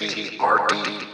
KTRD.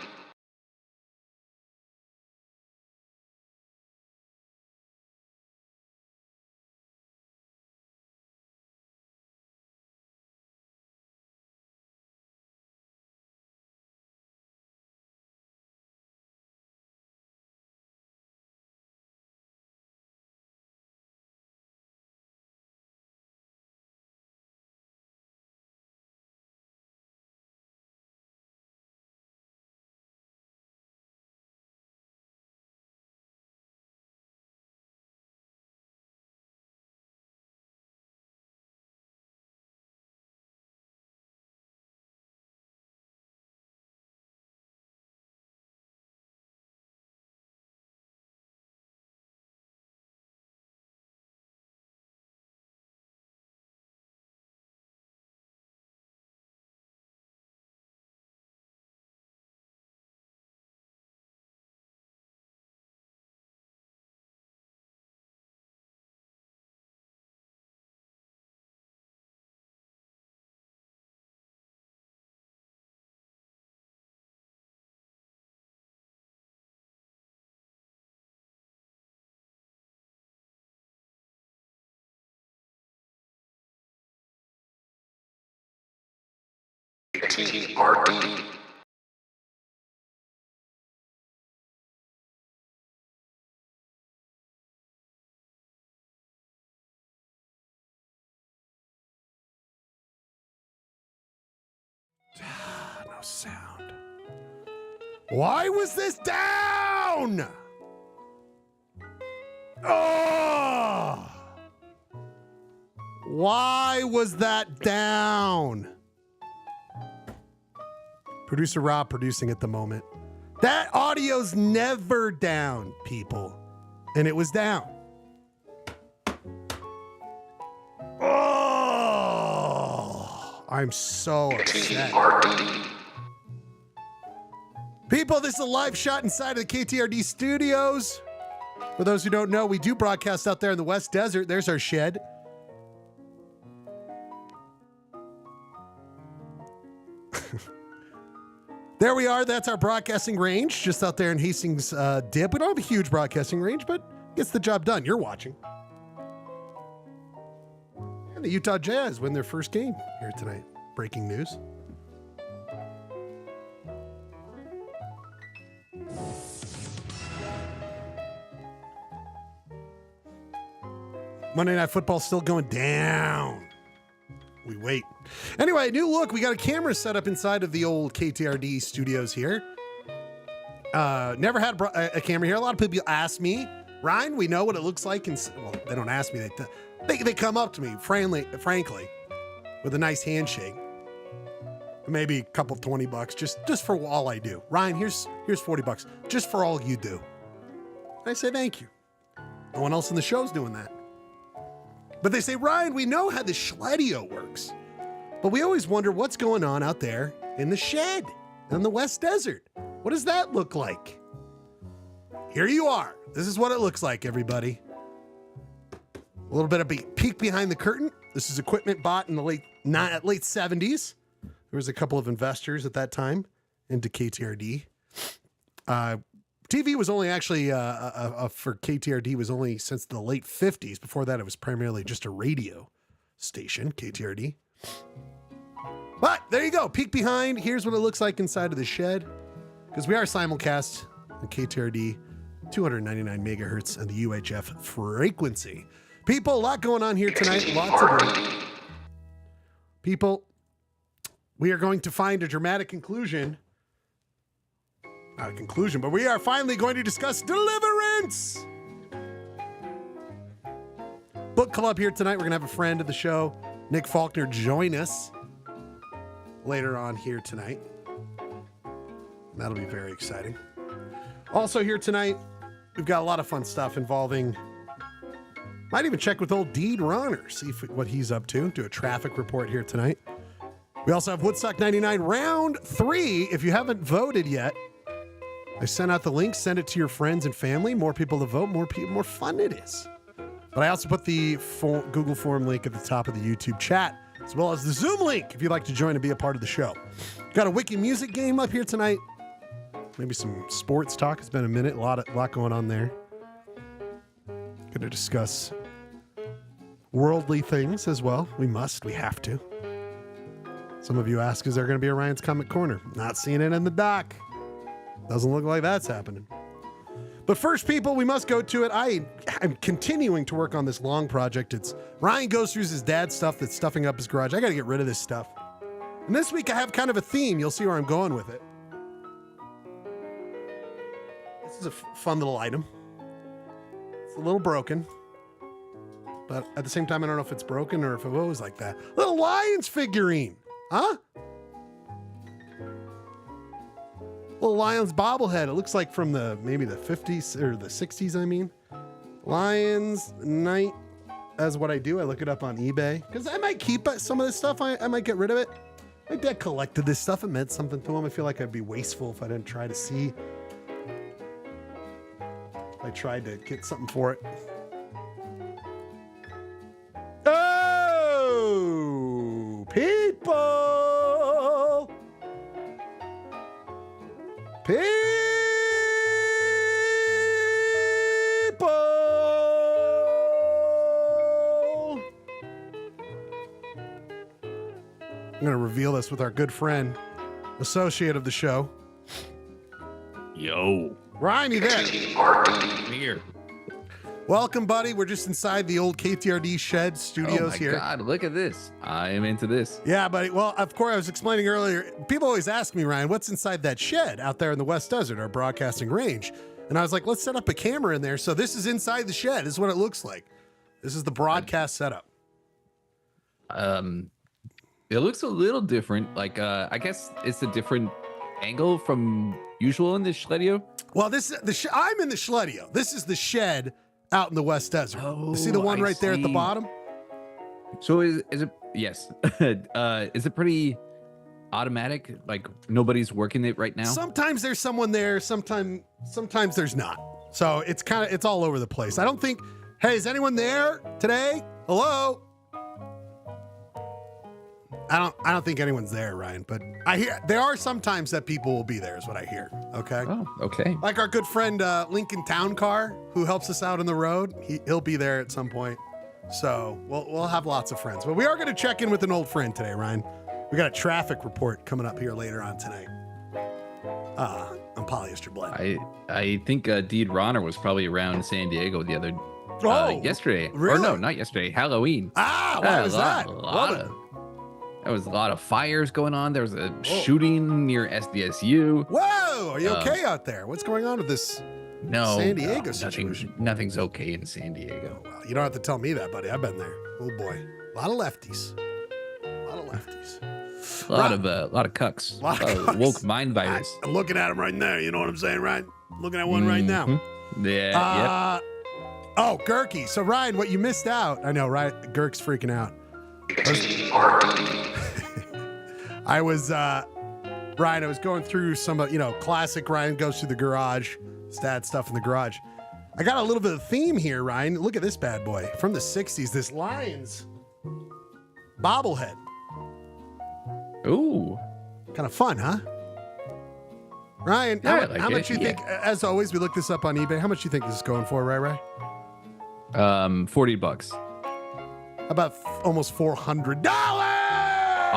KTRD. No sound. Why was this down? Oh! Why was that down? Producer Rob producing at the moment. That audio's never down, people. And it was down. Oh! I'm so upset. People, this is a live shot inside of the KTRD studios. For those who don't know, we do broadcast out there in the West Desert. There's our shed. There we are. That's our broadcasting range, just out there in Hastings Dip. We don't have a huge broadcasting range, but gets the job done. You're watching. And the Utah Jazz win their first game here tonight. Breaking news. Monday Night Football still going down. We wait. Anyway, new look. We got a camera set up inside of the old KTRD studios here. Never had a camera here. A lot of people ask me, Ryan, we know what it looks like. Well, they don't ask me. They come up to me, frankly, with a nice handshake. Maybe a couple of $20 just for all I do. Ryan, here's $40 just for all you do. And I say thank you. No one else in the show's doing that. But they say, Ryan, we know how the Schledio works, but we always wonder what's going on out there in the shed in the West Desert. What does that look like? Here you are. This is what it looks like, everybody. A little bit of a peek behind the curtain. This is equipment bought in the late 70s. There was a couple of investors at that time into KTRD. TV was only actually, for KTRD, was only since the late 50s. Before that, it was primarily just a radio station, KTRD. But there you go. Peek behind. Here's what it looks like inside of the shed. Because we are simulcast on KTRD, 299 megahertz and the UHF frequency. People, a lot going on here tonight. Lots of it. People, we are going to find a dramatic conclusion. Not a conclusion, but we are finally going to discuss Deliverance. Book Club here tonight. We're going to have a friend of the show, Nick Faulkner, join us later on here tonight. That'll be very exciting. Also here tonight, we've got a lot of fun stuff involving, might even check with old Dean Ronner, see what he's up to, do a traffic report here tonight. We also have Woodstock 99 round 3. If you haven't voted yet, I sent out the link, send it to your friends and family. More people to vote, more fun it is. But I also put the Google form link at the top of the YouTube chat as well as the Zoom link if you'd like to join and be a part of the show. Got a Wiki music game up here tonight. Maybe some sports talk. It's been a minute. A lot going on there. Going to discuss worldly things as well. We have to. Some of you ask, is there going to be a Ryan's Comic Corner? Not seeing it in the doc. Doesn't look like that's happening. But first, people, we must go to it. I am continuing to work on this long project. It's Ryan goes through his dad's stuff that's stuffing up his garage. I got to get rid of this stuff. And this week I have kind of a theme. You'll see where I'm going with it. This is a fun little item. It's a little broken. But at the same time, I don't know if it's broken or if it was like that. Little Lions figurine. Huh? Little Lions bobblehead. It looks like from maybe the 50s or the 60s, I mean. Lions night. As what I do, I look it up on eBay. Because I might keep some of this stuff. I might get rid of it. My dad collected this stuff. It meant something to him. I feel like I'd be wasteful if I didn't try to see. If I tried to get something for it. Oh, people! People! I'm going to reveal this with our good friend, associate of the show. Yo. Ryan, you there? I'm here. Welcome, buddy. We're just inside the old KTRD shed studios here. Oh my God, look at this. I am into this. Yeah, buddy. Well, of course, I was explaining earlier, people always ask me, Ryan, what's inside that shed out there in the West Desert, our broadcasting range? And I was like, let's set up a camera in there. So this is inside the shed. This is what it looks like. This is the broadcast setup. It looks a little different. Like, I guess it's a different angle from usual in this Schledio. Well, this is I'm in the Schledio. This is the shed out in the West Desert. Oh, you see the one right there at the bottom? So is it, yes. Is it pretty automatic? Like nobody's working it right now? Sometimes there's someone there. Sometimes there's not. So it's all over the place. I don't think, hey, is anyone there today? Hello? I don't think anyone's there, Ryan, but I hear there are some times that people will be there is what I hear. Okay. Oh, okay. Like our good friend Lincoln Town Car, who helps us out on the road. He'll be there at some point. So we'll have lots of friends. But we are going to check in with an old friend today, Ryan. We got a traffic report coming up here later on tonight. On Polyester Blend. I think Deed Ronner was probably around San Diego the other yesterday. Really? Or no, not yesterday. Halloween. What was that? There was a lot of fires going on. There was a shooting near SDSU. Whoa! Are you okay out there? What's going on with this San Diego situation? Nothing's okay in San Diego. Oh, well, you don't have to tell me that, buddy. I've been there. Oh boy, a lot of lefties. A lot of cucks. A lot of woke mind virus. I'm looking at him right now. You know what I'm saying, Ryan? I'm looking at one right now. Yeah. Oh, Gurky. So Ryan, what you missed out? I know, right? Gurk's freaking out. I was going through some, classic Ryan goes through the garage, stat stuff in the garage. I got a little bit of theme here, Ryan. Look at this bad boy from the 60s, this Lions bobblehead. Ooh. Kind of fun, huh? Ryan, how much you think, as always, we looked this up on eBay. How much do you think this is going for, right? $40. About almost $400.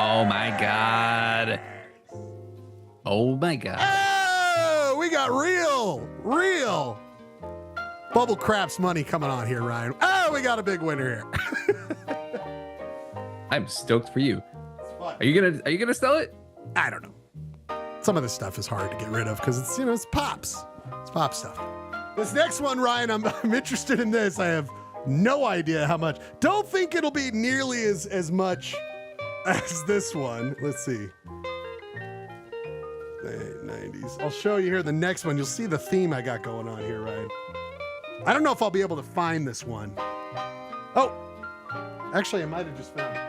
Oh my God. Oh my God. Oh, we got real Bubble Craps money coming on here, Ryan. Oh, we got a big winner here. I'm stoked for you. It's fun. Are you gonna sell it? I don't know. Some of this stuff is hard to get rid of because it's it's pops. It's pop stuff. This next one, Ryan, I'm interested in this. I have no idea how much. Don't think it'll be nearly as much as this one. Let's see. 90s. I'll show you here the next one. You'll see the theme I got going on here, Ryan. I don't know if I'll be able to find this one. Oh, actually, I might have just found it.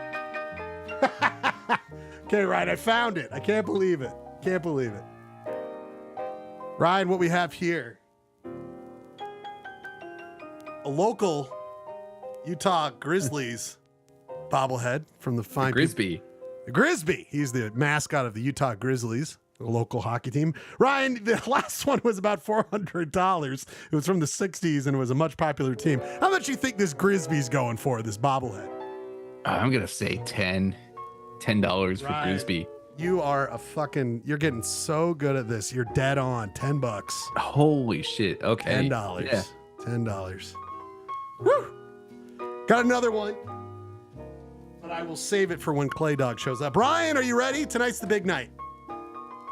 Okay, Ryan, I found it. I can't believe it. Ryan, what we have here. A local Utah Grizzlies bobblehead from the fine Grisby. Grisby. He's the mascot of the Utah Grizzlies, the local hockey team. Ryan, the last one was about $400. It was from the 60s and it was a much popular team. How much do you think this Grisby's going for, this bobblehead? I'm going to say $10 for Grisby. You are you're getting so good at this. You're dead on. $10. Holy shit. Okay. $10. Yeah. $10. Woo! Got another one. But I will save it for when Clay Dog shows up. Brian, are you ready? Tonight's the big night.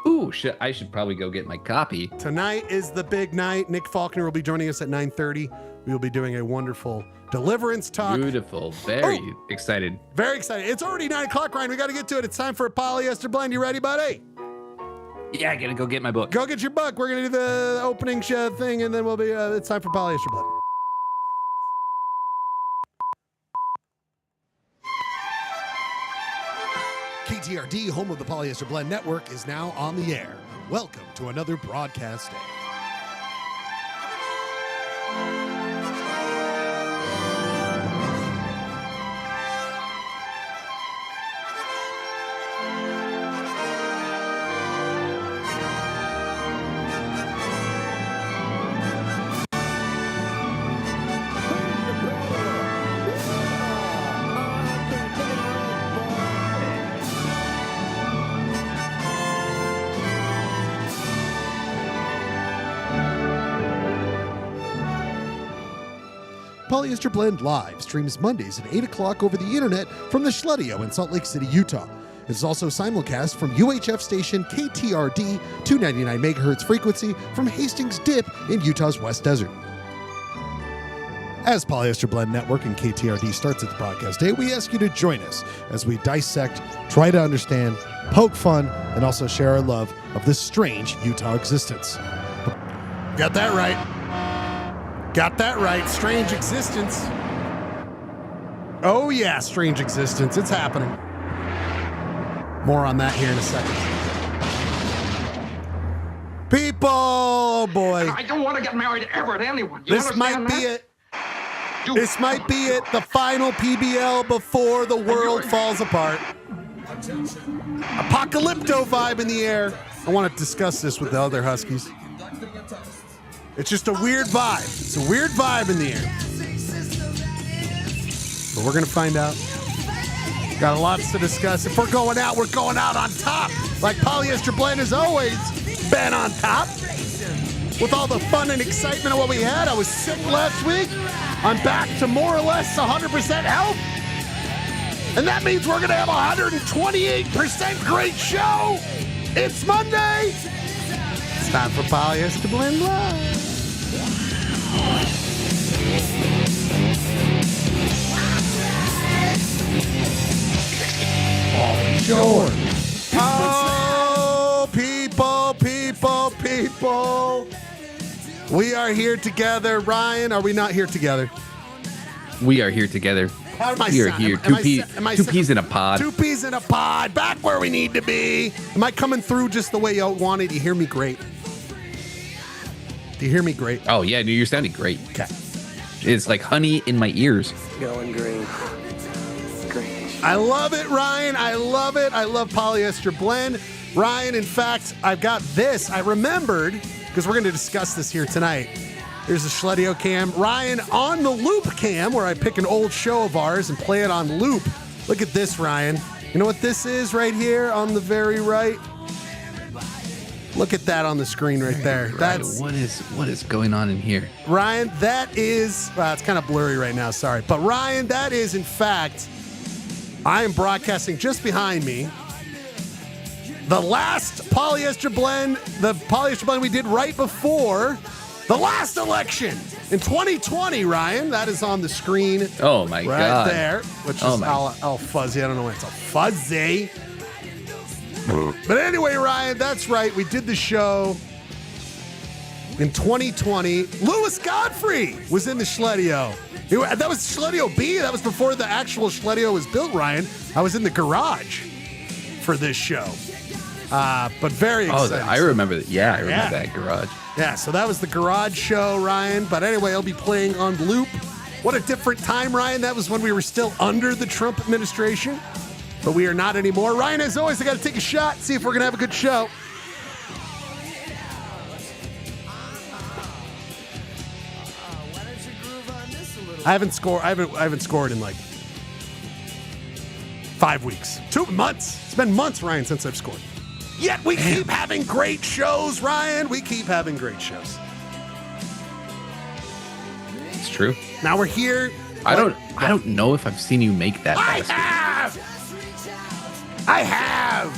Ooh, I should probably go get my copy. Tonight is the big night. Nick Faulkner will be joining us at 9:30. We will be doing a wonderful deliverance talk. Beautiful. Very excited. Very excited. It's already 9 o'clock, Ryan. We got to get to it. It's time for a polyester blend. You ready, buddy? Yeah, I got to go get my book. Go get your book. We're going to do the opening thing, and then we'll be, it's time for polyester blend. KTRD, home of the Polyester Blend Network, is now on the air. Welcome to another broadcast day. Polyester Blend Live streams Mondays at 8 o'clock over the internet from the Schledio in Salt Lake City, Utah. It is also simulcast from UHF station KTRD, 299 megahertz frequency from Hastings Dip in Utah's West Desert. As Polyester Blend Network and KTRD starts its broadcast day, we ask you to join us as we dissect, try to understand, poke fun, and also share our love of this strange Utah existence. Got that right. Got that right. Strange existence. Oh, yeah, strange existence. It's happening. More on that here in a second. People, oh boy. I don't want to get married ever to anyone. You This might be it. This might be it. The final PBL before the world falls apart. Apocalypto vibe in the air. I want to discuss this with the other Huskies. It's just a weird vibe. It's a weird vibe in the air. But we're going to find out. Got lots to discuss. If we're going out on top. Like Polyester Blend has always been on top. With all the fun and excitement of what we had. I was sick last week. I'm back to more or less 100% health. And that means we're going to have a 128% great show. It's Monday. It's time for Polyester Blend Live. Sure. Oh, people. We are here together. Ryan, are we not here together? We are here together. How am I We are sound- here. am I- Two am I- peas in a pod. Two peas in a pod. Back where we need to be. Am I coming through just the way you wanted? Do you hear me great? Do you hear me great? Oh, yeah, you're sounding great. Okay. It's like honey in my ears. Going green. Green. I love it, Ryan. I love it. I love Polyester Blend. Ryan, in fact, I've got this. I remembered, because we're going to discuss this here tonight. Here's the Schledio cam. Ryan, on the loop cam, where I pick an old show of ours and play it on loop. Look at this, Ryan. You know what this is right here on the very right? Look at that on the screen right there. That's what is going on in here? Ryan, that is, well, it's kind of blurry right now, sorry. But Ryan, that is, in fact, I am broadcasting just behind me the last Polyester Blend, the Polyester Blend we did right before the last election in 2020, Ryan. That is on the screen. Oh, my right God. Right there, which is all fuzzy. I don't know why it's all fuzzy. But anyway, Ryan, that's right. We did the show in 2020. Louis Godfrey was in the Schledio. That was Schledio B. That was before the actual Schledio was built, Ryan. I was in the garage for this show. But very exciting. Oh, I remember that. Yeah, I remember that garage. Yeah, so that was the garage show, Ryan. But anyway, I'll be playing on loop What a different time, Ryan. That was when we were still under the Trump administration, but we are not anymore. Ryan, as always, I got to take a shot, see if we're going to have a good show. I haven't scored in like 5 weeks. 2 months. It's been months, Ryan, since I've scored. Yet we keep having great shows, Ryan. We keep having great shows. It's true. Now we're here. I don't know if I've seen you make that basket. I have.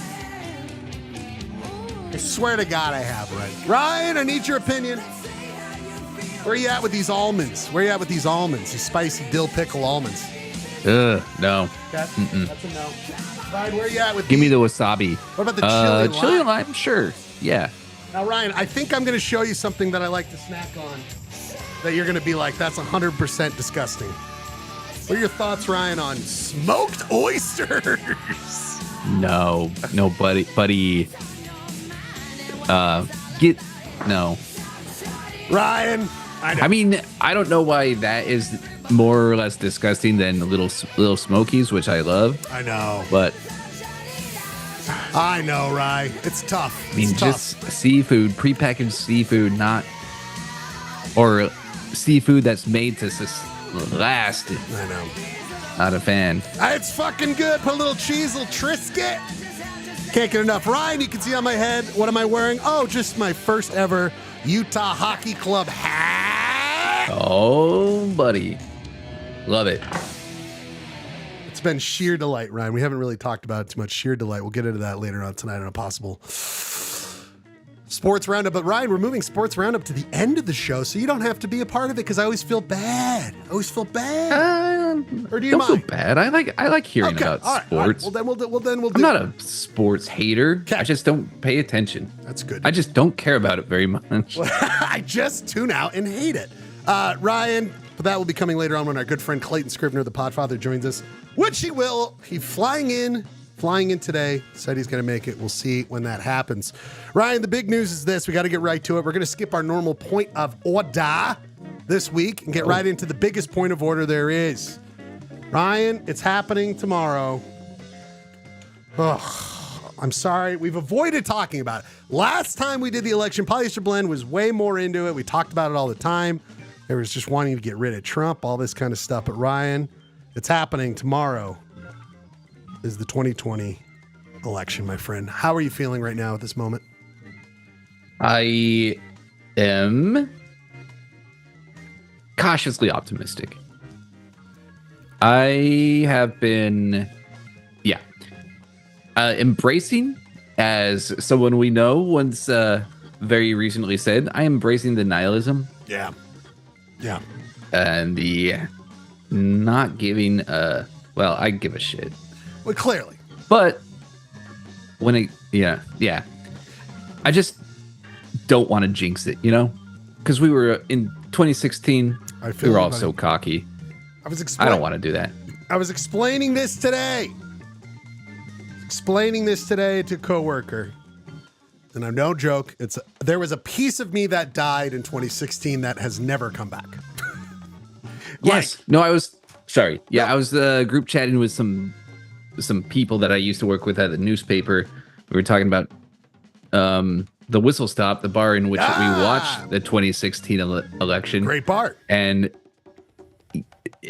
I swear to God I have, Ryan. Ryan, I need your opinion. Where are you at with these almonds? These spicy dill pickle almonds. No. That's a no. Ryan, where are you at with Give me these? the wasabi. What about the chili and chili and lime? lime? Sure. Yeah. Now, Ryan, I think I'm going to show you something that I like to snack on that you're going to be like, that's 100% disgusting. What are your thoughts, Ryan, on smoked oysters? No, buddy. No. Ryan, I mean, I don't know why that is more or less disgusting than little smokies, which I love. I know. But I know, Ryan. It's tough. I mean, just seafood, prepackaged seafood, or seafood that's made to last. I know. Not a fan. It's fucking good. Put a little cheese, a little Triscuit. Can't get enough. Ryan, you can see on my head. What am I wearing? Oh, just my first ever Utah Hockey Club hat. Oh, buddy. Love it. It's been sheer delight, Ryan. We haven't really talked about it too much. Sheer delight. We'll get into that later on tonight on a possible Sports Roundup. But Ryan, we're moving Sports Roundup to the end of the show, so you don't have to be a part of it because I always feel bad. Or do you don't mind? feel bad. I like hearing about sports. All right. Well, then we'll do. I'm not a sports hater. Okay. I just don't pay attention. That's good. I just don't care about it very much. I just tune out and hate it. Ryan, but that will be coming later on when our good friend Clayton Scrivener, the Podfather, joins us, which he will. He's flying in today. Said he's going to make it. We'll see when that happens. Ryan, the big news is this. We got to get right to it. We're going to skip our normal point of order this week and get right into the biggest point of order there is. Ryan, it's happening tomorrow. Ugh, I'm sorry. We've avoided talking about it. Last time we did the election, Polyester Blend was way more into it. We talked about it all the time. There was just wanting to get rid of Trump, all this kind of stuff. But Ryan, it's happening tomorrow. Is the 2020 election, my friend. How are you feeling right now at this moment? I am cautiously optimistic. I have been, embracing, as someone we know once very recently said, I am embracing the nihilism. Yeah. And the not giving I give a shit. Well, clearly. But when I just don't want to jinx it, because we were in 2016. We were all so cocky. I don't want to do that. I was explaining this today. To a coworker, and I'm no joke. There was a piece of me that died in 2016 that has never come back. Yes. No, I was sorry. Yeah, I was group chatting with some people that I used to work with at the newspaper. We were talking about the Whistle Stop, the bar in which we watched the 2016 election. Great bar. And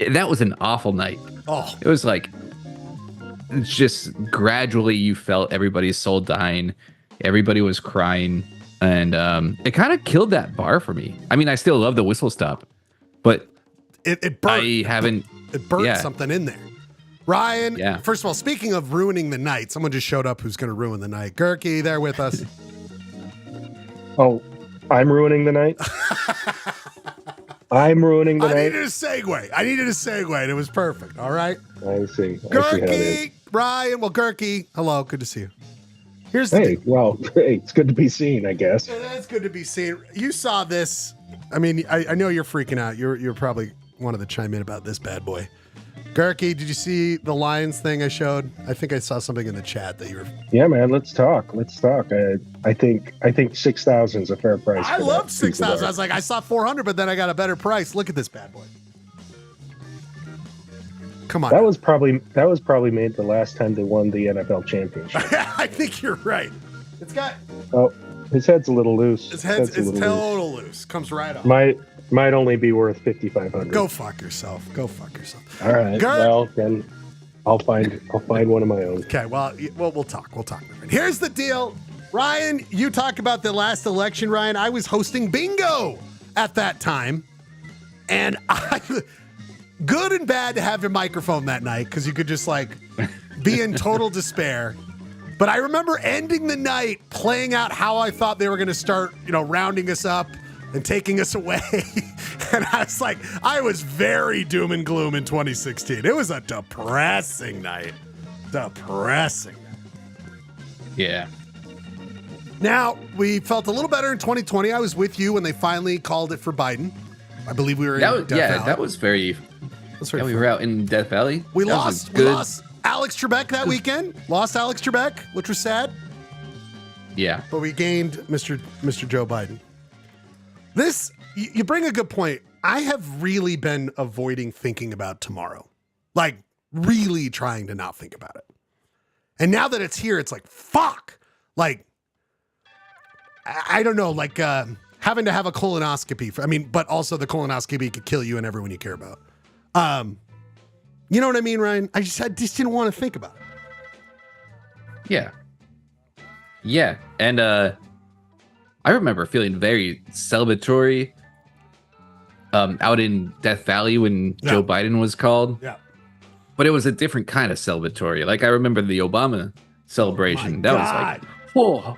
that was an awful night. Oh. It was like, just gradually you felt everybody's soul dying. Everybody was crying. And it kind of killed that bar for me. I mean, I still love the Whistle Stop, but it burnt. It burnt something in there. Ryan, first of all, speaking of ruining the night, someone just showed up who's going to ruin the night. Gurky, there with us. Oh, I'm ruining the night? I'm ruining the night? I needed a segue, and it was perfect. All right? I see. Gurky, Ryan. Well, Gurky, hello. Good to see you. Here's the thing. Well, it's good to be seen, I guess. It's good to be seen. You saw this. I mean, I know you're freaking out. You're probably wanted to chime in about this bad boy. Gurky, did you see the Lions thing I showed? I think I saw something in the chat that you were. Yeah, man. Let's talk. I think 6,000 is a fair price. I love 6,000. I was like, I saw 400, but then I got a better price. Look at this bad boy. Come on. That was probably made the last time they won the NFL championship. I think you're right. It's got. Oh, his head's a little loose. His head's total loose. Comes right off. Might only be worth $5,500. Go fuck yourself. All right. Gert. Well, then I'll find one of my own. Okay. Well, we'll talk. Here's the deal, Ryan. You talk about the last election, Ryan. I was hosting bingo at that time, and good and bad to have your microphone that night because you could just like be in total despair. But I remember ending the night playing out how I thought they were going to start, rounding us up and taking us away. And I was very doom and gloom in 2016. It was a depressing night. Yeah. Now, we felt a little better in 2020. I was with you when they finally called it for Biden. I believe we were in Death Valley. That was very... we were out in Death Valley. We lost Alex Trebek that weekend. Lost Alex Trebek, which was sad. Yeah. But we gained Mr. Joe Biden. You bring a good point. I have really been avoiding thinking about tomorrow. Like, really trying to not think about it. And now that it's here, it's like, fuck. Like, I don't know, like having to have a colonoscopy. But also the colonoscopy could kill you and everyone you care about. You know what I mean, Ryan? I just didn't want to think about it. Yeah. And I remember feeling very celebratory out in Death Valley when Joe Biden was called. Yeah. But it was a different kind of celebratory. Like I remember the Obama celebration. That was like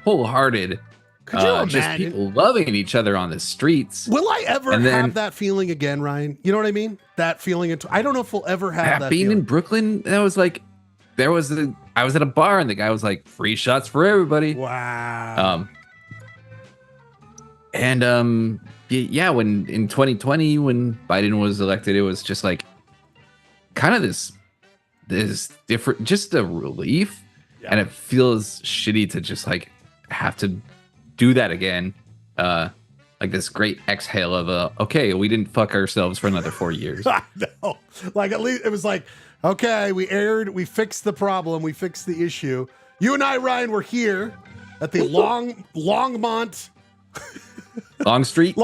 wholehearted. Could you imagine? Just people loving each other on the streets. Will I ever have that feeling again, Ryan? You know what I mean? That feeling. I don't know if we'll ever have that being feeling. in Brooklyn, that was like, I was at a bar and the guy was like, free shots for everybody. Wow. Yeah, when in 2020, when Biden was elected, it was just like kind of this different, just a relief. Yeah. And it feels shitty to just like have to do that again. Like this great exhale of okay, we didn't fuck ourselves for another 4 years. I know. Like at least it was like, okay, we fixed the problem, we fixed the issue. You and I, Ryan, were here at the Longstreet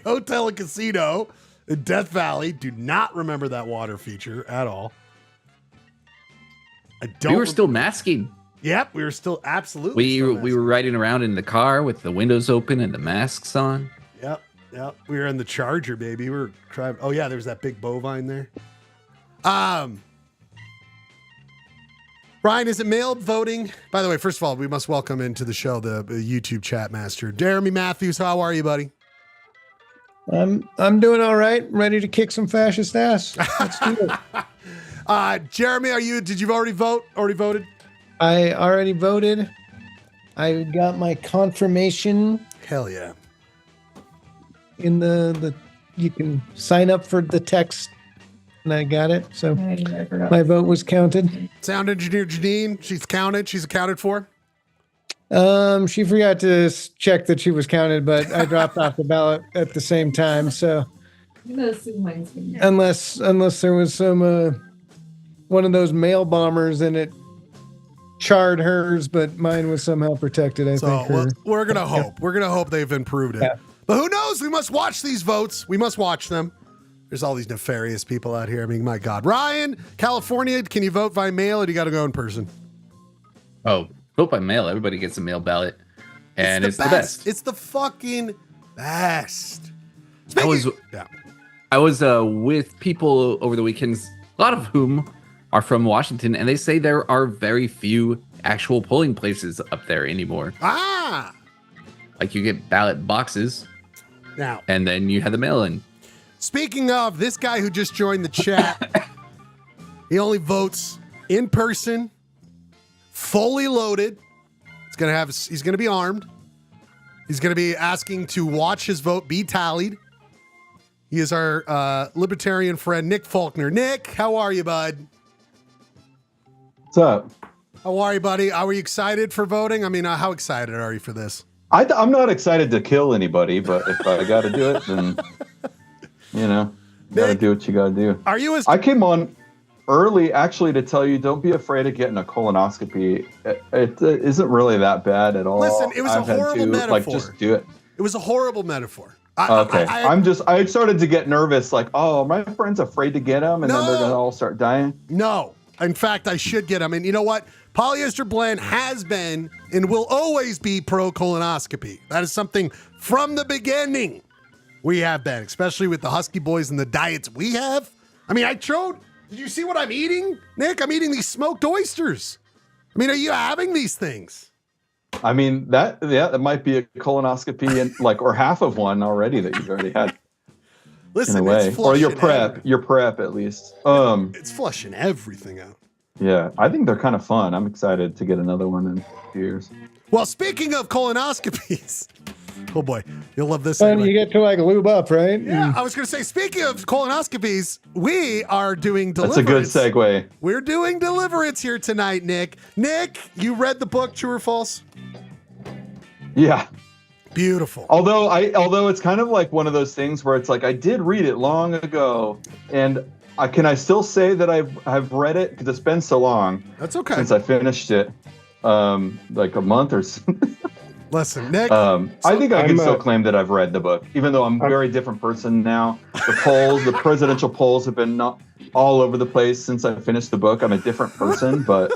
Hotel and Casino in Death Valley. Do not remember that water feature at all. We were still masking. Yep, we were still absolutely. We were riding around in the car with the windows open and the masks on. Yep. We were in the Charger, baby. We were driving. Oh yeah, there was that big bovine there. Ryan, is it mail voting? By the way, first of all, we must welcome into the show the YouTube chat master, Jeremy Matthews. How are you, buddy? I'm doing all right. Ready to kick some fascist ass. Let's do it. Jeremy, did you already vote? Already voted? I already voted. I got my confirmation. Hell yeah. In the you can sign up for the text, and I got it. So my vote was counted. Sound engineer Janine, she's counted. She's accounted for. She forgot to check that she was counted, but I dropped off the ballot at the same time. So unless there was some one of those mail bombers and it charred hers, but mine was somehow protected. I think. We're gonna hope. We're gonna hope they've improved it. Yeah. But who knows? We must watch these votes. We must watch them. There's all these nefarious people out here. I mean, my God. Ryan, California, can you vote by mail or do you got to go in person? Oh, vote by mail. Everybody gets a mail ballot. And it's the best. It's the fucking best. I was with people over the weekends, a lot of whom are from Washington, and they say there are very few actual polling places up there anymore. Like you get ballot boxes now, and then you have the mail-in. Speaking of, this guy who just joined the chat, he only votes in person, fully loaded. He's gonna be armed. He's gonna be asking to watch his vote be tallied. He is our libertarian friend, Nick Faulkner. Nick, how are you, bud? What's up? How are you, buddy? Are you excited for voting? I mean, how excited are you for this? I'm not excited to kill anybody, but if I got to do it, then, Gotta do what you gotta do. Are you as I came on early actually to tell you don't be afraid of getting a colonoscopy. It isn't really that bad at all. Listen, it was a horrible metaphor. Like, just do it. It was a horrible metaphor. I started to get nervous, like, oh, my friend's afraid to get them, and then they're gonna all start dying. No. In fact, I should get them. And you know what? Polyester Blend has been and will always be pro colonoscopy. That is something from the beginning we have been, especially with the Husky Boys and the diets we have. I mean, did you see what I'm eating, Nick? I'm eating these smoked oysters. I mean, are you having these things? I mean, that might be a colonoscopy and or half of one already that you've already had. Listen, in a way. Or your prep at least. It's flushing everything out. Yeah, I think they're kind of fun. I'm excited to get another one in a few years. Well, speaking of colonoscopies, oh boy, you'll love this. And you get to lube up, right? Yeah, I was going to say, speaking of colonoscopies, we are doing Deliverance. That's a good segue. We're doing Deliverance here tonight, Nick. Nick, you read the book, True or False? Yeah. Beautiful. Although it's kind of like one of those things where it's like I did read it long ago, and can I still say that I've read it because it's been so long. That's okay. Since I finished it, like a month or so. Listen, Nick. I think I can still claim that I've read the book, even though I'm a very different person now. The presidential polls have been not all over the place since I finished the book. I'm a different person, but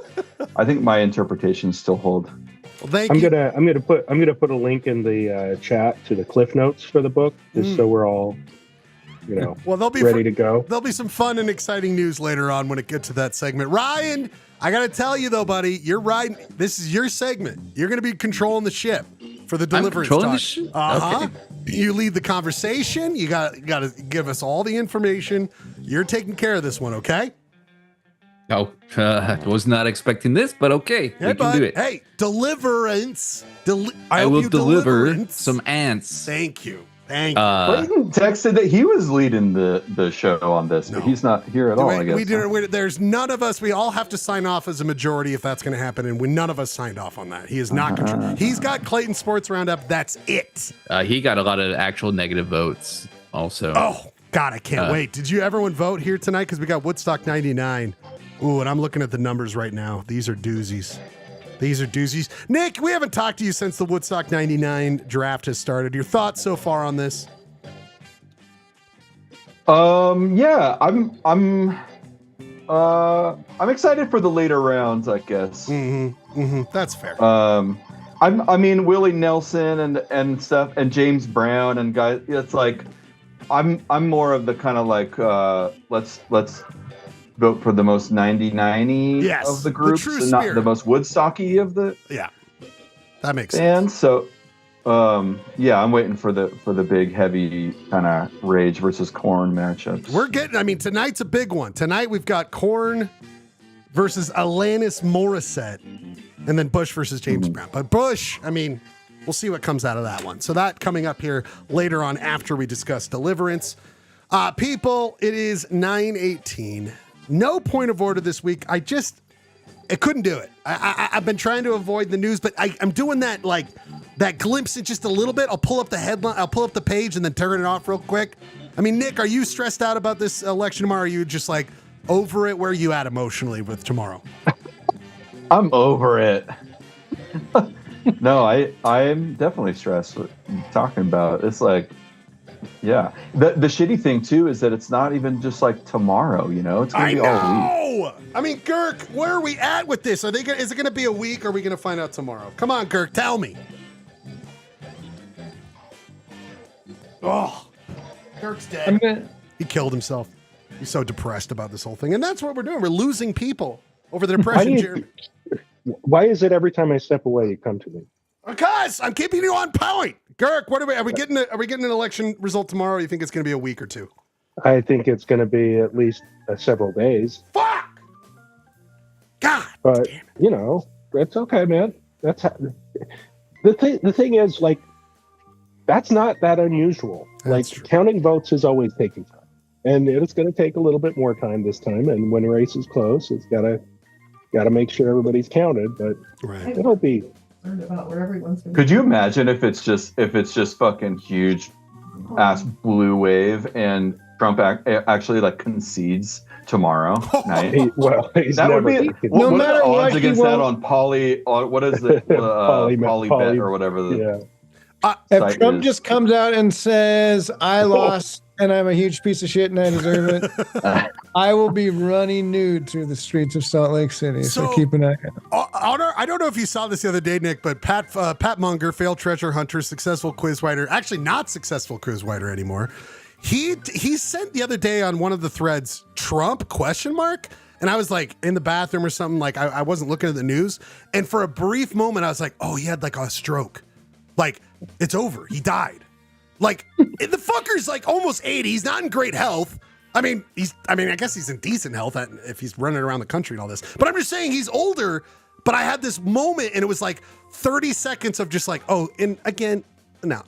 I think my interpretations still hold. Well, thank you. I'm gonna put a link in the chat to the cliff notes for the book, just so we're all, well, they'll be ready to go. There'll be some fun and exciting news later on when it gets to that segment. Ryan, I gotta tell you though, buddy, you're right. This is your segment. You're gonna be controlling the ship for the Deliverance talk. The ship? Uh-huh. Okay. You lead the conversation. You gotta give us all the information. You're taking care of this one, okay? Oh, I was not expecting this, but okay, we can do it. Hey, Deliverance. I will deliver some ants. Thank you. Thank you. Clayton texted that he was leading the show on this, but he's not here at all, I guess. There's none of us. We all have to sign off as a majority if that's going to happen, and none of us signed off on that. He is not control. He's got Clayton Sports Roundup. That's it. He got a lot of actual negative votes also. Oh, God, I can't wait. Did everyone vote here tonight? Because we got Woodstock 99. Ooh, and I'm looking at the numbers right now. These are doozies. Nick, we haven't talked to you since the Woodstock 99 draft has started. Your thoughts so far on this? Yeah, I'm excited for the later rounds, I guess. That's fair. I mean Willie Nelson and stuff, and James Brown and guys. It's like I'm more of the kind of like let's vote for the most 90-90 of the groups, and not the most Woodstocky of the. Yeah, that makes sense. And so, I'm waiting for the big heavy kind of Rage versus Korn matchups. Tonight's a big one. Tonight we've got Korn versus Alanis Morissette, and then Bush versus James Brown. But Bush, we'll see what comes out of that one. So that coming up here later on after we discuss Deliverance. People, it is 9:18. No point of order this week. I couldn't do it. I've been trying to avoid the news, but I'm doing that glimpse in just a little bit. I'll pull up the headline, I'll pull up the page and then turn it off real quick. Nick, are you stressed out about this election tomorrow? Or are you just over it? Where are you at emotionally with tomorrow? I'm over it. No, I'm definitely stressed with talking about it. It's yeah. The shitty thing too is that it's not even just tomorrow, it's gonna be all week. Girk, where are we at with this? Is it gonna be a week or are we gonna find out tomorrow? Come on, Girk, tell me. Oh, Girk's dead. He killed himself. He's so depressed about this whole thing. And that's what we're doing. We're losing people over the depression, Jeremy. Why is it every time I step away, you come to me? Because I'm keeping you on point. Girk, are we getting an election result tomorrow? Or you think it's going to be a week or two? I think it's going to be at least several days. Fuck! God but, damn it. It's okay, man. That's the thing is, that's not that unusual. That's true. Counting votes is always taking time. And it's going to take a little bit more time this time. And when a race is close, it's got to make sure everybody's counted. But it'll be... about where everyone's Could you imagine if it's just fucking huge ass blue wave and Trump actually like concedes tomorrow night. He's that would never. be what are the odds against that on Poly? What is it? Poly Bet or whatever. If Trump just comes out and says, I lost and I'm a huge piece of shit and I deserve it, I will be running nude through the streets of Salt Lake City. So keep an eye out. I don't know if you saw this the other day, Nick, but Pat Munger, failed treasure hunter, successful quiz writer, actually not successful quiz writer anymore. He sent the other day on one of the threads, Trump ? And I was like in the bathroom or something, like I wasn't looking at the news. And for a brief moment, I was like, oh, he had like a stroke. Like, it's over. He died. Like, the fucker's like almost 80. He's not in great health. I mean, I guess he's in decent health if he's running around the country and all this. But I'm just saying he's older. But I had this moment and it was like 30 seconds of just like, oh, and again, no.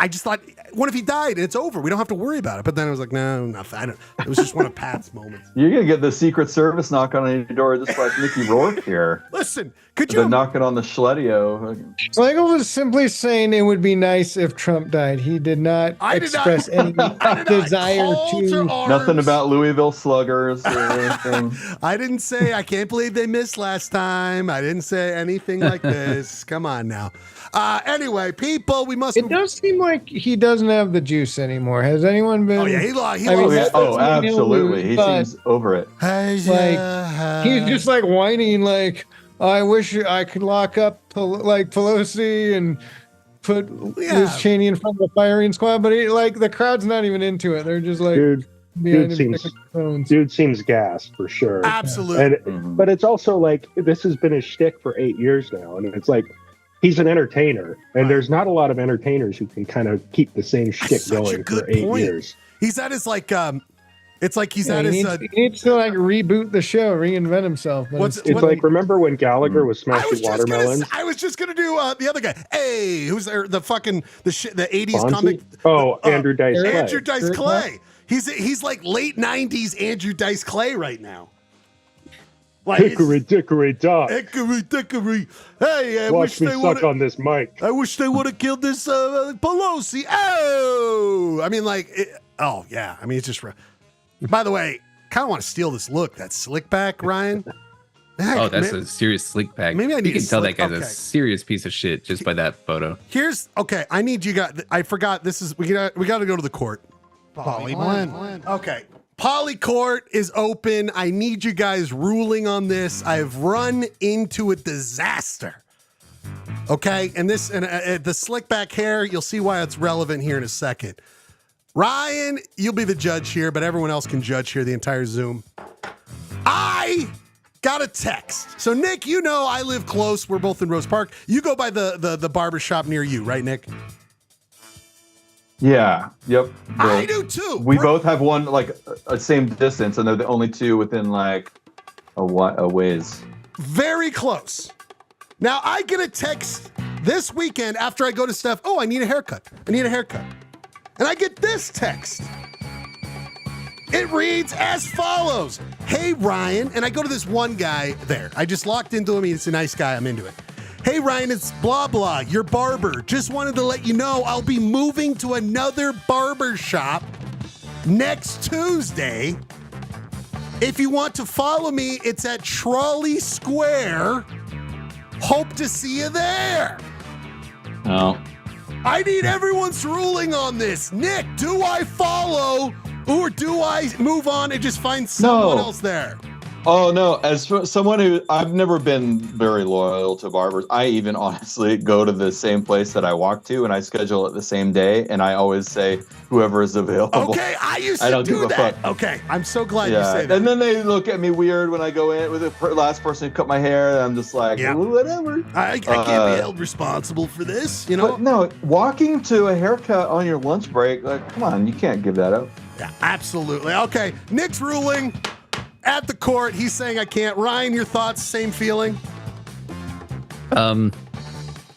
I just thought, what if he died and it's over? We don't have to worry about it. But then I was like, no, nothing. It was just one of Pat's moments. You're going to get the Secret Service knock on your door just like Mickey Rourke here. Listen, could you... They're knocking on the Schledio. Michael was simply saying it would be nice if Trump died. He did not express any desire to... Nothing about Louisville Sluggers or anything. I didn't say, I can't believe they missed last time. I didn't say anything like this. Come on now. Anyway, people, we must... It does seem like he doesn't have the juice anymore. Has anyone been... Oh, yeah, he absolutely. He seems over it. Like, he's just like whining, like, I wish I could lock up like Pelosi and put Liz Cheney in front of the firing squad, but the crowd's not even into it. They're just like... Dude seems gassed for sure. Absolutely. But it's also like, this has been his shtick for 8 years now. And it's like, he's an entertainer, and there's not a lot of entertainers who can kind of keep the same shtick going for 8 years. He's at his like, it's like he's at his. He needs to like reboot the show, reinvent himself. It's like, remember when Gallagher was smashing watermelons? I was just gonna do the other guy. Hey, who's there? The fucking the 80s Fonzie? comic. Andrew Dice Clay. Andrew Dice Clay. He's like late 90s Andrew Dice Clay right now. Like, hickory dickory dock. Hickory dickory. Hey, I Watch wish me suck on this mic. I wish they would have killed this Pelosi. Oh, I mean, like, yeah. I mean, it's just. By the way, kind of want to steal this look. That slick back, Ryan. Heck, that's a serious slick back. Maybe I need. You can tell that guy's a serious piece of shit just by that photo. I need you guys. I forgot. This is we got to go to the court. Poly one. Okay. Poly Court is open. I need you guys ruling on this. I've run into a disaster. Okay, and the slick back hair, you'll see why it's relevant here in a second. Ryan, you'll be the judge here, but everyone else can judge here, the entire Zoom. I got a text. So Nick, you know I live close. We're both in Rose Park. You go by the barber shop near you, right, Nick? Yeah. Yep. I do too. We both have one like a same distance, and they're the only two within like a ways. Very close. Now I get a text this weekend after I go to Steph. Oh, I need a haircut. And I get this text. It reads as follows. Hey, Ryan. And I go to this one guy there. I just locked into him. He's a nice guy. I'm into it. Hey, Ryan, it's blah, blah, your barber. Just wanted to let you know I'll be moving to another barber shop next Tuesday. If you want to follow me, it's at Trolley Square. Hope to see you there. Oh. I need everyone's ruling on this. Nick, do I follow or do I move on and just find someone else there? Oh, no. As for someone who I've never been very loyal to barbers, I even honestly go to the same place that I walk to and I schedule it the same day. And I always say whoever is available. Okay, I used to do that. Okay, I'm so glad you say that. And then they look at me weird when I go in with the last person who cut my hair. And I'm just like, whatever. I can't be held responsible for this, you know? But no, walking to a haircut on your lunch break, like, come on, you can't give that up. Yeah, absolutely. Okay, Nick's ruling. At the court, he's saying I can't. Ryan, your thoughts? Same feeling? I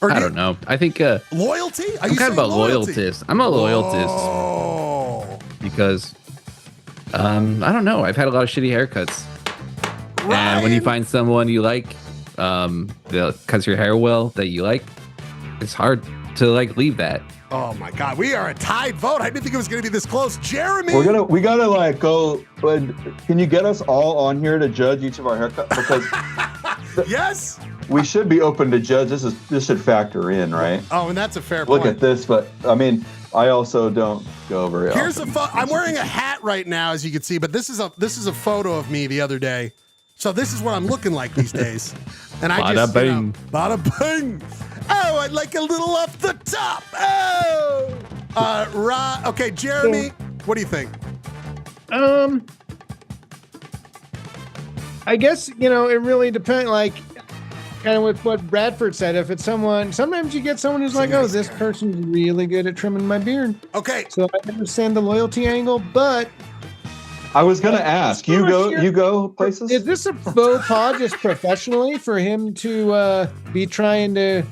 don't know. I think loyalty. I'm kind of a loyalist. I'm a loyalist because I don't know. I've had a lot of shitty haircuts, and when you find someone you like, that cuts your hair well that you like, it's hard. to like leave that. Oh my God, we are a tied vote. I didn't think it was going to be this close. Jeremy, we gotta like go. Can you get us all on here to judge each of our haircuts? Because yes, we should be open to judge. This should factor in, right? Oh, and that's a fair point. Look at this, but I mean, I also don't go very often. Here's I'm wearing a hat right now, as you can see, but this is a photo of me the other day. So this is what I'm looking like these days. And I just, bada bing. Oh, I'd like a little off the top. Oh, okay, Jeremy, what do you think? I guess, it really depends, like, kind of with what Bradford said. If it's sometimes you get someone who's like, oh, this person's really good at trimming my beard. Okay. So I understand the loyalty angle, but I was gonna ask, you go places? Is this a faux pas just professionally for him to be trying to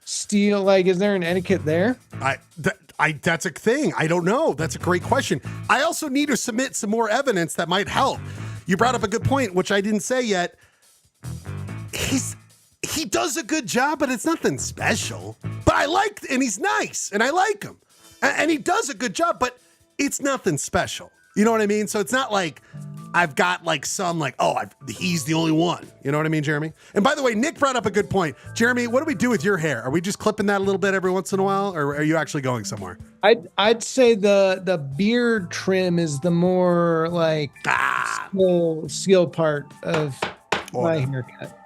steal? Like, is there an etiquette there? That's a thing. I don't know. That's a great question. I also need to submit some more evidence that might help. You brought up a good point, which I didn't say yet. He does a good job, but it's nothing special. But and he's nice, and I like him. And he does a good job, but it's nothing special. You know what I mean? So it's not like I've got like some like, he's the only one. You know what I mean, Jeremy? And by the way, Nick brought up a good point. Jeremy, what do we do with your hair? Are we just clipping that a little bit every once in a while, or are you actually going somewhere? I'd say the beard trim is the more like skill part of my haircut.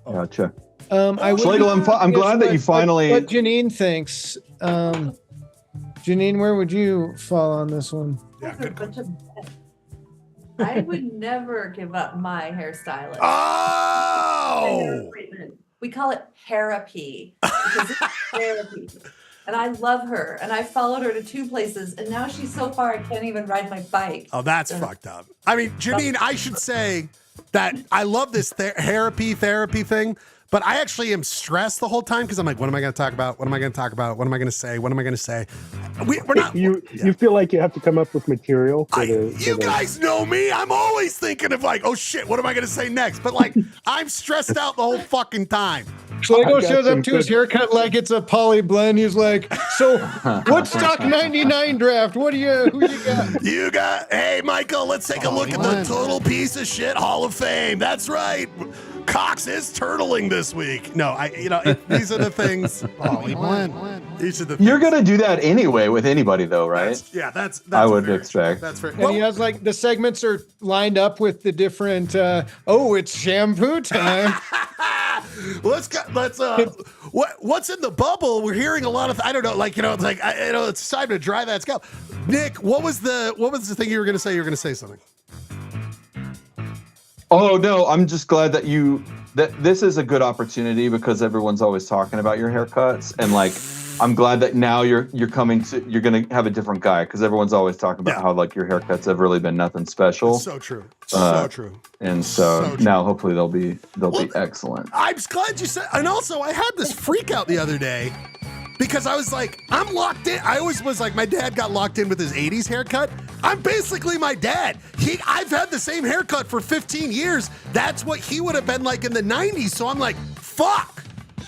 Gotcha. Schlegel, I'm glad that you finally. What Janine thinks. Janine, where would you fall on this one? Yeah, good. I would never give up my hairstylist. Oh! We call it therapy because it's therapy. And I love her. And I followed her to 2 places. And now she's so far I can't even ride my bike. Oh, that's fucked up. I mean, Janine, I should say that I love this therapy thing. But I actually am stressed the whole time because I'm like, what am I going to talk about? What am I going to talk about? What am I going to say? What am I going to say? We're not. You feel like you have to come up with material. You guys know me. I'm always thinking of like, oh shit, what am I going to say next? But like, I'm stressed out the whole fucking time. Schlegel shows up to his haircut like it's a poly blend. He's like, so Woodstock 99 draft. Who you got? Hey, Michael, let's take a look at the total piece of shit Hall of Fame. That's right. Cox is turtling this week. No, these are the things. These are the things. You're gonna do that anyway with anybody, though, right? That's I would expect. That's fair. And he has like the segments are lined up with the different. It's shampoo time. What's in the bubble? We're hearing a lot of. I don't know. Like it's like it's time to dry that scalp. Nick, what was the thing you were gonna say? You were gonna say something. Oh no, I'm just glad that this is a good opportunity because everyone's always talking about your haircuts, and like I'm glad that now you're gonna have a different guy because everyone's always talking about how like your haircuts have really been nothing special. That's so true. So true. And so now hopefully they'll be excellent. I'm glad you said. And also, I had this freak out the other day. Because I was like, I'm locked in. I always was like, my dad got locked in with his 80s haircut. I'm basically my dad. I've had the same haircut for 15 years. That's what he would have been like in the 90s. So I'm like, fuck.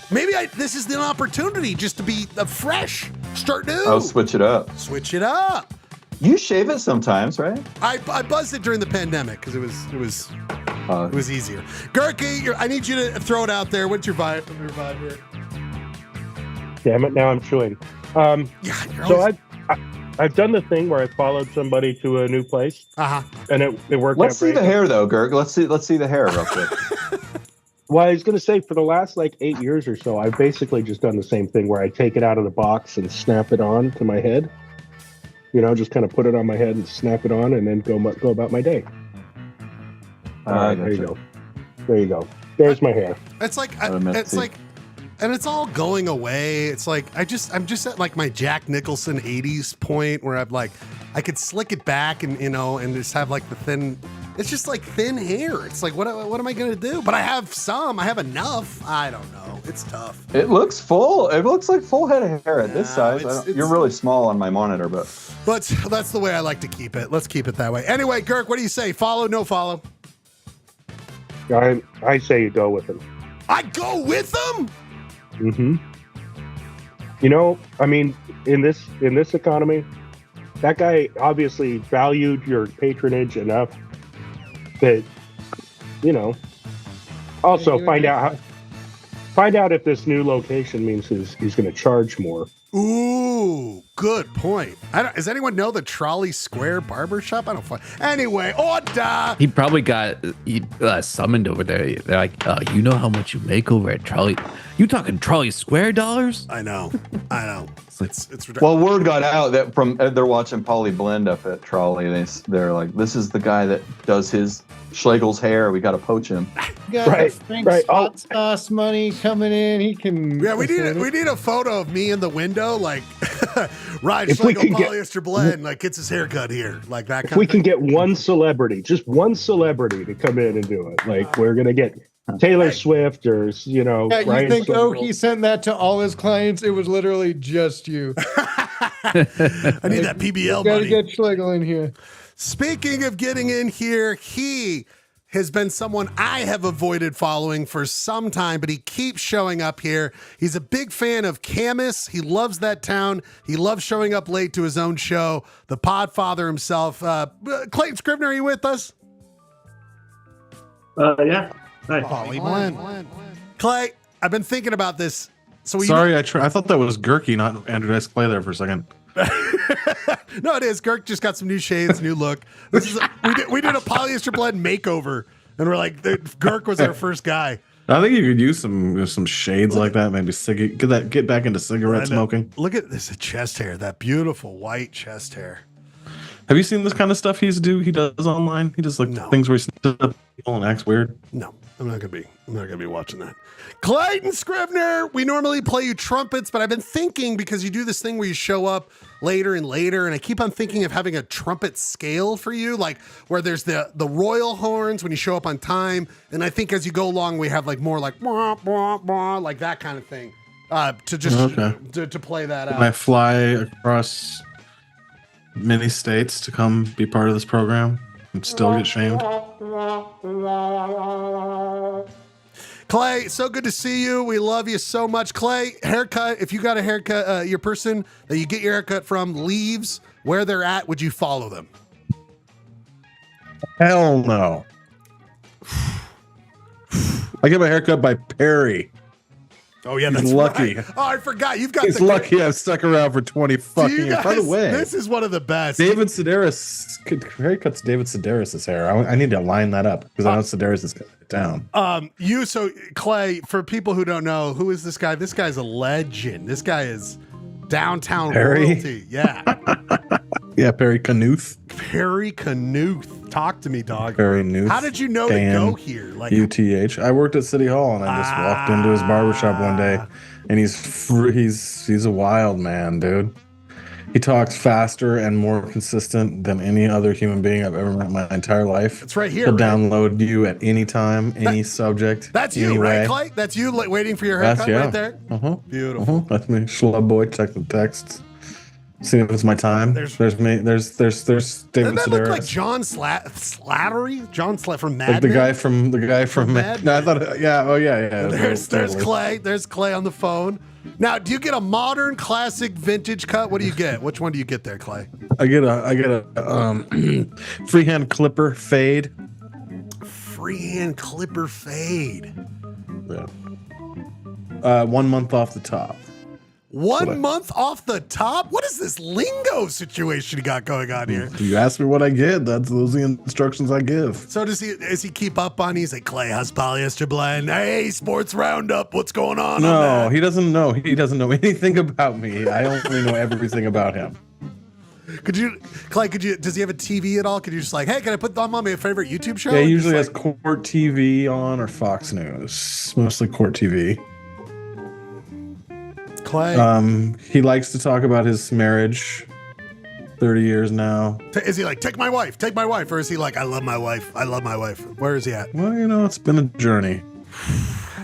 Maybe this is an opportunity just to be fresh, start new. Oh, switch it up. Switch it up. You shave it sometimes, right? I buzzed it during the pandemic because it was easier. Gurky, I need you to throw it out there. What's your vibe here? Damn it! Now I'm chewing. So I've done the thing where I followed somebody to a new place, and it worked. Let's see the hair though, Gurk. Let's see the hair real quick. Well, I was going to say for the last like 8 years or so, I've basically just done the same thing where I take it out of the box and snap it on to my head. Just kind of put it on my head and snap it on, and then go about my day. There you go. There's my hair. It's like and it's all going away. It's like I'm just at like my Jack Nicholson 80s point where I'm like I could slick it back and and just have like the thin. It's just like thin hair. It's like what am I gonna do? But I have enough. I don't know. It's tough. It looks full. It looks like full head of hair at this size. You're really small on my monitor, but that's the way I like to keep it. Let's keep it that way. Anyway, Gurk, what do you say? Follow? No follow? I say you go with him. I go with him? Mm-hmm. You know, I mean, in this economy, that guy obviously valued your patronage enough that, you know. Also, find out if this new location means he's going to charge more. Ooh, good point. Does anyone know the Trolley Square Barbershop? I don't find. Anyway, Ordah. He probably got summoned over there. They're like, you know how much you make over at Trolley? You talking Trolley Square dollars? I know. It's ridiculous. Well, word got out that they're watching Polly Blend up at Trolley. They're like, this is the guy that does his Schlegel's hair. We got to poach him. Right. Hot sauce money coming in. He can. Yeah, we need a photo of me in the window, like Ryan Schlegel Polyester Blend, like gets his haircut here, like that. Kind if we can get one celebrity, just one celebrity to come in and do it, like we're gonna get Taylor Swift or Yeah, Ryan you think Schlegel. he sent that to all his clients? It was literally just you. I need that PBL Got to money. get Schlegel in here. Speaking of getting in here, he has been someone I have avoided following for some time, but he keeps showing up here. He's a big fan of Camas. He loves that town. He loves showing up late to his own show. The Podfather himself. Clayton Scrivener, are you with us? Yeah. Hi. Polly Blend. Clay, I've been thinking about this. Sorry, I thought that was Gurky, not Andrew Dice Clay there for a second. No, it is. Girk just got some new shades, new look. We did a Polyester Blend makeover, and we're like, Girk was our first guy. I think you could use some shades like that. Maybe get back into cigarette smoking. Look at this chest hair, that beautiful white chest hair. Have you seen this kind of stuff he does online? He does things where he sits up people and acts weird. No, I'm not gonna be watching that. Clayton Scrivener, we normally play you trumpets, but I've been thinking, because you do this thing where you show up later and later, and I keep on thinking of having a trumpet scale for you, like where there's the royal horns when you show up on time, and I think as you go along we have like more like wah, wah, wah, like that kind of thing to just to play that out. When I fly across many states to come be part of this program and still get shamed. Clay, so good to see you. We love you so much. Clay, haircut. If you got a haircut, your person that you get your haircut from leaves where they're at, would you follow them? Hell no. I get my haircut by Perry. Oh yeah, He's that's lucky. Right. Oh, I forgot. You've got. He's lucky I've stuck around for 20 fucking years. By the way, this is one of the best. David Sedaris haircuts David Sedaris' hair. I need to line that up because I know Sedaris is cutting it down. Clay, for people who don't know, who is this guy? This guy's a legend. This guy is downtown Perry? royalty. Yeah. Yeah, Perry Knuth. Perry Knuth. Talk to me, dog. Perry Knuth. How did you know to go here? Like UTH. I worked at City Hall and I just walked into his barbershop one day, and he's a wild man, dude. He talks faster and more consistent than any other human being I've ever met in my entire life. It's right here. He'll right? download you at any time, any subject. That's you, anyway. right, Clay? That's you waiting for your haircut right there? Beautiful. That's me. Schlub boy, check the texts. See if it's my time. There's me. There's David Doesn't that look Sedaris. like John Slattery? John from Mad Like the Men? guy from Mad No, I thought. Yeah. Oh yeah. There's Clay. There's Clay on the phone. Now, do you get a modern, classic, vintage cut? What do you get? Which one do you get there, Clay? I get a freehand clipper fade. Freehand clipper fade. Yeah. 1 month off the top. 1 month off the top? What is this lingo situation you got going on here? You ask me what I get. Those are the instructions I give. So does he keep up on? He's like, Clay, how's Polyester Blend? Hey, Sports Roundup, what's going on? No, he doesn't know. He doesn't know anything about me. I only know everything about him. Clay, does he have a TV at all? Could you just like, hey, can I put them on my favorite YouTube show? Yeah, he usually has Court TV on or Fox News. Mostly Court TV. Clay. He likes to talk about his marriage. 30 years now. Is he like, take my wife, or is he like, I love my wife. Where is he at? Well, it's been a journey.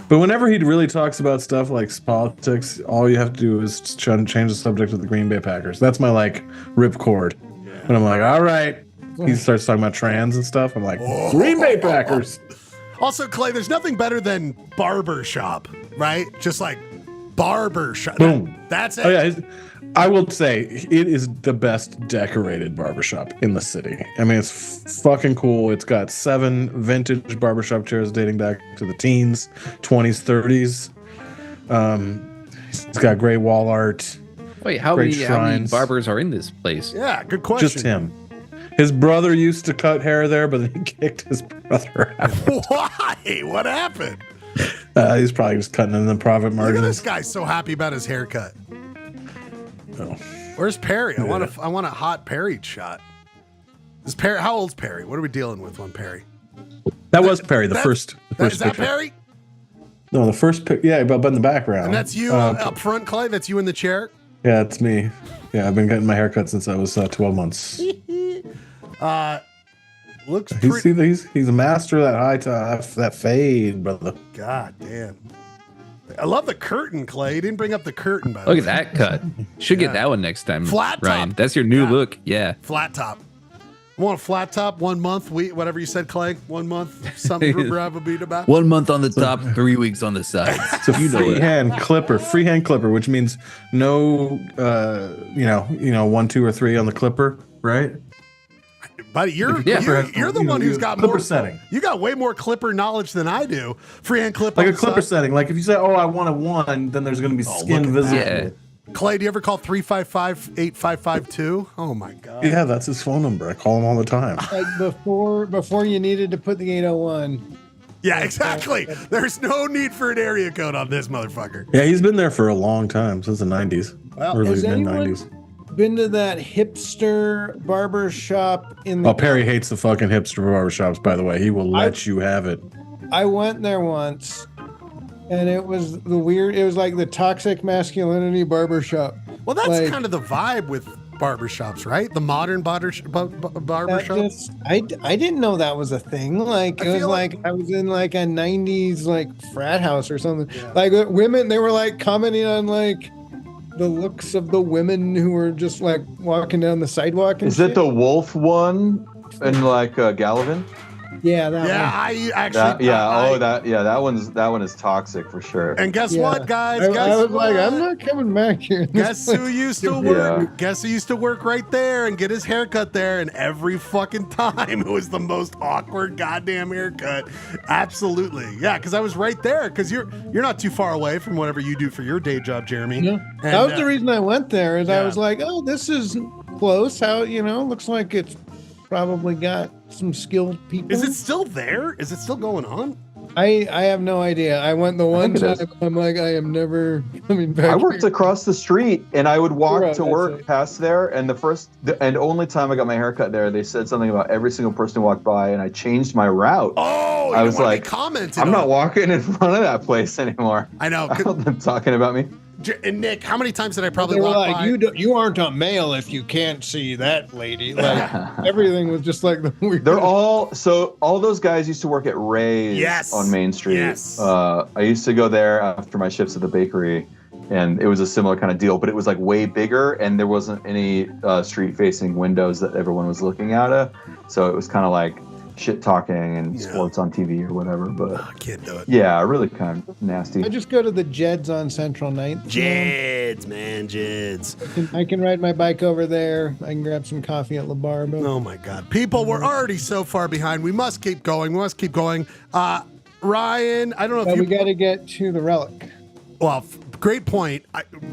But whenever he really talks about stuff like politics, all you have to do is change the subject of the Green Bay Packers. That's my ripcord. And I'm like, all right. He starts talking about trans and stuff. I'm like, Green Bay Packers. Also, Clay, there's nothing better than barber shop, right? Just like Barber shop. Boom. That's it. Oh yeah, I will say it is the best decorated barbershop in the city. I mean, it's fucking cool. It's got 7 vintage barbershop chairs dating back to the teens, 20s, 30s. It's got great wall art. Wait, how many barbers are in this place? Yeah, good question. Just him. His brother used to cut hair there, but then he kicked his brother out. Why? What happened? He's probably just cutting in the profit Look margin. at this guy so happy about his haircut. Oh. Where's Perry? I want a hot Perry shot. Is Perry? How old's Perry? What are we dealing with on Perry? That was Perry, the first Is that picture. Perry? No, the first yeah, but in the background. And that's you up front, Clay? That's you in the chair? Yeah, it's me. Yeah, I've been getting my haircut since I was 12 months. Looks pretty. He's a master of that high top, that fade, brother. God damn. I love the curtain, Clay. You didn't bring up the curtain, by the way. Look at that cut. Should get that one next time. Flat Ryan. top. That's your new look. Yeah. Flat top. I want a flat top, 1 month, whatever you said, Clay. 1 month, something for Bravo beat about. 1 month on the top, 3 weeks on the sides. It's a freehand clipper, which means no, 1, 2, or 3 on the clipper, right? Buddy, you're the one who's got clipper more setting. You got way more clipper knowledge than I do. Freehand clipper, like a clipper setting. Like if you say, "Oh, I want a 1," then there's going to be skin visible. Yeah. Clay, do you ever call 355-8552? Oh my god. Yeah, that's his phone number. I call him all the time. Like before you needed to put the 801. Yeah, exactly. There's no need for an area code on this motherfucker. Yeah, he's been there for a long time, since the 90s. Well, early has mid anyone 90s. been to that hipster barber shop in the? Oh, Perry hates the fucking hipster barbershops, by the way. He will let you have it. I went there once, and it was it was like the toxic masculinity barbershop. Well, that's like, kind of the vibe with barbershops, right? The modern barbershop. I didn't know that was a thing. Like it was like I was in like a 90s like frat house or something. Yeah. Like women, they were like commenting on like the looks of the women who were just like walking down the sidewalk. And Is it the wolf one in like Gallivan? Yeah, that one. I actually. That one is toxic for sure. And guess what, guys? I was like, I'm not coming back here. Guess who used to work? Yeah. Guess who used to work right there and get his haircut there? And every fucking time it was the most awkward goddamn haircut. Absolutely, yeah. Because I was right there. Because you're not too far away from whatever you do for your day job, Jeremy. Yeah. And, that was the reason I went there. Is I was like, oh, this is close. How looks like it's probably got some skilled people. Is it still there? Is it still going on? I have no idea. I went the one time. I'm like, I am never coming back. I worked across the street, and I would walk to work past there. And the only time I got my haircut there, they said something about every single person who walked by, and I changed my route. Oh, I was like, I'm not walking in front of that place anymore. I know. I don't want them talking about me. And Nick, how many times did I probably walk by? You aren't a male if you can't see that lady. Like everything was just like the weird. They're all those guys used to work at Ray's on Main Street. Yes. I used to go there after my shifts at the bakery, and it was a similar kind of deal, but it was like way bigger, and there wasn't any street-facing windows that everyone was looking out of, so it was kind of like shit talking and sports on TV or whatever, but I can't do it. Yeah, really kind of nasty. I just go to the Jeds on Central 9th. Jeds, man, Jeds. I can ride my bike over there. I can grab some coffee at La Barba. Oh my God, people, we're already so far behind. We must keep going. Ryan, I don't know if we got to get to the relic. Well, great point.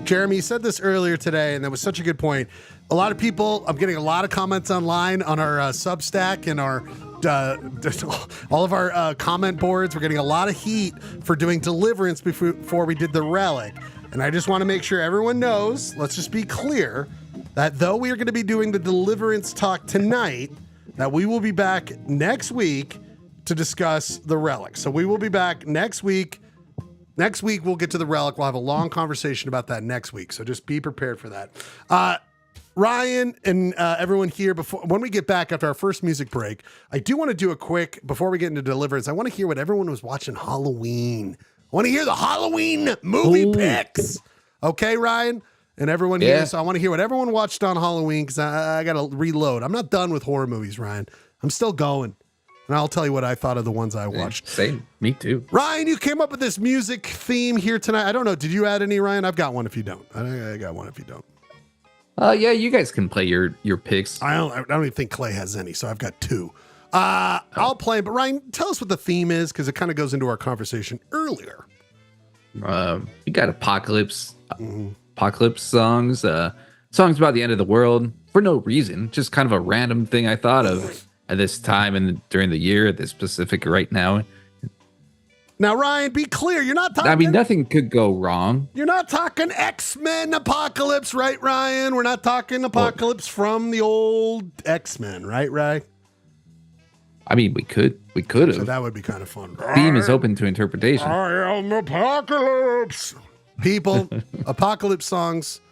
Jeremy said this earlier today, and that was such a good point. A lot of people, I'm getting a lot of comments online on our Substack and our all of our comment boards. We're getting a lot of heat for doing Deliverance before we did the Relic. And I just want to make sure everyone knows, let's just be clear, that though we are going to be doing the Deliverance talk tonight, that we will be back next week to discuss the Relic. So we will be back next week. Next week, we'll get to the Relic. We'll have a long conversation about that next week. So just be prepared for that. Ryan and everyone here, when we get back after our first music break, I do want to do a quick, before we get into Deliverance, I want to hear what everyone was watching Halloween. I want to hear the Halloween movie picks. Okay, Ryan? And everyone here. So I want to hear what everyone watched on Halloween because I got to reload. I'm not done with horror movies, Ryan. I'm still going. and I'll tell you what I thought of the ones I watched. Same. Me too. Ryan, you came up with this music theme here tonight. I don't know. Did you add any, Ryan? I've got one if you don't. I got one if you don't. Yeah, you guys can play your picks. I don't even think Clay has any, so I've got two. I'll play, but Ryan, tell us what the theme is, because it kind of goes into our conversation earlier. We got apocalypse songs, songs about the end of the world for no reason, just kind of a random thing I thought of at this time and during the year, at this specific right now. Now, Ryan, be clear. You're not talking. I mean, nothing could go wrong. You're not talking X-Men Apocalypse, right, Ryan? We're not talking Apocalypse from the old X-Men, right, Ryan? I mean, we could have. So that would be kind of fun. Theme is open to interpretation. I am Apocalypse. People, Apocalypse songs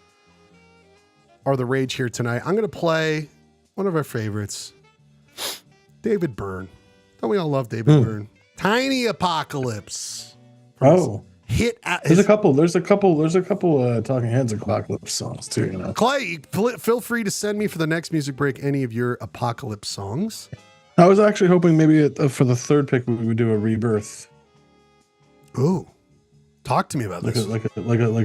are the rage here tonight. I'm going to play one of our favorites, David Byrne. Don't we all love David Byrne? Tiny Apocalypse. Hit. There's a couple Talking Heads Apocalypse songs too. You know. Clay, feel free to send me for the next music break any of your Apocalypse songs. I was actually hoping maybe for the third pick we would do a Rebirth. Ooh, talk to me about this. Like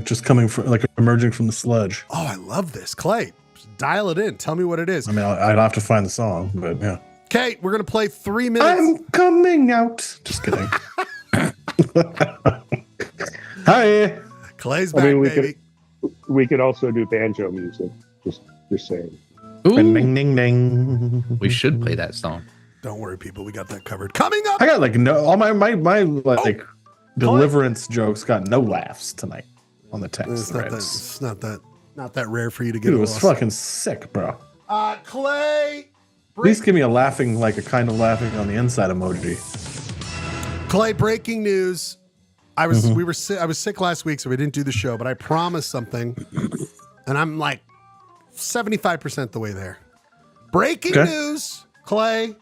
just coming from, like emerging from the sludge. Oh, I love this, Clay. Dial it in. Tell me what it is. I mean, I'd have to find the song, but yeah. Okay, we're gonna play 3 minutes. I'm coming out. Just kidding. Hi. Clay's back, baby. We could also do banjo music. Just saying. Ooh. Ding, ding, ding. We should play that song. Don't worry, people. We got that covered. Coming up. I got all my deliverance jokes got no laughs tonight on the text threads. It's not that rare for you to get. Dude, it was fucking sick, bro. Clay. At least give me a laughing, like a kind of laughing on the inside emoji. Clay, breaking news. I was sick last week, so we didn't do the show, but I promised something, and I'm like 75% the way there. Breaking news, Clay.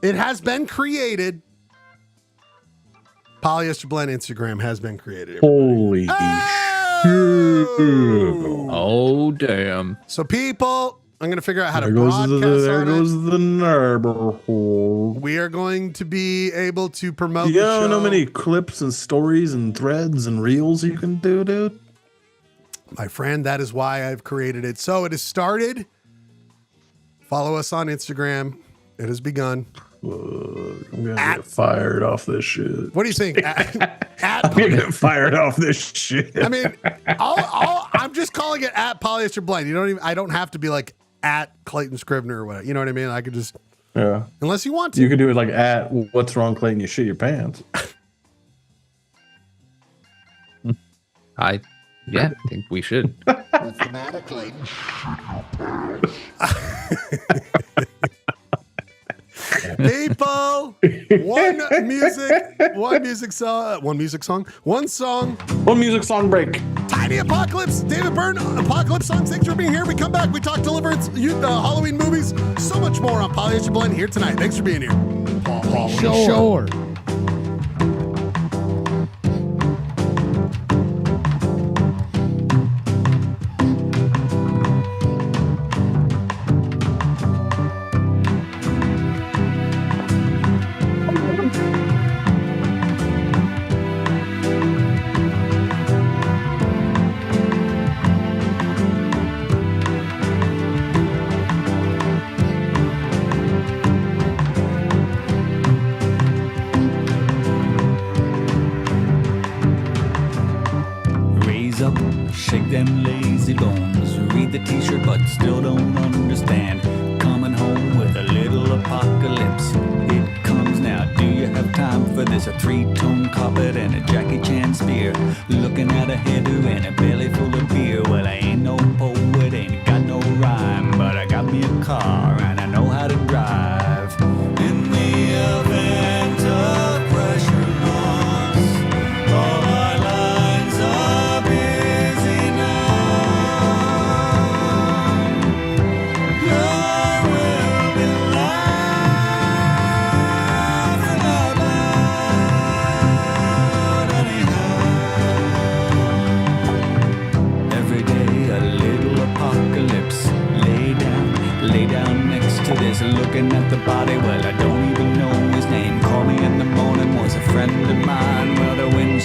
It has been created. Polyester Blend Instagram has been created. Holy shit. Oh, damn. So people, I'm going to figure out how to broadcast there goes the neighborhood. We are going to be able to promote the show. You know how many clips and stories and threads and reels you can do, dude? My friend, that is why I've created it. So it has started. Follow us on Instagram. It has begun. I'm gonna get fired off this shit. What do you think? I'm gonna get fired off this shit. I mean, I'm just calling it at Polyester Blend. I don't have to be like at Clayton Scrivener or whatever. You know what I mean? I could just, unless you want to. You could do it like at What's Wrong, Clayton? You shit your pants. I think we should. What's the matter, Clayton? People, one music song break. Tiny Apocalypse, David Byrne, Apocalypse songs. Thanks for being here. We come back. We talk deliverance, Halloween movies, so much more on Polyester Blend here tonight. Thanks for being here. Sure. Shake them lazy bones. Read the t-shirt but still don't understand. Coming home with a little apocalypse. It comes now. Do you have time for this? A 3-tone carpet and a Jackie Chan spear. Looking at a hairdo and a belly full of beer. Well, I ain't no poet, ain't got no rhyme, but I got me a car and I know how to drive. In the event of pressure loss, all our lines are busy now. I will be laughing out loud anyhow. Every day a little apocalypse. Lay down next to this, looking at the body. Well, I don't even know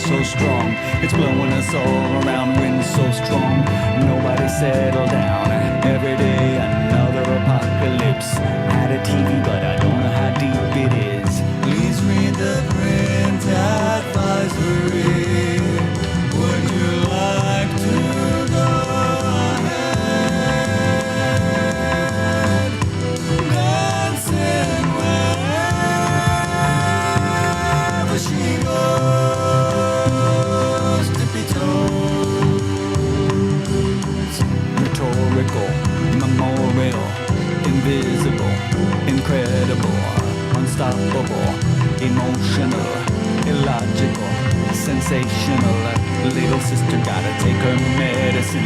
so strong. It's blowing us all around, wind so strong. Nobody settle down. Every day another apocalypse. Had a TV, but I don't know how deep it is. Please read the print advisory. Would you like to go ahead? Dancing wherever she goes, tippy toes. Rhetorical, memorial, invisible, incredible, unstoppable, emotional, illogical, sensational. Little sister gotta take her medicine.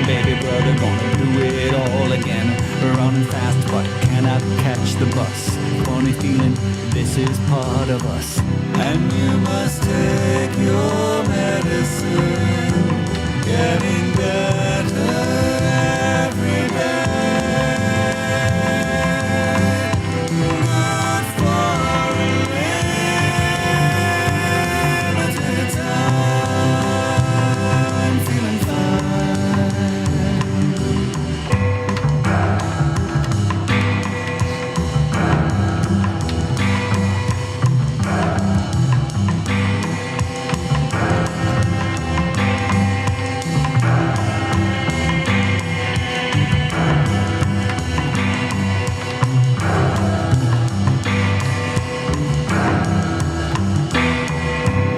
Baby brother gonna do it all again. Running fast but cannot catch the bus. Funny feeling, this is part of us. And you must take your medicine. Getting better every day. Good for a limited time. Feeling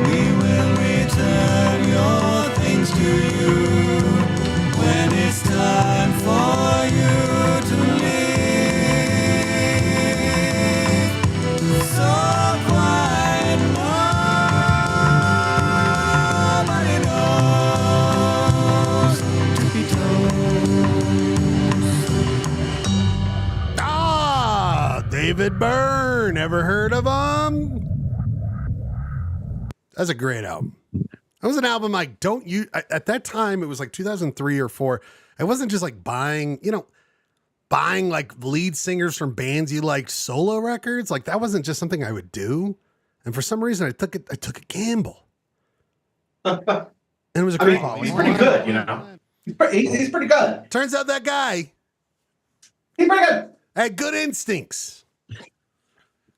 We will return your things to you when it's time for you to leave. So quiet, nobody knows. Tippy toes. Ah, David Byrne. Ever heard of him? That's a great album. That was an album I don't use. At that time, it was like 2003 or 4. I wasn't just like buying like lead singers from bands you liked solo records. Like that wasn't just something I would do. And for some reason, I took a gamble. And it was a great. He's pretty good, you know. He's pretty good. Turns out that guy He's pretty good. had good instincts.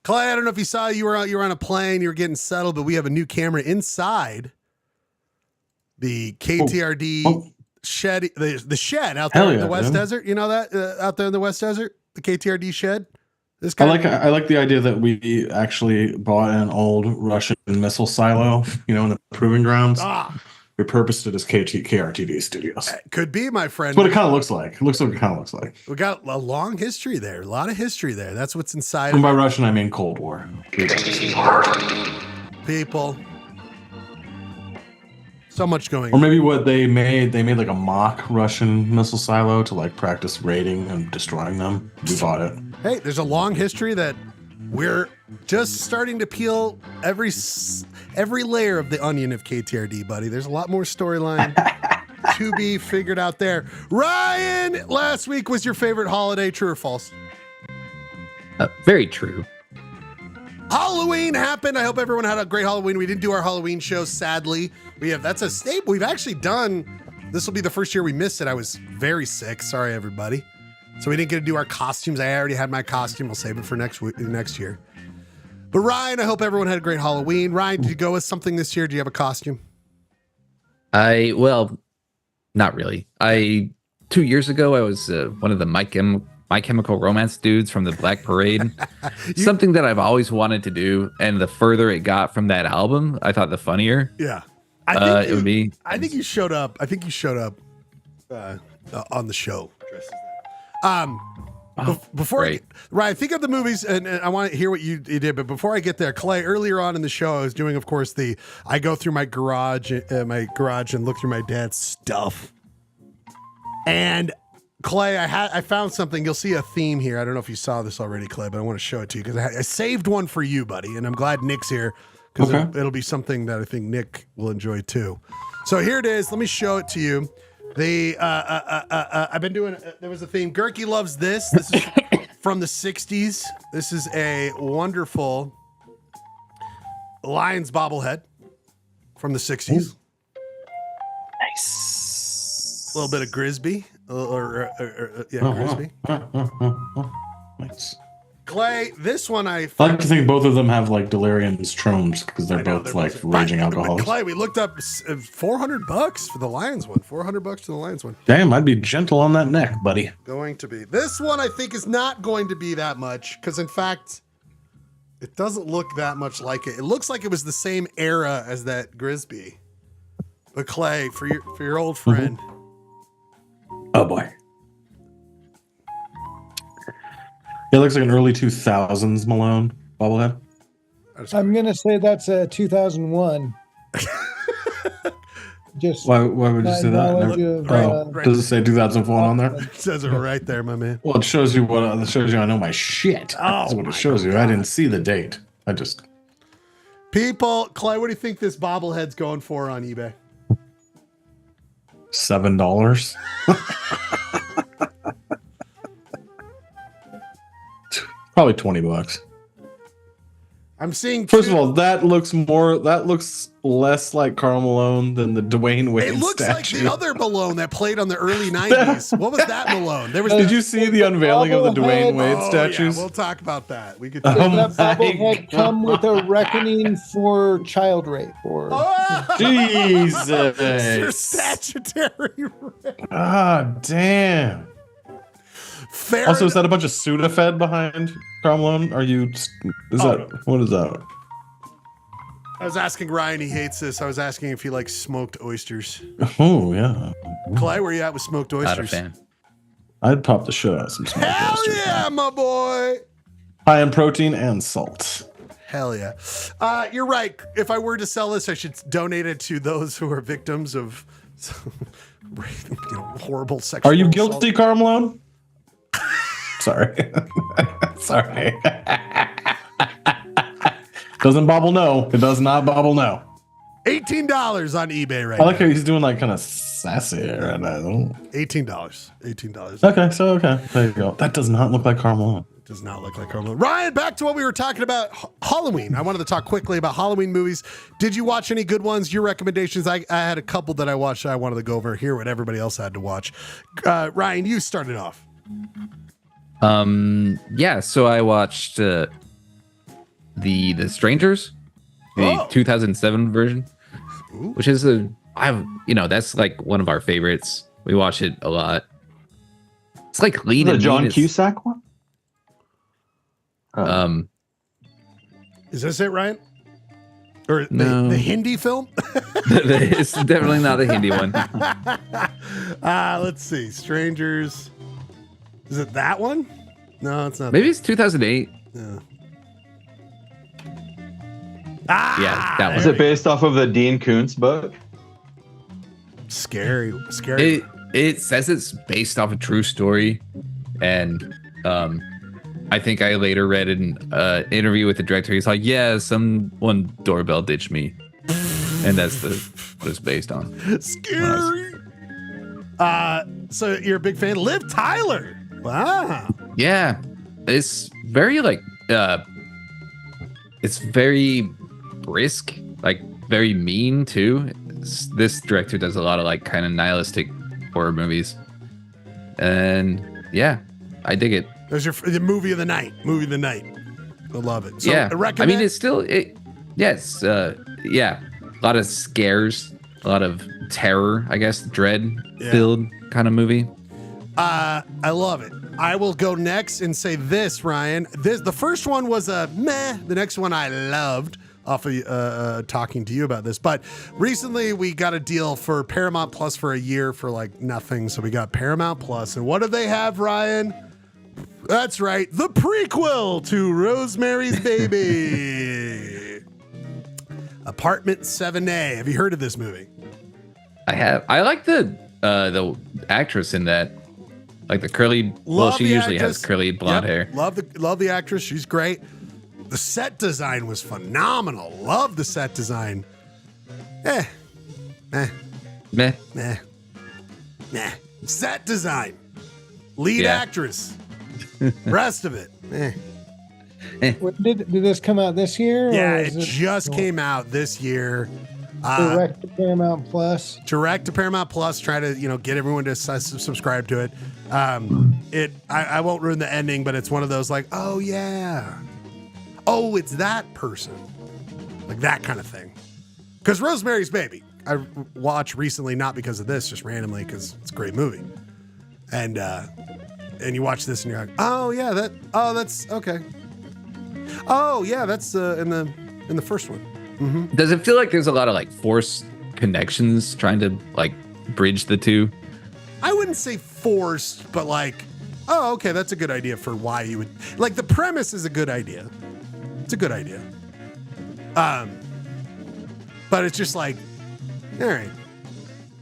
Clay, I don't know if you saw you were on a plane, you were getting settled, but we have a new camera inside the KTRD shed, the shed out there in the West Desert. You know that out there in the West Desert, the KTRD shed. This guy. I like the idea that we actually bought an old Russian missile silo, you know, in the proving grounds. Repurposed it as KRTD studios. Could be, my friend. That's what it kind of looks like. It looks like it kind of looks like. We got a long history there, a lot of history there. That's what's inside. And by Russian, I mean Cold War. People. So much going Or on. maybe what they made like a mock Russian missile silo to like practice raiding and destroying them. We bought it. Hey, there's a long history that we're just starting to peel every layer of the onion of KTRD, buddy. There's a lot more storyline to be figured out there. Ryan, last week was your favorite holiday, true or false? Very true. Halloween happened. I hope everyone had a great Halloween. We didn't do our Halloween show, sadly. That's a staple. We've actually done, this will be the first year we missed it. I was very sick. Sorry, everybody. So we didn't get to do our costumes. I already had my costume. I'll save it for next year. But Ryan, I hope everyone had a great Halloween. Ryan, did you go with something this year? Do you have a costume? Well, not really. 2 years ago, I was one of the My Chemical Romance dudes from the Black Parade. Something that I've always wanted to do, and the further it got from that album, I thought the funnier. Yeah, it would be. I think you showed up. on the show. Before Ryan, think of the movies, and I want to hear what you did. But before I get there, Clay, earlier on in the show, I was doing, of course, I go through my garage and look through my dad's stuff. And Clay, I found something. You'll see a theme here. I don't know if you saw this already, Clay, but I want to show it to you because I saved one for you, buddy. And I'm glad Nick's here because it'll be something that I think Nick will enjoy too. So here it is. Let me show it to you. I've been doing, there was a theme. Gerke loves this. This is from the 60s. This is a wonderful Lions bobblehead from the 60s. Nice. A little bit of Grisby. Grisby. Nice. Clay, this one I like to think both of them have like delirium's tromes because they're both like raging alcoholics. Clay, we looked up $400 for the Lions one. $400 to the Lions one. Damn, I'd be gentle on that neck, buddy. Going to be. This one I think is not going to be that much because in fact, it doesn't look that much like it. It looks like it was the same era as that Grisby. But Clay, for your old friend. Oh boy. It looks like an early 2000s Malone bobblehead. I'm gonna say that's a 2001. Just why would you say that? Does it say 2001 on there? It says it right there, my man. Well, it shows you I know my shit. That's what it shows you. I didn't see the date. I just people. Clay, what do you think this bobblehead's going for on eBay? $7. Probably $20. I'm seeing. First of all, that looks less like Karl Malone than the Dwayne Wade statue. It looks like the other Malone that played on the early 90s. What was that Malone? Did you see the unveiling of the Dwayne Wade statues? Yeah, we'll talk about that. We could. Does that bobblehead come with a reckoning for child rape or? Jesus! Your statutory rape. Ah, damn. Fair also, is that a bunch of Sudafed behind Karl Malone? What is that? I was asking Ryan, he hates this. I was asking if he likes smoked oysters. Oh, yeah. Clay, where you at with smoked oysters? Not a fan. I'd pop the shit out of some smoked oysters. Hell yeah, my boy. High in protein and salt. Hell yeah. You're right. If I were to sell this, I should donate it to those who are victims of horrible sexual Are you assault. guilty, Karl Malone? Sorry. Sorry. Doesn't bobble no. It does not bobble no. $18 on eBay right now. I like now. how he's doing like kind of sassy right now. $18. Okay. There you go. That does not look like Karl Malone. It does not look like Karl Malone. Ryan, back to what we were talking about, Halloween. I wanted to talk quickly about Halloween movies. Did you watch any good ones? Your recommendations? I had a couple that I watched. I wanted to go over here what everybody else had to watch. Ryan, you started off. Yeah, so I watched the Strangers, the 2007 version, which is that's like one of our favorites. We watch it a lot. It's like lean the and John mean. Cusack one. Is this it, Ryan? Or No. the Hindi film? It's definitely not the Hindi one. Let's see. Strangers. Is it that one? No, it's not. Maybe it's 2008. Yeah. Yeah, that Is one. it based off of the Dean Koontz book? Scary. It says it's based off a true story, and I think I later read an interview with the director. He's like, "Yeah, someone doorbell ditched me," and that's what it's based on. Scary. So you're a big fan, Liv Tyler. Wow. Yeah, it's very it's very brisk, like very mean too. This director does a lot of like kind of nihilistic horror movies, and yeah, I dig it. There's the movie of the night. I love it. So Yeah, recommend. I mean it's still yes, yeah, a lot of scares, a lot of terror, I guess, dread filled kind of movie. I love it. I will go next and say this, Ryan. The first one was a meh. The next one I loved off of talking to you about this. But recently we got a deal for Paramount Plus for a year for like nothing. So we got Paramount Plus. And what do they have, Ryan? That's right. The prequel to Rosemary's Baby. Apartment 7A. Have you heard of this movie? I have. I like the actress in that. Like the curly, she usually has curly blonde hair. Love the actress. She's great. The set design was phenomenal. Love the set design. Meh. Set design. Lead actress. Rest of it. Did this come out this year? Yeah, or it just came out this year. Direct to Paramount Plus. Direct to Paramount Plus. Try to get everyone to subscribe to it. I won't ruin the ending, but it's one of those like, oh yeah, oh it's that person, like that kind of thing. Because Rosemary's Baby, I watched recently, not because of this, just randomly because it's a great movie, and you watch this and you're like, oh yeah, that's okay. Oh yeah, that's in the first one. Mm-hmm. Does it feel like there's a lot of like forced connections trying to like bridge the two? I wouldn't say forced, but like, oh, okay, that's a good idea for why you would like. The premise is a good idea. It's a good idea. But it's just like, all right,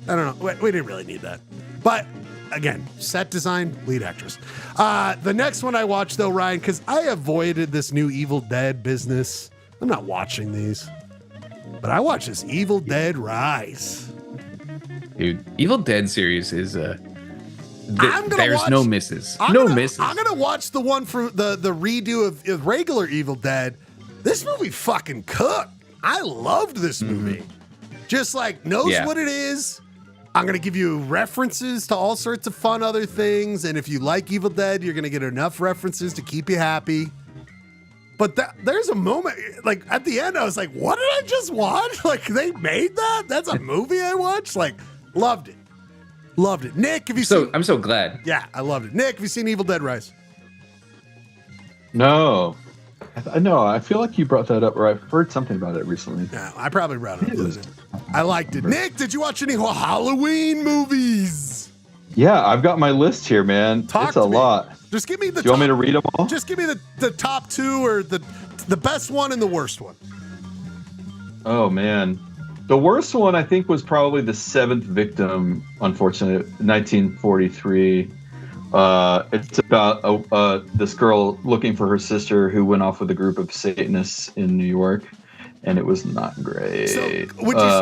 I don't know. We didn't really need that. But again, set design, lead actress. The next one I watched though, Ryan, because I avoided this new Evil Dead business. I'm not watching these, but I watched this Evil Dead Rise. Dude, Evil Dead series is there's no misses. I'm No misses. I'm gonna watch the one from the redo of regular Evil Dead. This movie fucking cooked. I loved this movie. Just like knows what it is. I'm gonna give you references to all sorts of fun other things, and if you like Evil Dead, you're gonna get enough references to keep you happy. But there's a moment, like at the end, I was like, "What did I just watch? Like they made that? That's a movie I watched? Like, loved it, loved it." Nick, have you seen? I'm so glad. Yeah, I loved it. Nick, have you seen Evil Dead Rise? No. No, I feel like you brought that up, or I've heard something about it recently. No, I probably brought it up. I liked it. Nick, did you watch any Halloween movies? Yeah, I've got my list here, man. It's a lot. Just give me the. Do you want me to read them all? Just give me the top two, or the best one and the worst one. Oh man, the worst one I think was probably The Seventh Victim. Unfortunately, 1943. It's about this girl looking for her sister who went off with a group of Satanists in New York, and it was not great. So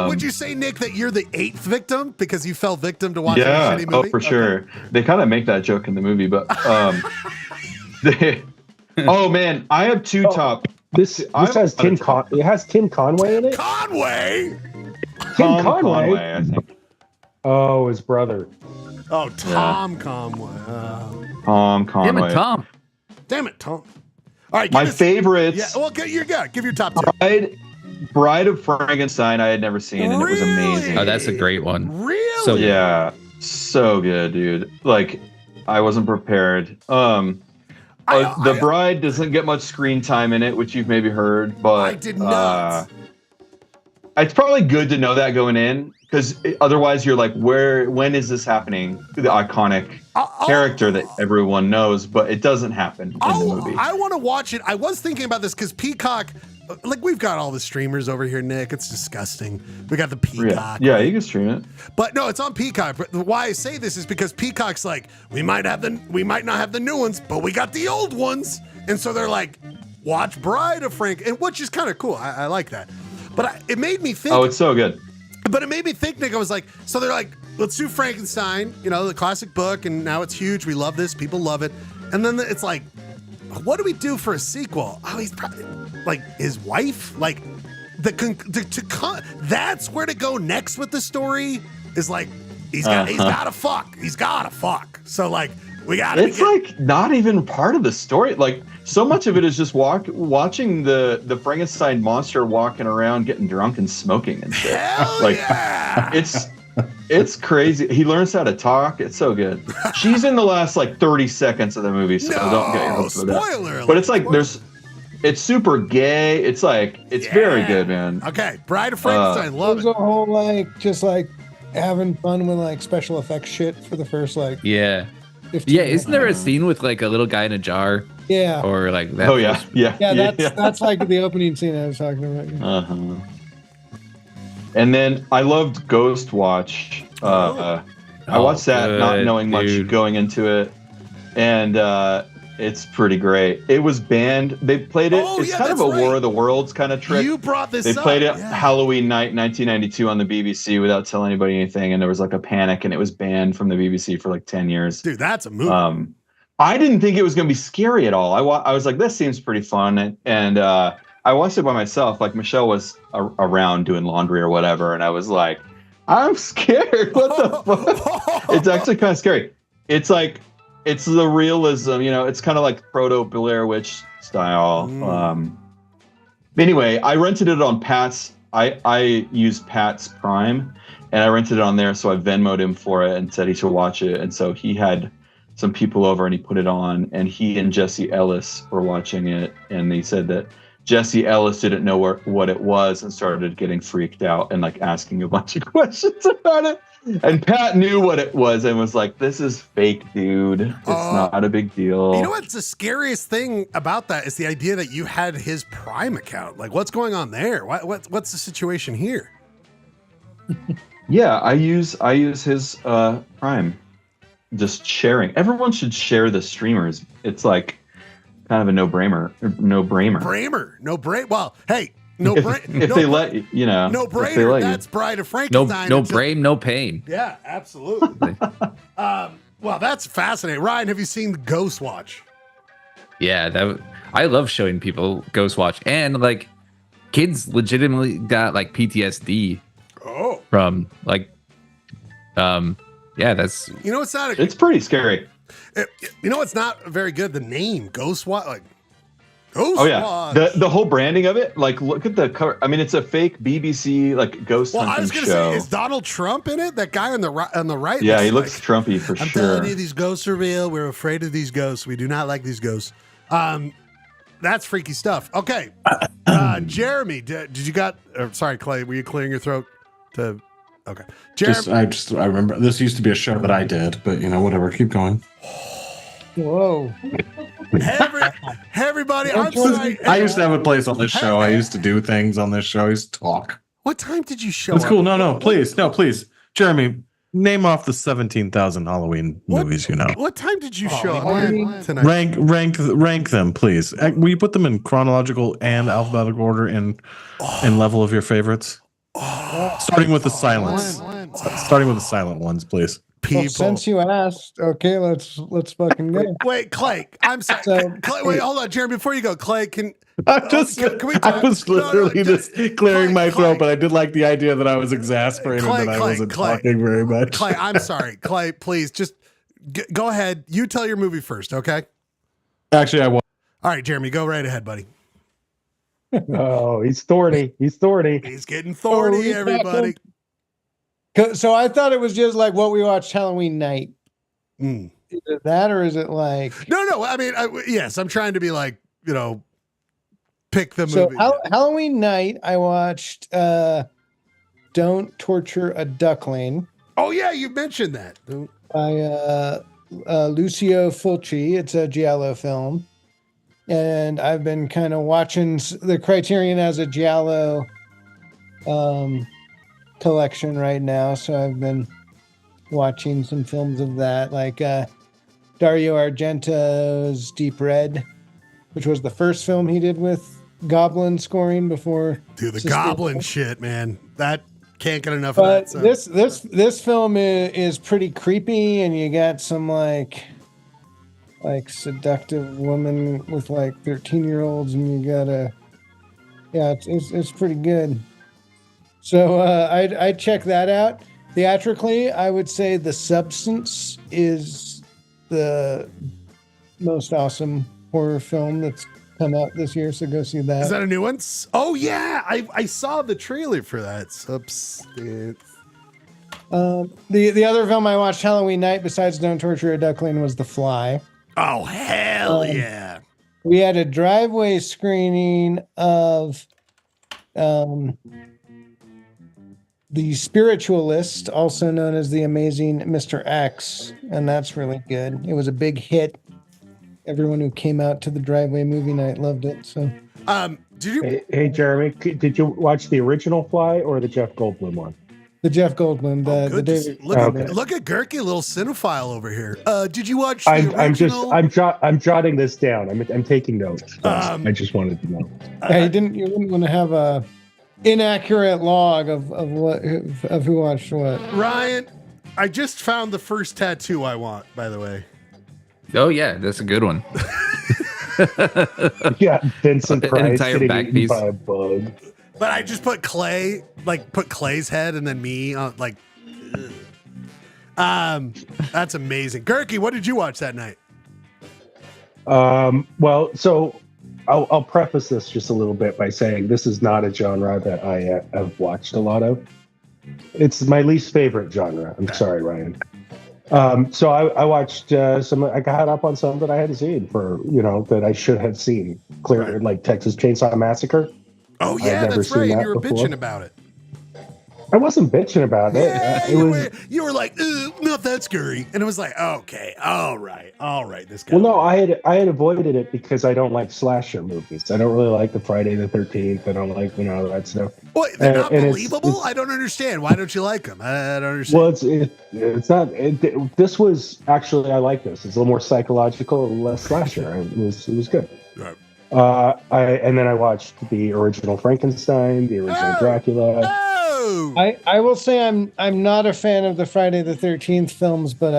would you say, Nick, that you're the 8th victim because you fell victim to watching a shitty movie? Oh, for sure. They kind of make that joke in the movie, but oh man, I have two top. This has Tim Conway in it. Conway. Tim Conway. I think. Oh, his brother. Oh, Tom Conway. Tom Conway. Damn it, Tom. Damn it, Tom. All right, my favorites. Yeah, well, give your top two. Bride of Frankenstein. I had never seen, and it was amazing. Oh, that's a great one. Really? So yeah, so good, dude. Like, I wasn't prepared. The Bride doesn't get much screen time in it, which you've maybe heard, but I did not. It's probably good to know that going in, because otherwise you're like, when is this happening? The iconic character that everyone knows, but it doesn't happen in the movie. I want to watch it. I was thinking about this because Peacock, like we've got all the streamers over here, Nick. It's disgusting. We got the Peacock. Yeah, you can stream it. But no, it's on Peacock. But why I say this is because Peacock's like, we might not have the new ones, but we got the old ones. And so they're like, watch Bride of Frank, and which is kind of cool. I like that. But it made me think. Oh, it's so good. But it made me think, Nick. I was like, so they're like, let's do Frankenstein, the classic book, and now it's huge. We love this. People love it. And then it's like, what do we do for a sequel? Oh, he's probably like his wife. Like that's where to go next with the story. Is like he's gotta fuck. He's gotta fuck. So like we gotta. It's like not even part of the story. Like so much of it is just watching the Frankenstein monster walking around, getting drunk and smoking and shit. Hell like yeah. It's crazy. He learns how to talk. It's so good. She's in the last like 30 seconds of the movie, so don't get your hopes up. Spoiler. But it's like it's super gay. It's like it's very good, man. Okay, Bride of Frankenstein, love it. There's a whole just having fun with like special effects shit for the first 15 isn't there a scene with like a little guy in a jar? Yeah. Or like that? Oh yeah. That's like the opening scene I was talking about. And then I loved Ghost Watch. I watched that not knowing much going into it, and it's pretty great. It was banned. They played it. It's kind of a War of the Worlds kind of trick. You brought this up. They played it Halloween night, 1992 on the BBC without telling anybody anything, and there was like a panic, and it was banned from the BBC for like 10 years. Dude, that's a movie. I didn't think it was going to be scary at all. I was like, this seems pretty fun, and I I watched it by myself. Like Michelle was around doing laundry or whatever, and I was like, I'm scared. What the fuck? It's actually kind of scary. It's like, it's the realism, you know. It's kind of like proto Blair Witch style. Anyway, I rented it on Pat's. I used Pat's Prime, and I rented it on there. So I Venmoed him for it and said he should watch it. And so he had some people over and he put it on, and he and Jesse Ellis were watching it, and they said that Jesse Ellis didn't know what it was and started getting freaked out and like asking a bunch of questions about it. And Pat knew what it was and was like, "This is fake, dude. It's not a big deal." You know what's the scariest thing about that is the idea that you had his Prime account. Like, what's going on there? What's the situation here? Yeah, I use his Prime. Just sharing. Everyone should share the streamers. It's like kind of a no-brainer. Well, hey, if they let you, you know. No brainer. That's Bride of Frankenstein. No brain, no pain. Yeah, absolutely. Well, that's fascinating. Ryan, have you seen Ghost Watch? Yeah, I love showing people Ghost Watch, and like kids legitimately got like PTSD. From like, yeah, that's. You know, it's not. It's pretty scary. You know, it's not very good. The name Ghost Watch, like. Oh yeah, the whole branding of it. Like, look at the cover. I mean, it's a fake BBC like ghost hunting show. I was gonna say, is Donald Trump in it? That guy on the right. Yeah, he looks Trumpy for I'm sure. telling you, these ghosts are real. We're afraid of these ghosts. We do not like these ghosts. That's freaky stuff. Okay, Jeremy, did you sorry, Clay, were you clearing your throat? Okay, Jeremy. I remember this used to be a show that I did, but you know, whatever. Keep going. Whoa. Everybody, I'm sorry. I used to have a place on this show. I used to do things on this show. I used to talk. What time did you show That's up? cool. No, please. Jeremy, name off the 17,000 Halloween movies you know. What time did you show up tonight? Rank them, please. Will you put them in chronological and alphabetical order and level of your favorites? Starting with the silence. Starting with the silent ones, please. Well, since you asked, okay, let's fucking go. Wait, Clay, I'm sorry. Clay, wait, hold on, Jeremy. Before you go, Clay, can we I was literally just clearing my throat, but I did like the idea that I was exasperated that I wasn't talking very much. Clay, I'm sorry. Clay, please just go ahead. You tell your movie first, okay? Actually, I won't. All right, Jeremy, go right ahead, buddy. Oh, he's thorny. He's getting thorny, everybody. So I thought it was just like what we watched Halloween night. Is it that, or is it like? No. I mean, yes, I'm trying to be like, you know, pick the movie. So Halloween night, I watched "Don't Torture a Duckling." Oh yeah, you mentioned that. By Lucio Fulci. It's a giallo film, and I've been kind of watching the Criterion as a giallo collection right now, so I've been watching some films of that, like Dario Argento's Deep Red, which was the first film he did with Goblin scoring before. Dude, the Goblin shit, man, that can't get enough of that. So. This film is pretty creepy, and you got some like seductive woman with like 13-year-olds, and you gotta, it's pretty good. So I'd check that out. Theatrically, I would say The Substance is the most awesome horror film that's come out this year, so go see that. Is that a new one? Oh, yeah. I saw the trailer for that. Substance. The other film I watched Halloween night besides Don't Torture a Duckling was The Fly. Oh, hell yeah. We had a driveway screening of The Spiritualist, also known as The Amazing Mr. X, and that's really good. It was a big hit. Everyone who came out to the driveway movie night loved it. So, did you? Hey, Jeremy, did you watch the original Fly or the Jeff Goldblum one? The Jeff Goldblum, the David. Look at Gerke, a little cinephile over here. Did you watch the original? I'm jotting this down. I'm taking notes. I just wanted to know. You wouldn't want to have a inaccurate log of who watched what. Ryan, I just found the first tattoo I want, by the way. Oh yeah, that's a good one. Yeah, Vincent An Price entire getting back eaten piece. by a bug. But I just put Clay's head and then me on like. That's amazing. Gurky, what did you watch that night? Well, so I'll preface this just a little bit by saying this is not a genre that I have watched a lot of. It's my least favorite genre. I'm sorry, Ryan. So I watched some. I got up on some that I hadn't seen that I should have seen. Clear, like Texas Chainsaw Massacre. Oh yeah, that's right. You were bitching about it. I wasn't bitching about it. Yeah, you were like, not that scary, and it was like, okay, all right. This guy. Well, no, I had avoided it because I don't like slasher movies. I don't really like the Friday the 13th. I don't like that stuff. What? They're not believable. I don't understand. Why don't you like them? I don't understand. Well, it's not. This was actually I like this. It's a little more psychological, less slasher. It was good. Right. And then I watched the original Frankenstein, the original Dracula. I will say I'm not a fan of the Friday the 13th films, but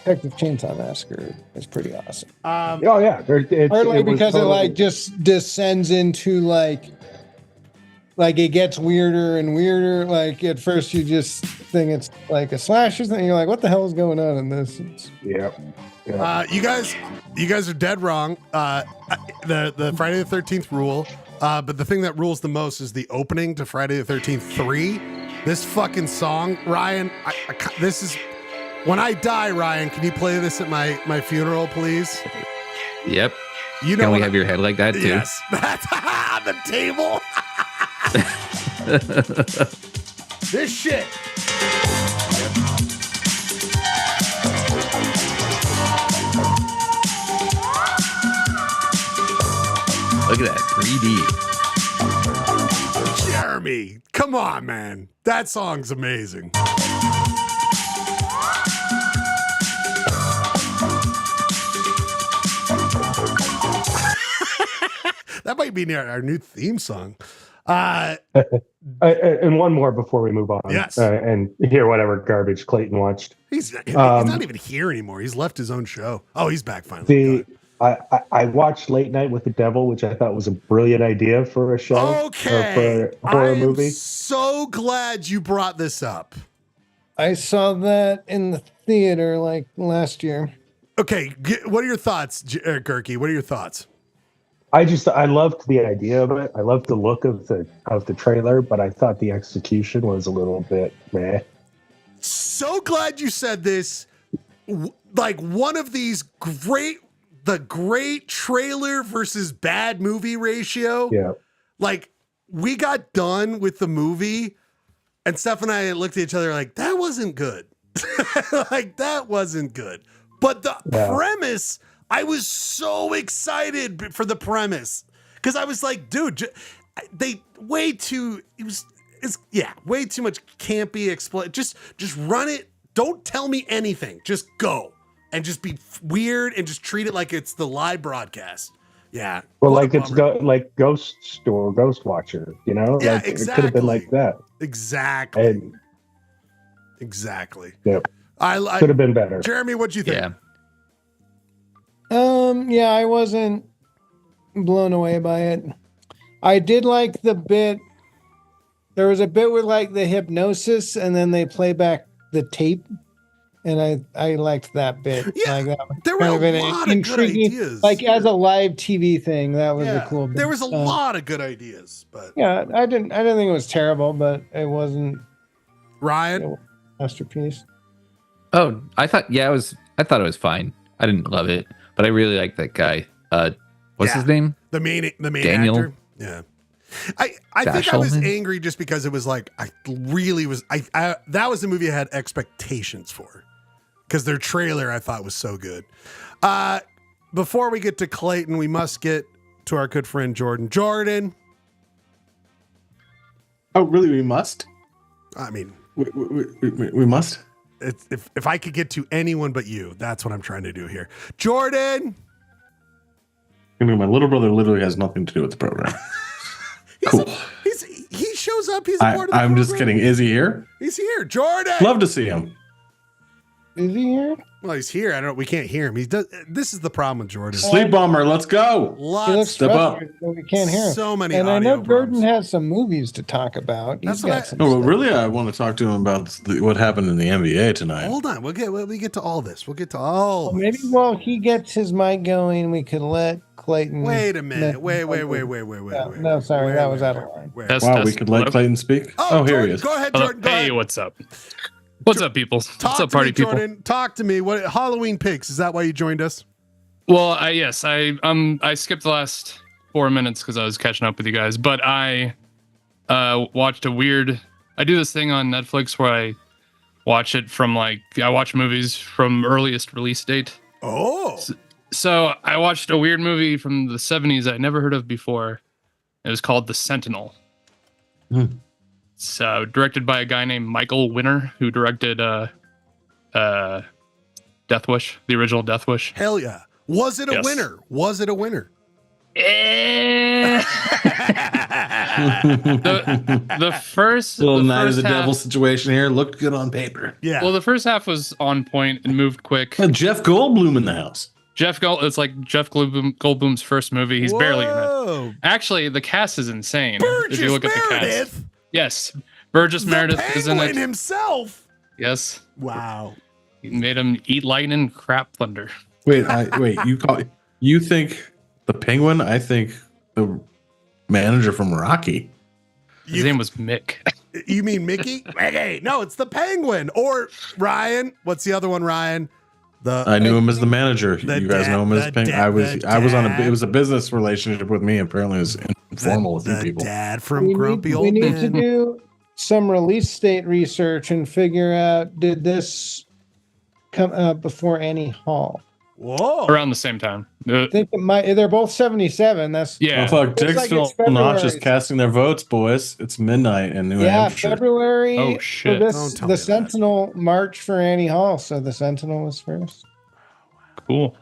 Texas Chainsaw Massacre is pretty awesome. Oh yeah, partly because it just descends into like it gets weirder and weirder. Like at first you just think it's like a slasher thing. You're like, what the hell is going on in this? Yeah. You guys are dead wrong. The Friday the 13th rule. But the thing that rules the most is the opening to Friday the 13th 3. This fucking song, Ryan. This is when I die, Ryan. Can you play this at my funeral, please? Yep. Can we have your head like that too? Yes. That's the table. This shit. Look at that 3D. Jeremy, come on, man. That song's amazing. That might be our new theme song. And one more before we move on. Yes. And hear whatever garbage Clayton watched. He's not even here anymore. He's left his own show. Oh, he's back finally. I watched Late Night with the Devil, which I thought was a brilliant idea for a show. Okay. For a horror movie. So glad you brought this up. I saw that in the theater like last year. Okay. What are your thoughts, Gurky? What are your thoughts? I loved the idea of it. I loved the look of the trailer, but I thought the execution was a little bit meh. So glad you said this. Like one of these the great trailer versus bad movie ratio. Yeah. Like we got done with the movie and Steph and I looked at each other like, that wasn't good. Like that wasn't good. But the premise, I was so excited for the premise because I was like, dude, way too much campy explain. Just run it. Don't tell me anything. Just go and just be weird and just treat it like it's the live broadcast. Yeah. Well, like it's like Ghost Store, Ghost Watcher, Yeah, like, exactly. It could have been like that. Exactly. Exactly. Yep. I could have been better. Jeremy, what'd you think? Yeah, I wasn't blown away by it. I did like the bit. There was a bit with like the hypnosis, and then they play back the tape, and I liked that bit. Yeah, like that there were a lot of good ideas. Like as a live TV thing, that was a cool bit. There was a lot of good ideas, but yeah, I didn't think it was terrible, but it wasn't. Ryan, masterpiece. Oh, I thought it was fine. I didn't love it, but I really like that guy. What's his name? The main Daniel? actor. Yeah. I think I was angry just because it was like I that was the movie I had expectations for because their trailer I thought was so good. Before we get to Clayton, we must get to our good friend Jordan. Jordan. Oh, really? We must? I mean, we must. If I could get to anyone but you, that's what I'm trying to do here. Jordan. I mean, my little brother literally has nothing to do with the program. Cool. He shows up. He's a part of the I'm program. just kidding. Is he here? He's here. Jordan. Love to see him. Is he here? Well, he's here. I don't. We can't hear him. He does. This is the problem with Jordan. Sleep bomber, let's go. He looks Lots. Step up. frustrated, but we can't hear him. So many. And I know audio Gordon problems. has some movies to talk about. That's He's what got some No, but stuff. really, I want to talk to him about what happened in the NBA tonight. Hold on. We get to all this. We'll get to all. Well, maybe while he gets his mic going, we could let Clayton. Wait a minute. Wait. No, sorry, that was out of line. Wow, we could let Clayton speak. Oh, here Jordan, he is. Go ahead, Hello. Jordan. Go Hey, ahead. what's up? What's up, people? Talk What's up, to party me, people? Jordan. Talk to me. What Halloween picks? Is that why you joined us? Well, I skipped the last 4 minutes because I was catching up with you guys, but I watched a weird. I do this thing on Netflix where I watch it from I watch movies from earliest release date. Oh. So I watched a weird movie from the 70s I'd never heard of before. It was called The Sentinel. It's directed by a guy named Michael Winner, who directed Death Wish, the original Death Wish. Hell yeah. Was it a Yes. winner? Was it a winner? The first Little the night of first the half- devil situation here. Looked good on paper. Yeah. Well, the first half was on point and moved quick. Jeff Goldblum in the house. It's like Jeff Goldblum's first movie. He's barely in it. Whoa. Actually, the cast is insane. Burgess if you look at the cast. Meredith. Yes. Burgess The Meredith is in Penguin it. himself. Yes. Wow. He made him eat lightning and crap thunder. Wait, you think the Penguin? I think the manager from Rocky. His name was Mick. You mean Mickey? Mickey. No, it's the Penguin. Or Ryan. What's the other one, Ryan? I knew him as the manager. You guys know him as Penguin. I was on it was a business relationship with me. Apparently, it was informal with you people. Dad from Grumpy Old We need Man. to do some release date research and figure out, did this come out before Annie Hall? Whoa. Around the same time. I think it might. They're both 77. That's Yeah. Oh, fuck. Looks like it's Dixville Notch is February. casting their votes, boys. It's midnight in New Hampshire. February. Oh, for shit. this, Don't tell the me that. Sentinel March for Annie Hall. So the Sentinel was first. Cool.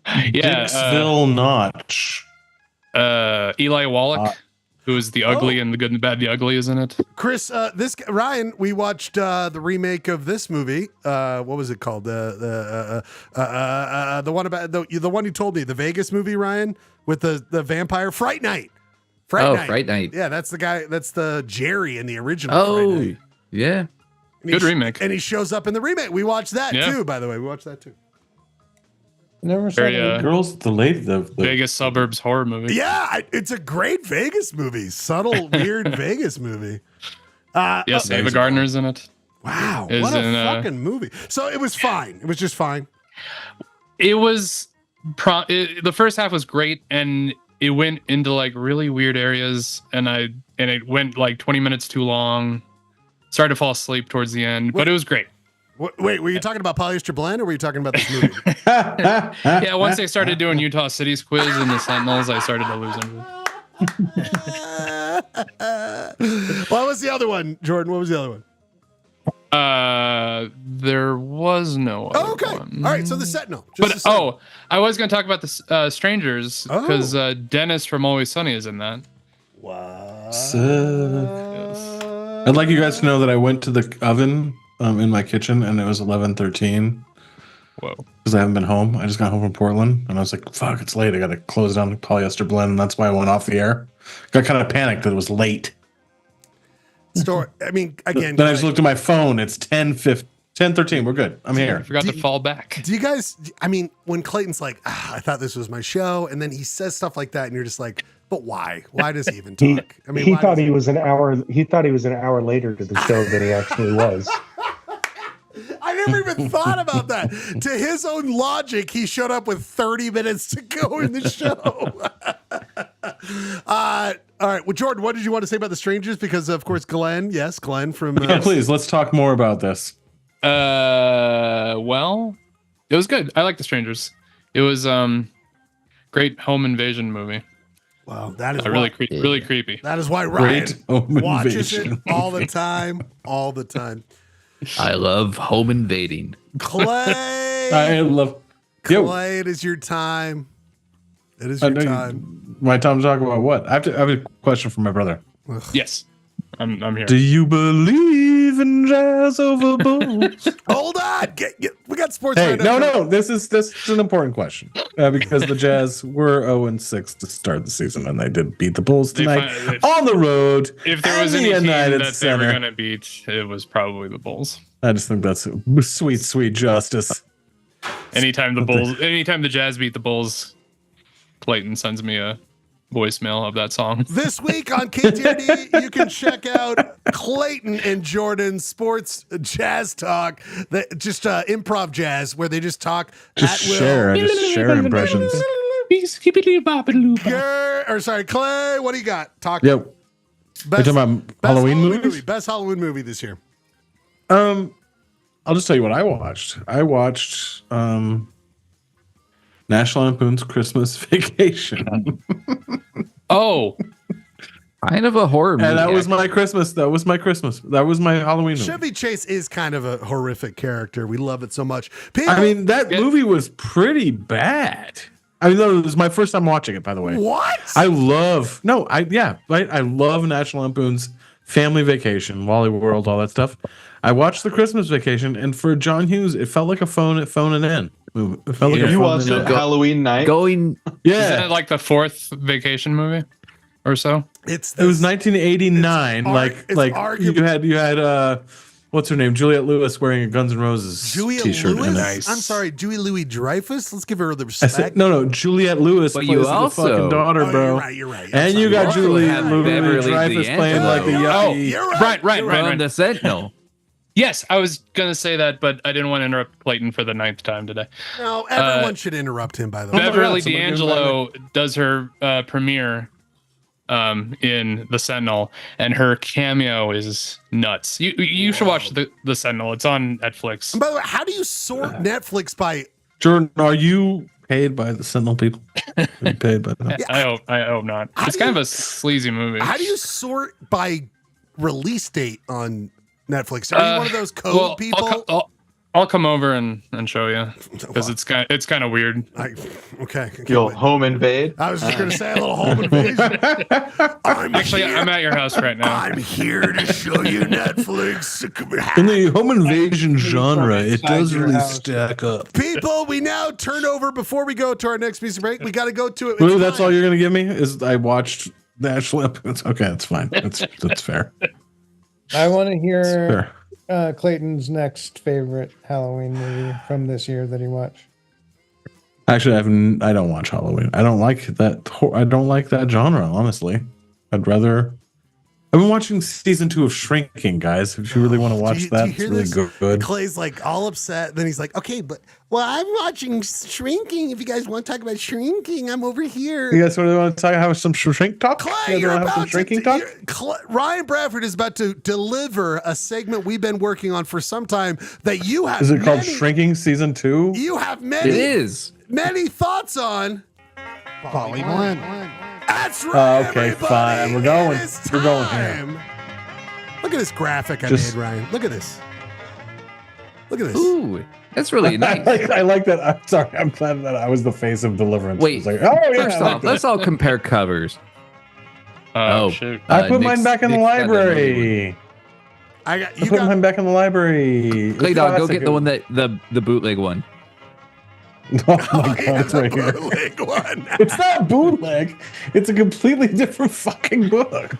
Yeah. Dixville Notch. Eli Wallach, who is the ugly and the good and the bad, the ugly is in it. Chris, Ryan, we watched the remake of this movie. What was it called? The one about the one you told me, the Vegas movie, Ryan, with the vampire Fright Night. Fright Night. Yeah, that's the guy. That's the Jerry in the original. Fright Oh, Night. yeah. And Good remake. And he shows up in the remake. We watched that Yeah. too, by the way. We watched that too. Never saw Very, it. Girls, the lady, the Vegas suburbs horror movie. Yeah, it's a great Vegas movie. Subtle, weird Vegas movie. Yes, Ava Gardner's in it. Wow, Is what a in, fucking movie. So it was fine. It was just fine. It was the first half was great, and it went into like really weird areas, and it went like 20 minutes too long. Started to fall asleep towards the end, but it was great. Wait, were you talking about Polyester Blend, or were you talking about this movie? Yeah, once they started doing Utah City's quiz and the Sentinels, I started to lose interest. What was the other one, Jordan? What was the other one? There was no other Okay. one. All right, so the Sentinel. But I was going to talk about the Strangers because Dennis from Always Sunny is in that. Wow. I'd like you guys to know that I went to the oven in my kitchen and it was 11:13. Whoa. Because I haven't been home. I just got home from Portland and I was like, fuck, it's late. I got to close down the Polyester Blend. And that's why I went off the air. Got kind of panicked that it was late. Story. I mean, again. Then I just looked at my phone. It's 10:13. We're good. I'm here. I forgot to fall back. Do you guys, I mean, when Clayton's like, I thought this was my show, and then he says stuff like that, and you're just like, but why? Why does he even talk? I mean, he why thought does he was an hour. He thought he was an hour later to the show than he actually was. I never even thought about that. To his own logic, he showed up with 30 minutes to go in the show. All right. Well, Jordan, what did you want to say about The Strangers? Because, of course, Glenn from... Yeah, please, let's talk more about this. Well, it was good. I like The Strangers. It was great home invasion movie. Wow, that is really creepy. That is why Ryan Great home watches it invasion. all the time. All the time. I love home invading. Clay. I love... Clay, it is your time. It is your time. My time to talk about what? I have a question for my brother. Yes, I'm here. Do you believe believe in jazz over booze. Hold on, we got sports. Hey, right now. no. This is an important question because the Jazz were 0-6 to start the season, and they did beat the Bulls tonight on the road. If there was any team that they were going to beat, it was probably the Bulls. I just think that's sweet justice. Anytime the Jazz beat the Bulls, Clayton sends me a voicemail of that song. This week on KTRD, you can check out Clayton and Jordan's sports jazz talk, just improv jazz, where they just talk just at will. share impressions. Clay, what do you got? Yep. Best, talking about Halloween movies? Best Halloween movie this year. I'll just tell you what I watched. I watched National Lampoon's Christmas Vacation. Oh, kind of a horror movie. And that was my Christmas. That was my Halloween movie. Chevy Chase is kind of a horrific character. We love it so much. That movie was pretty bad. It was my first time watching it, by the way. What? I love National Lampoon's Family Vacation, Wally World, all that stuff. I watched the Christmas Vacation, and for John Hughes, it felt like a phone in. It felt like you watched it Halloween night. Isn't it like the fourth vacation movie or so? It was 1989. You had what's her name? Juliette Lewis wearing a Guns N' Roses t-shirt. Nice. I'm sorry, Julie Louis-Dreyfus. Let's give her the respect. No, Juliette Lewis plays the fucking daughter, bro. You're right. And you got Julie Louis-Dreyfus playing like the yuppie. Right. The Sentinel. Yes, I was going to say that, but I didn't want to interrupt Clayton for the 9th time today. No, everyone should interrupt him, by the way. Beverly D'Angelo does her premiere in The Sentinel, and her cameo is nuts. You should watch the Sentinel. It's on Netflix. And by the way, how do you sort Netflix by... Jordan, are you paid by the Sentinel people? Are you paid by them? Yeah, I hope not. It's kind of a sleazy movie. How do you sort by release date on Netflix? Are you one of those code people? I'll come over and show you because it's kind of weird. Okay. You'll home invade. I was just going to say a little home invasion. I'm at your house right now. I'm here to show you Netflix. In the home invasion genre, it does really stack up. People, we now turn over before we go to our next piece of break. We got to go to it. Really, that's all you're going to give me? Is I watched National Lampoon's? Okay, that's fine. That's fair. I want to hear Clayton's next favorite Halloween movie from this year that he watched. Actually, I don't watch Halloween. I don't like that. I don't like that genre. Honestly, I'd rather. I've been watching season 2 of Shrinking, guys. If you really want to watch that, it's really good. Clay's like all upset. Then he's like, "Okay, but I'm watching Shrinking. If you guys want to talk about Shrinking, I'm over here." You guys really want to have some shrink talk? Clay, you want to have some shrinking talk? Ryan Bradford is about to deliver a segment we've been working on for some time that you have. Is it called Shrinking Season 2? You have many. It is. Many thoughts on Polly Blend. That's right. Okay, everybody. fine. We're going here. Look at this graphic I made, Ryan. Look at this. Look at this. Ooh, that's really nice. I like that. I'm sorry. I'm glad that I was the face of Deliverance. Wait, first off, let's all compare covers. Shoot. I put mine back in the library. I put mine back in the library. Clay Dog, go get the one that the bootleg one. Oh my God, it's right here. One. It's not bootleg. It's a completely different fucking book.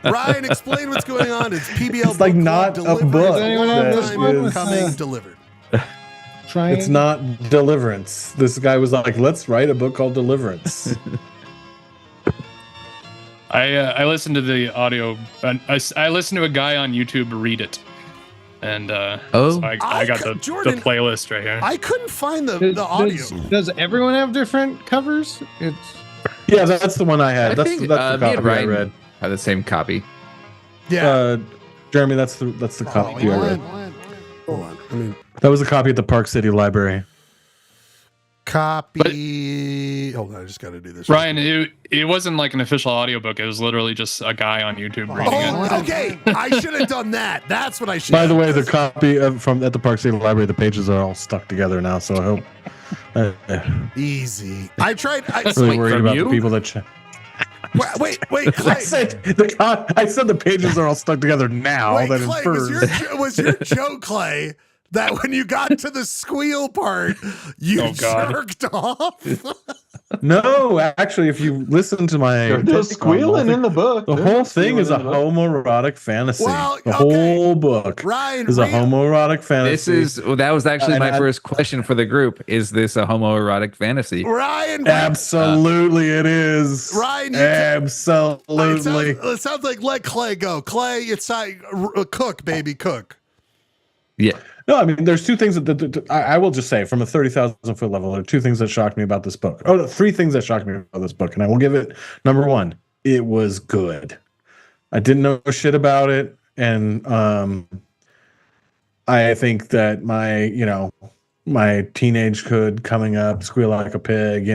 Ryan, explain what's going on. It's PBL It's like Book not Club a delivered. book. It's anyone have this one? coming delivered. It's not Deliverance. This guy was like, let's write a book called Deliverance. I listened to the audio. I listened to a guy on YouTube read it. And so I got the playlist right here. I couldn't find the audio. Does everyone have different covers? Yeah, that's the one I had. That's the copy I read. Have the same copy. Yeah, Jeremy, that's the copy I read. Hold on. That was a copy at the Park City Library. Copy. Hold on, I just got to do this. Ryan, it wasn't like an official audiobook. It was literally just a guy on YouTube reading it. Okay. I should have done that. That's what I should. By the way, the copy from at the Park City Library, the pages are all stuck together now. So I hope. Easy. I tried. Really worried about the people that. Wait, I said the pages are all stuck together now. Wait, that Clay, infers. was your joke, Clay, that when you got to the squeal part, you jerked off? No, actually, if you listen to my There's squealing in the book. The whole thing is a homoerotic fantasy. Well, the whole book Ryan, is a homoerotic fantasy. That was actually my first question for the group. Is this a homoerotic fantasy? Ryan, absolutely, it is. Ryan, absolutely. It sounds like let Clay go. Clay, it's cook, baby, cook. Yeah. No, I mean, there's two things that I will just say from a 30,000 foot level. There are two things that shocked me about this book. Oh, three things that shocked me about this book, and I will give it number one. It was good. I didn't know shit about it, and I think that my teenage kid coming up, squeal like a pig,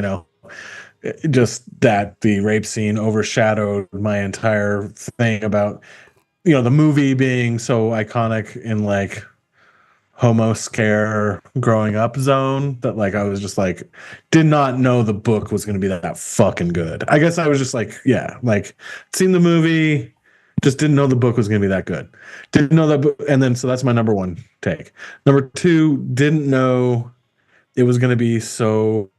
just that the rape scene overshadowed my entire thing about the movie being so iconic in like homo scare growing up zone that like I was just like did not know the book was going to be that fucking good. I guess I was just like seen the movie, just didn't know the book was going to be that good. Didn't know that book, and then so that's my number one take. Number two, didn't know it was going to be so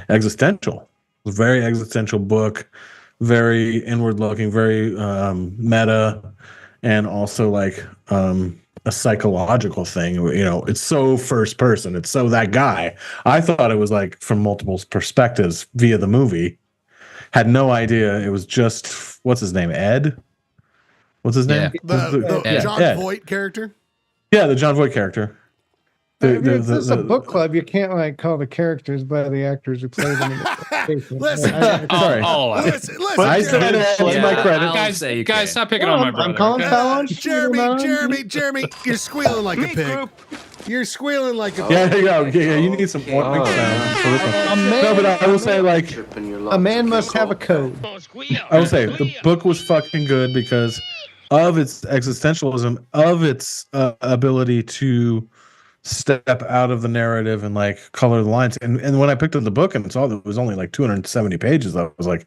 existential. It was a very existential book, very inward looking, very meta, and also like a psychological thing. It's so first person. It's so that guy. I thought it was like from multiple perspectives via the movie. Had no idea it was just what's his name? Ed? What's his name? The John Voight character? Yeah, the John Voight character. This is a book club. You can't like call the characters by the actors who play them. Listen, sorry. I said it. My credit. Guys, stop picking on my brother. I'm calling foul on Jeremy, you're squealing like a pig. You're squealing like a pig. Yeah, there you go. Yeah, you need some warning sound for this one. No, but I will say, like, a man must have a code. I will say the book was fucking good because of its existentialism, of its ability to step out of the narrative and like color the lines. And when I picked up the book and saw that it was only like 270 pages, I was like,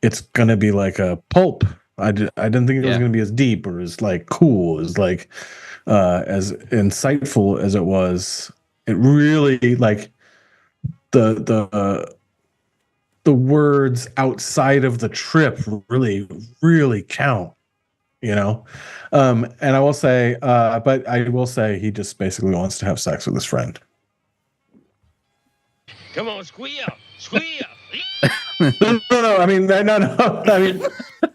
it's gonna be like a pulp. I didn't think it was gonna be as deep or as like cool as like as insightful as it was. It really like the words outside of the trip really count. And I will say, but I will say he just basically wants to have sex with his friend. Come on, squeal. No. I mean, no. I mean,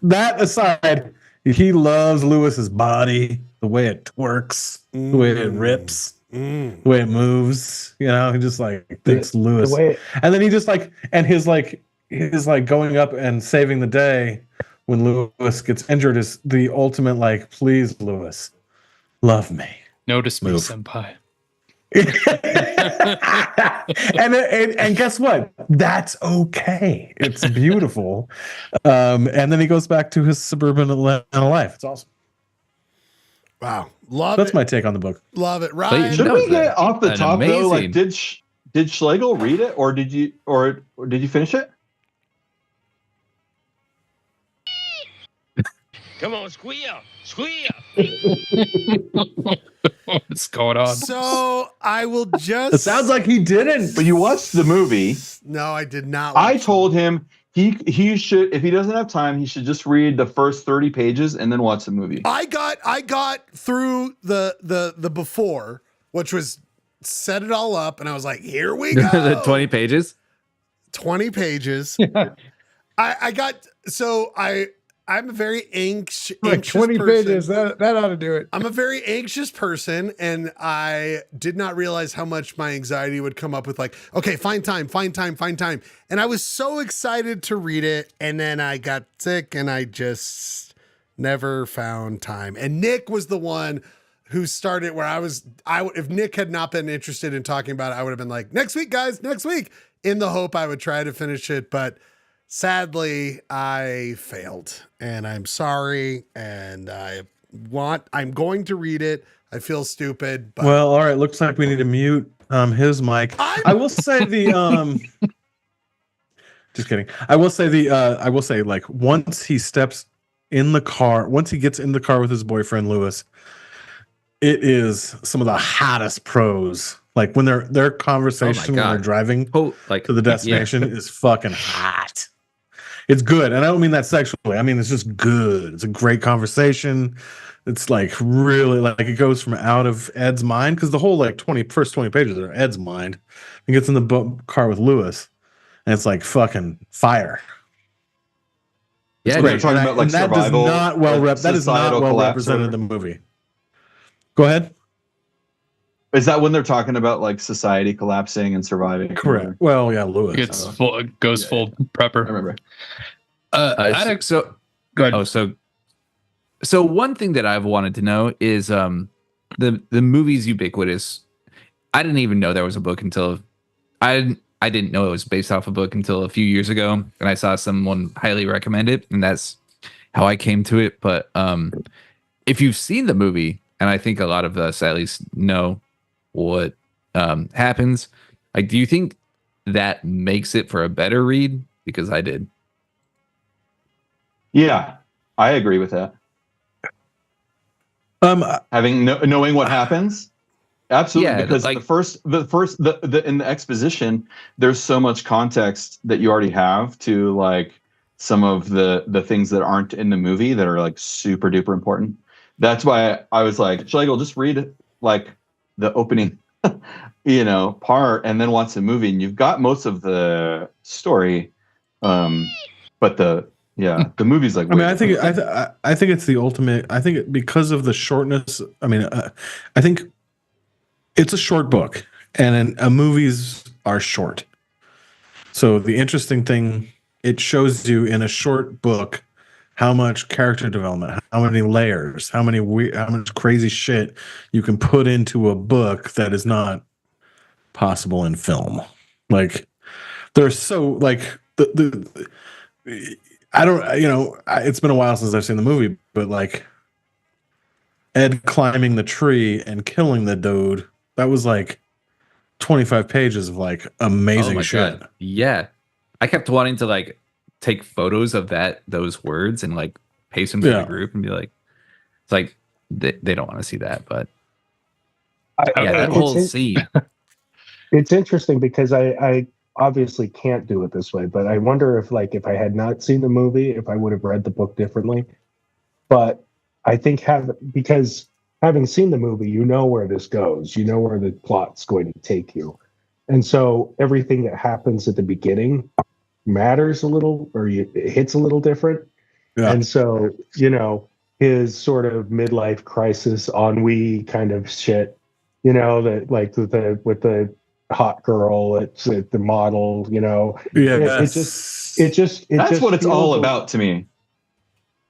that aside, he loves Lewis's body, the way it works, the way it rips, the way it moves. He just like thinks Lewis, and then he just like, and his going up and saving the day when Lewis gets injured is the ultimate like, please, Lewis, love me. Notice me, senpai. and guess what? That's okay. It's beautiful. And then he goes back to his suburban Atlanta life. It's awesome. Wow, That's my take on the book. Love it, Ryan. Should we get off the top though? Like, did Schlegel read it, or did you finish it? Come on, squeal. What's going on? So I will just. It sounds like he didn't. But you watched the movie. No, I did not. I told him he should, if he doesn't have time, he should just read the first 30 pages and then watch the movie. I got through the before, which was set it all up, and I was like, here we go. The 20 pages. 20 pages. I'm a very anxious 20 person. pages. That ought to do it. I'm a very anxious person, and I did not realize how much my anxiety would come up with like, okay, find time. And I was so excited to read it, and then I got sick, and I just never found time. And Nick was the one who started where if Nick had not been interested in talking about it, I would have been like, next week, guys, next week, in the hope I would try to finish it. But sadly, I failed, and I'm sorry, and I'm going to read it. I feel stupid. But well, all right. Looks like we need to mute his mic. I will say Just kidding. I will say like once he gets in the car with his boyfriend Lewis, it is some of the hottest prose. Like when their conversation when they're driving to the destination is fucking hot. It's good, and I don't mean that sexually. I mean it's just good. It's a great conversation. It's like really like it goes from out of Ed's mind because the whole like first 20 pages are Ed's mind. He gets in the car with Lewis, and it's like fucking fire. Yeah, they're talking about like survival. That is not well represented in the movie. Go ahead. Is that when they're talking about like society collapsing and surviving? Correct. Well, yeah, Lewis goes full prepper. I remember. So go ahead. Oh, so one thing that I've wanted to know is the movie's ubiquitous. I didn't even know there was a book until I didn't know it was based off a book until a few years ago, and I saw someone highly recommend it, and that's how I came to it. But if you've seen the movie, and I think a lot of us at least know what happens, like, do you think that makes it for a better read? Because I did. Yeah, I agree with that. Knowing what happens, absolutely. Because like, the in the exposition, there's so much context that you already have to like some of the things that aren't in the movie that are like super duper important. That's why I was like, Schlegel, just read like the opening, part, and then watch the movie, and you've got most of the story. But the movie's like. I mean, I think it's the ultimate. I think because of the shortness. I mean, I think it's a short book, and movies are short. So the interesting thing, it shows you in a short book how much character development, how many layers, how much crazy shit you can put into a book that is not possible in film. Like there's so like I don't, it's been a while since I've seen the movie, but like Ed climbing the tree and killing the dude, that was like 25 pages of like amazing shit. God. Yeah. I kept wanting to like take photos of those words and like paste them to the group and be like, it's like they don't want to see that, but that whole scene. It's interesting because I obviously can't do it this way, but I wonder if I had not seen the movie, if I would have read the book differently. But I think because having seen the movie, you know where this goes, you know where the plot's going to take you. And so everything that happens at the beginning matters a little, or it hits a little different. Yeah. And so, his sort of midlife crisis, ennui kind of shit, that like with the hot girl, it's the model, that's what it's all about to me.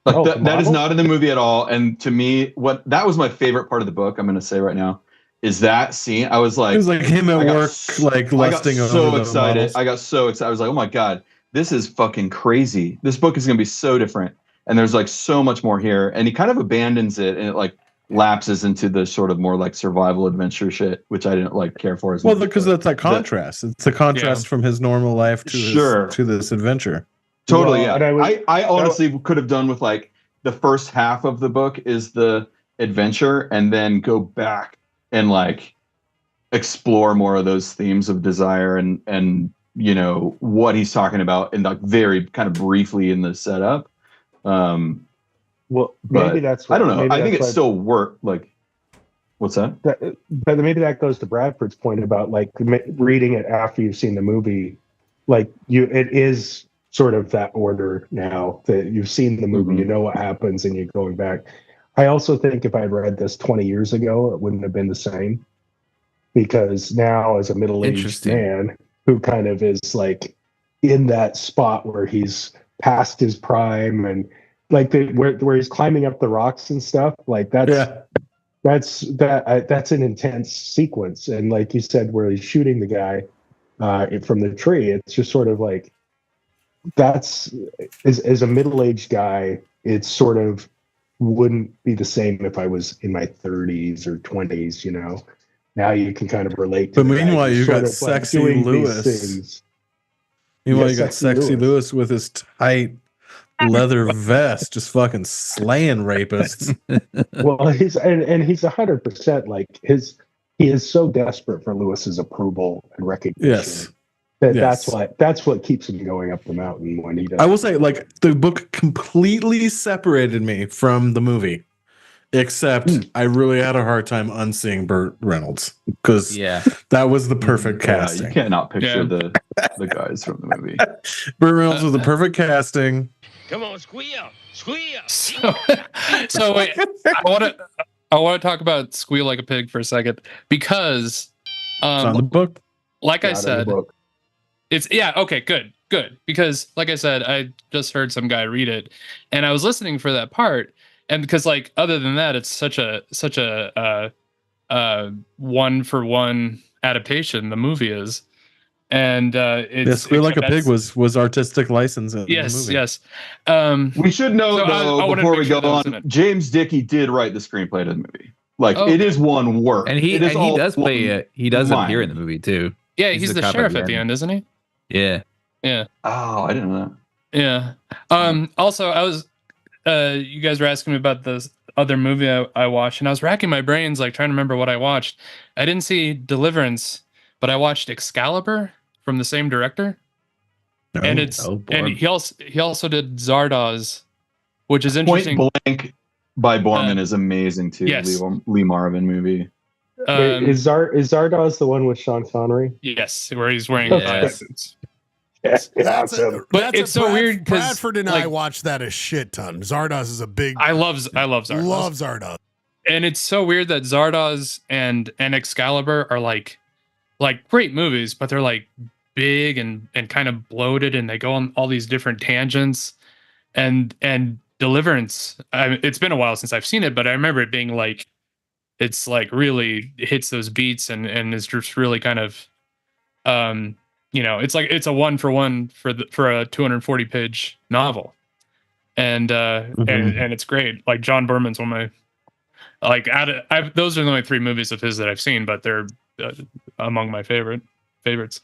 Like that is not in the movie at all. And to me, that was my favorite part of the book, I'm going to say right now, is that scene. I was like, it was like him at work, like lusting over so excited. I got so excited. I was like, oh my God, this is fucking crazy. This book is going to be so different. And there's like so much more here. And he kind of abandons it, and it like lapses into the sort of more like survival adventure shit, which I didn't like care for as much. Well, because that's a contrast. It's a contrast from his normal life to this adventure. Totally. Well, yeah. I honestly could have done with like the first half of the book is the adventure, and then go back and like explore more of those themes of desire and what he's talking about, and like very kind of briefly in the setup. Well, maybe that's what, I don't know. I think it still worked. Like, what's that? But maybe that goes to Bradford's point about like reading it after you've seen the movie. Like it is sort of that order now that you've seen the movie, you know what happens, and you're going back. I also think if I had read this 20 years ago, it wouldn't have been the same, because now as a middle-aged man who kind of is like in that spot where he's past his prime, and like where he's climbing up the rocks and stuff, like that's an intense sequence. And like you said, where he's shooting the guy from the tree, it's just sort of like, that's as a middle-aged guy, it's sort of wouldn't be the same if I was in my 30s or 20s, Now you can kind of relate to. But meanwhile, you got sexy Lewis. Meanwhile, you got Sexy Lewis with his tight leather vest, just fucking slaying rapists. Well, he's 100% like he is so desperate for Lewis's approval and recognition. Yes. That's what keeps him going up the mountain when he does. I will say, like, the book completely separated me from the movie, except I really had a hard time unseeing Burt Reynolds because that was the perfect casting. You cannot picture the guys from the movie. Burt Reynolds was the perfect casting. Come on, squeal, squeal. So wait, I want to talk about Squeal Like a Pig for a second because, It's on the book. Like I said, it's okay, good, because like I said, I just heard some guy read it, and I was listening for that part, and because like other than that, it's such a 1-for-1 adaptation. The movie is. And Squeal Like a Pig was artistic license in the movie. Yes. We should know though before we go on. James Dickey did write the screenplay to the movie. Like it is one work, and he does play it. He does appear in the movie too. Yeah, he's the sheriff at the end, isn't he? Yeah. Yeah. Oh, I didn't know that. Yeah. Also, I was you guys were asking me about this other movie I watched, and I was racking my brains like trying to remember what I watched. I didn't see Deliverance, but I watched Excalibur from the same director, and he also did Zardoz, which is interesting. Point Blank by Borman is amazing too. Yes. Lee Marvin movie. Is Zardoz the one with Sean Connery? Yes, where he's wearing suits. But it's so weird because Bradford and I watched that a shit ton. Zardoz is a big. I love Zardoz. Love Zardoz. And it's so weird that Zardoz and Excalibur are like great movies, but they're like big and kind of bloated, and they go on all these different tangents. And Deliverance, it's been a while since I've seen it, but I remember it being like, it's like really hits those beats and is just really kind of, it's like it's a 1-for-1 for a 240-page novel, and it's great. Like John Berman's one of my those are the only 3 movies of his that I've seen, but they're among my favorites.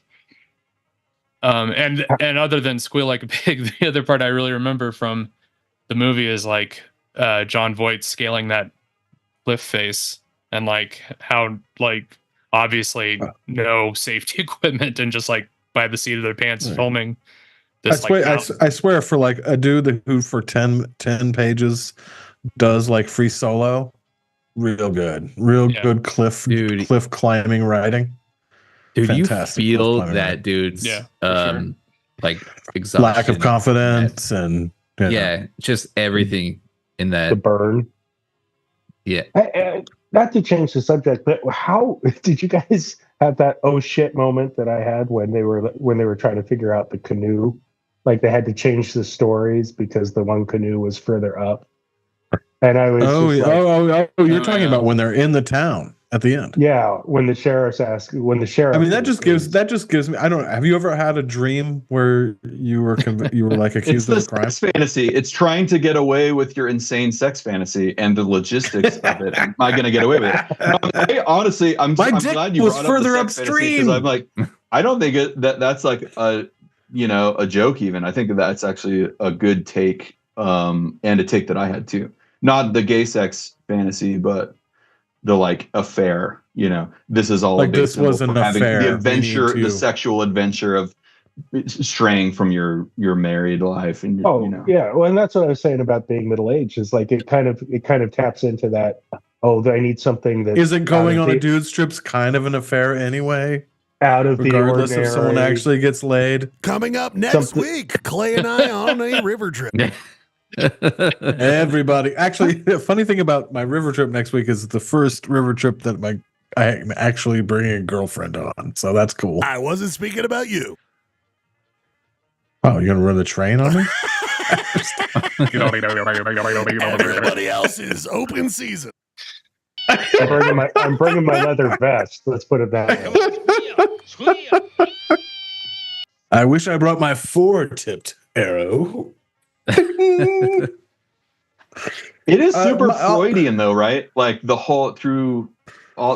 And other than Squeal Like a Pig, the other part I really remember from the movie is like John Voight scaling that cliff face, and like how like obviously no safety equipment and just like by the seat of their pants filming this. I swear for like a dude who for 10 pages does like free solo, real good cliff climbing writing. Dude, fantastic. You feel that dude's like exhaustion, lack of confidence, and just everything in that. The burn. Yeah. Not to change the subject, but how did you guys have that oh shit moment that I had when they were trying to figure out the canoe? Like they had to change the stories because the one canoe was further up. And I was you're talking about when they're in the town at the end. Yeah, when the sheriff. I mean, that just gives me. I don't. Have you ever had a dream where you were like accused of a crime? Sex fantasy. It's trying to get away with your insane sex fantasy and the logistics of it. Am I going to get away with it? I'm glad you brought up further upstream because I'm like, I don't think that's like a joke even. I think that's actually a good take, and a take that I had too. Not the gay sex fantasy, but the like affair. This is all like this was an affair. The adventure, the sexual adventure of straying from your married life, and yeah. Well, and that's what I was saying about being middle aged. Is like it kind of taps into that. Oh, I need something that isn't going on a dude's trip's kind of an affair anyway. Out of regardless the ordinary. if someone actually gets laid. Coming up next week, Clay and I on a river trip. Everybody, actually, the funny thing about my river trip next week is the first river trip that I'm actually bringing a girlfriend on, so that's cool. I wasn't speaking about you. Oh, you're gonna run the train on me? Everybody else is open season. I'm bringing my leather vest. Let's put it that way. I wish I brought my 4-tipped arrow. It is super Freudian though, right? Like the whole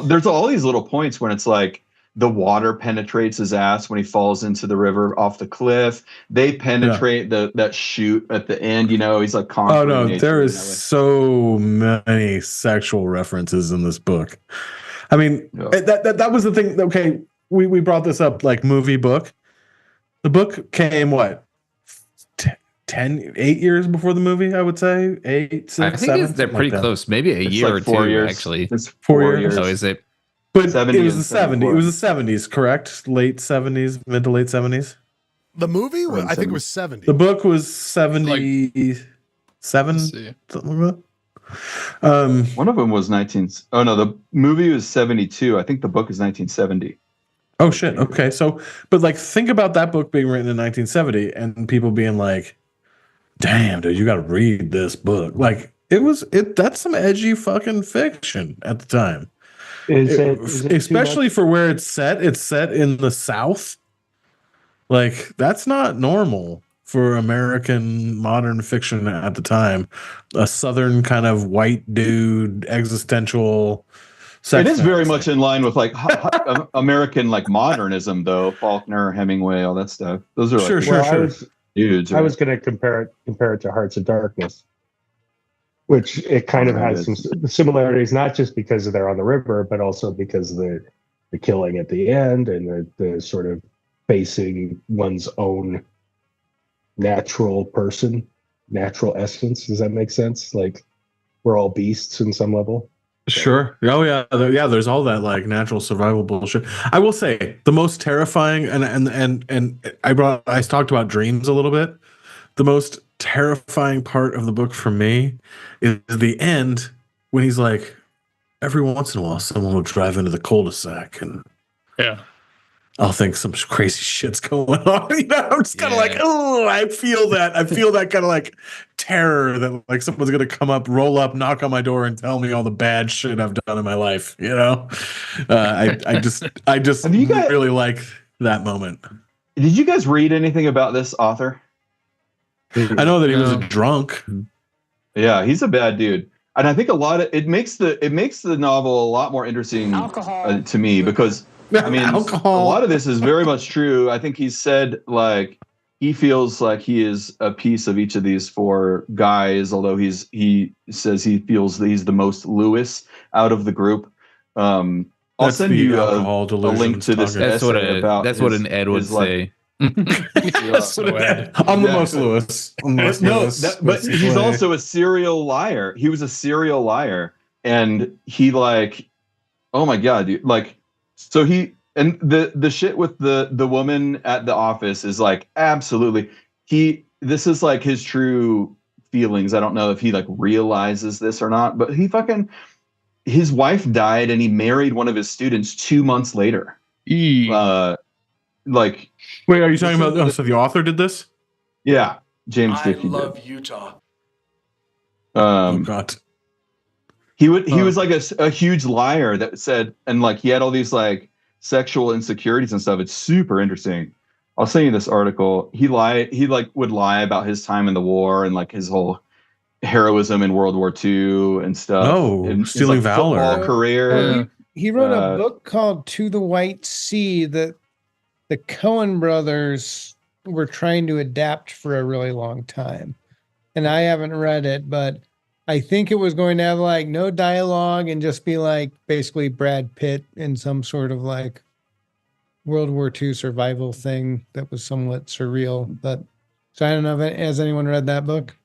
there's all these little points when it's like the water penetrates his ass when he falls into the river off the cliff. They penetrate that chute at the end. You know, he's like conquering nature. There is so many sexual references in this book. I mean, that was the thing. Okay, we brought this up, like movie book. The book came what? 8 years before the movie, I would say. 8, 6, I think 7. they're pretty close. Maybe a year or 4 two, years. actually. It's 4 years. Oh, is it? But it 70 was and the 70s. It was the 70s, correct? Late 70s, mid to late 70s. The movie, I think it was 70. The book was 77, something like that. One of them was 19. Oh no, the movie was 72. I think the book is 1970. Oh shit. Okay, so but like think about that book being written in 1970 and people being like, "Damn, dude, you got to read this book." Like that's some edgy fucking fiction at the time. Is it especially for where it's set? It's set in the South. Like that's not normal for American modern fiction at the time. A Southern kind of white dude existential. It is very much in line with like American like modernism, though. Faulkner, Hemingway, all that stuff. Those are like sure. Dudes. I was going to compare it to Hearts of Darkness, which it kind of has some similarities, not just because they're on the river, but also because of the killing at the end and the sort of facing one's own natural essence. Does that make sense? Like we're all beasts in some level. Sure. Oh yeah. There's all that like natural survival bullshit. I will say the most terrifying, and I talked about dreams a little bit. The most terrifying part of the book for me is the end when he's like, every once in a while, someone will drive into the cul-de-sac and I'll think some crazy shit's going on. You know, I'm just kind of like, oh, I feel that. I feel that kind of like terror that like someone's gonna come up, roll up, knock on my door, and tell me all the bad shit I've done in my life. You know, I just really like that moment. Did you guys read anything about this author? I know that he was a drunk. Yeah, he's a bad dude, and I think it makes the novel a lot more interesting to me because. I mean, a lot of this is very much true. I think he said like he feels like he is a piece of each of these 4 guys, although he says he feels that he's the most Lewis out of the group. I'll send you a link to this essay about that's what an Ed would say. I'm the most Lewis. But he's also a serial liar. He was a serial liar, and he like, oh my god, dude, like. So and the shit with the woman at the office is like absolutely this is like his true feelings. I don't know if he like realizes this or not, but his wife died and he married one of his students 2 months later. Like wait, are you talking about so the author did this? Yeah, James Dickey did. I love Utah. Oh god. He was like a huge liar that said, and like he had all these like sexual insecurities and stuff. It's super interesting. I'll send you this article. He would lie about his time in the war and like his whole heroism in World War II and stuff. Oh, and stealing his, like, valor. Football career. Well, he wrote a book called To the White Sea that the Coen brothers were trying to adapt for a really long time. And I haven't read it, but I think it was going to have like no dialogue and just be like basically Brad Pitt in some sort of like World War II survival thing that was somewhat surreal. But so I don't know if has anyone read that book?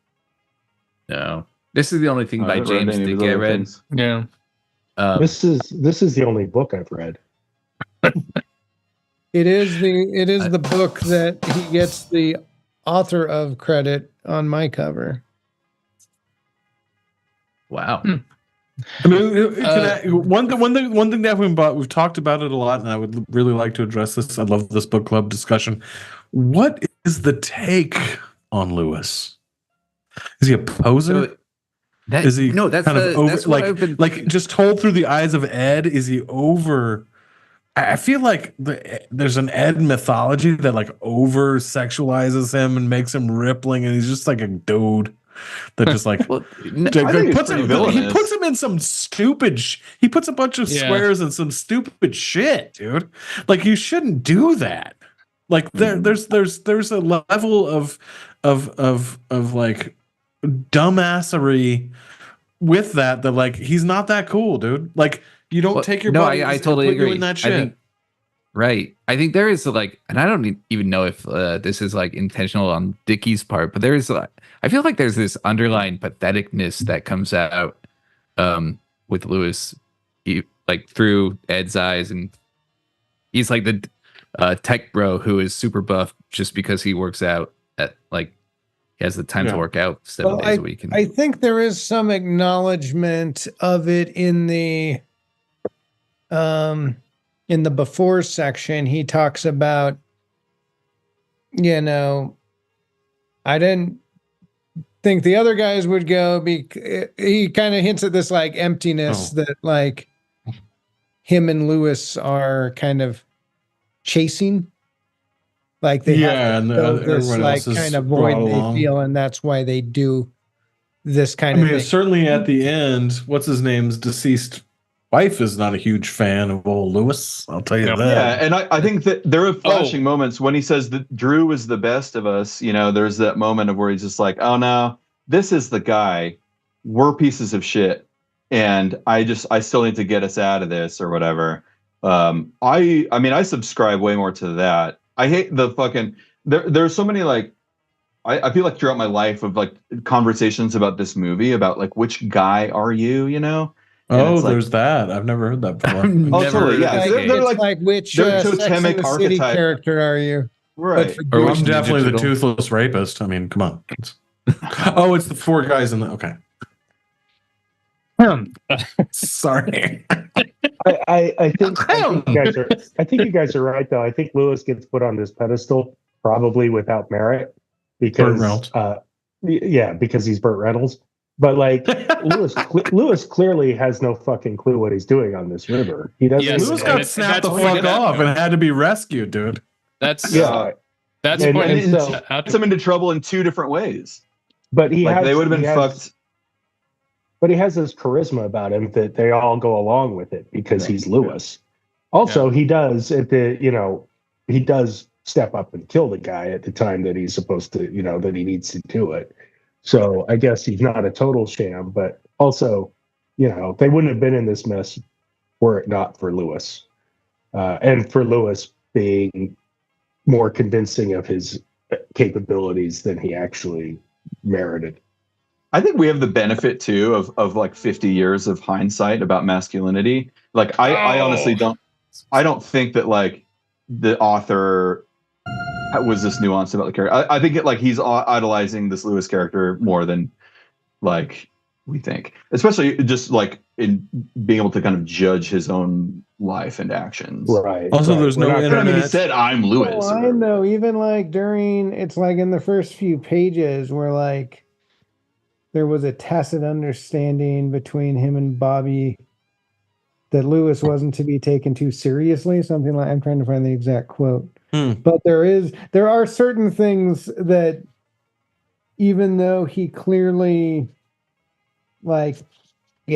No. This is the only thing by James Dickey I read. Yeah. This is the only book I've read. It is the book that he gets the author of credit on my cover. Wow. I mean, one thing that we've talked about it a lot, and I would really like to address this. I love this book club discussion. What is the take on Lewis? Is he a poser? Is he over, that's like just told through the eyes of Ed? Is he over? I feel like there's an Ed mythology that like over sexualizes him and makes him rippling, and he's just like a dude. that just like I think it's pretty he villainous. puts him in some stupid. He puts a bunch of swears in some stupid shit, dude. Like you shouldn't do that. Like there's a level of like dumbassery with that like he's not that cool, dude. Like you don't take your buddies I totally and put agree. you in that shit. I think there is like, and I don't even know if this is like intentional on Dickie's part, but there is I feel like there's this underlying patheticness that comes out with Lewis, like through Ed's eyes, and he's like the tech bro who is super buff just because he works out at like he has the time to work out 7 days a week. And I think there is some acknowledgement of it in the before section. He talks about, you know, I didn't think the other guys would go. He kind of hints at this like emptiness that like him and Lewis are kind of chasing. Like they have to fill this like kind of void they feel, and that's why they do this kind of thing. Certainly at the end, what's his name's deceased wife is not a huge fan of old Lewis. I'll tell you that. Yeah, and I think that there are flashing moments when he says that Drew is the best of us. You know, there's that moment of where he's just like, oh no, this is the guy. We're pieces of shit. And I still need to get us out of this or whatever. I mean, I subscribe way more to that. I hate the fucking there's so many like I feel like throughout my life of like conversations about this movie about like which guy are you, you know? And there's that. I've never heard that before. Totally. Yeah. They're like which Sex and the City character are you? Right. Or I'm definitely the toothless rapist. I mean, come on. It's the four guys in the Sorry. I think you guys are right though. I think Lewis gets put on this pedestal probably without merit because because he's Burt Reynolds. But like Lewis clearly has no fucking clue what he's doing on this river. He doesn't. Yes, Lewis got snapped the fuck off and had to be rescued, dude. That's puts him into trouble in two different ways. But they would have been fucked. But he has this charisma about him that they all go along with it because he's Lewis. Also, he does he does step up and kill the guy at the time that he's supposed to, that he needs to do it. So I guess he's not a total sham, but also, they wouldn't have been in this mess were it not for Lewis. And for Lewis being more convincing of his capabilities than he actually merited. I think we have the benefit too of like 50 years of hindsight about masculinity. Like I honestly don't think that like the author was this nuanced about the character. I think he's idolizing this Lewis character more than like we think, especially just like in being able to kind of judge his own life and actions. Right. Also, there's no internet. I mean, he said, "I'm Lewis." Oh, I know. Even like it's like in the first few pages where like there was a tacit understanding between him and Bobby that Lewis wasn't to be taken too seriously. Something like, I'm trying to find the exact quote. But there are certain things that even though he clearly like, he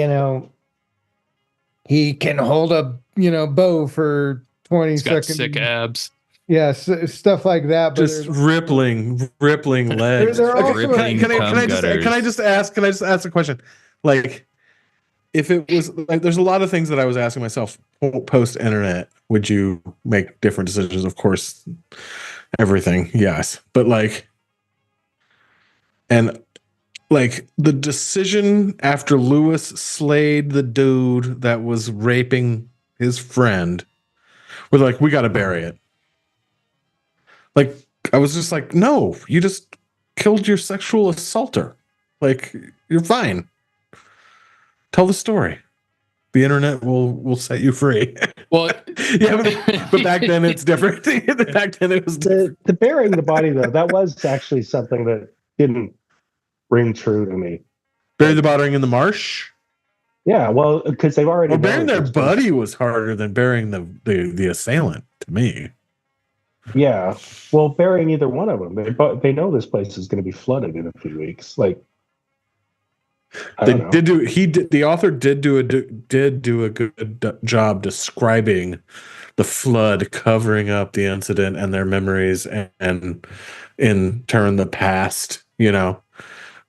can hold a, bow for 20 He's seconds. got sick abs. Yes, stuff like that. But just rippling legs. Can I just ask a question? Like, if it was like, there's a lot of things that I was asking myself post internet. Would you make different decisions? Of course, everything, yes. But like, and like the decision after Lewis slayed the dude that was raping his friend, we're like, we got to bury it. Like, I was just like, no, you just killed your sexual assaulter. Like, you're fine. Tell the story. The internet will set you free. Well, yeah, but back then it's different. Back then it was the burying the body though. That was actually something that didn't ring true to me. Bury the body in the marsh. Yeah, well, because they've already. Well, burying their buddy was harder than burying the assailant to me. Yeah, well, burying either one of them. They know this place is going to be flooded in a few weeks. Like, The author did do a good job describing the flood covering up the incident and their memories and in turn the past,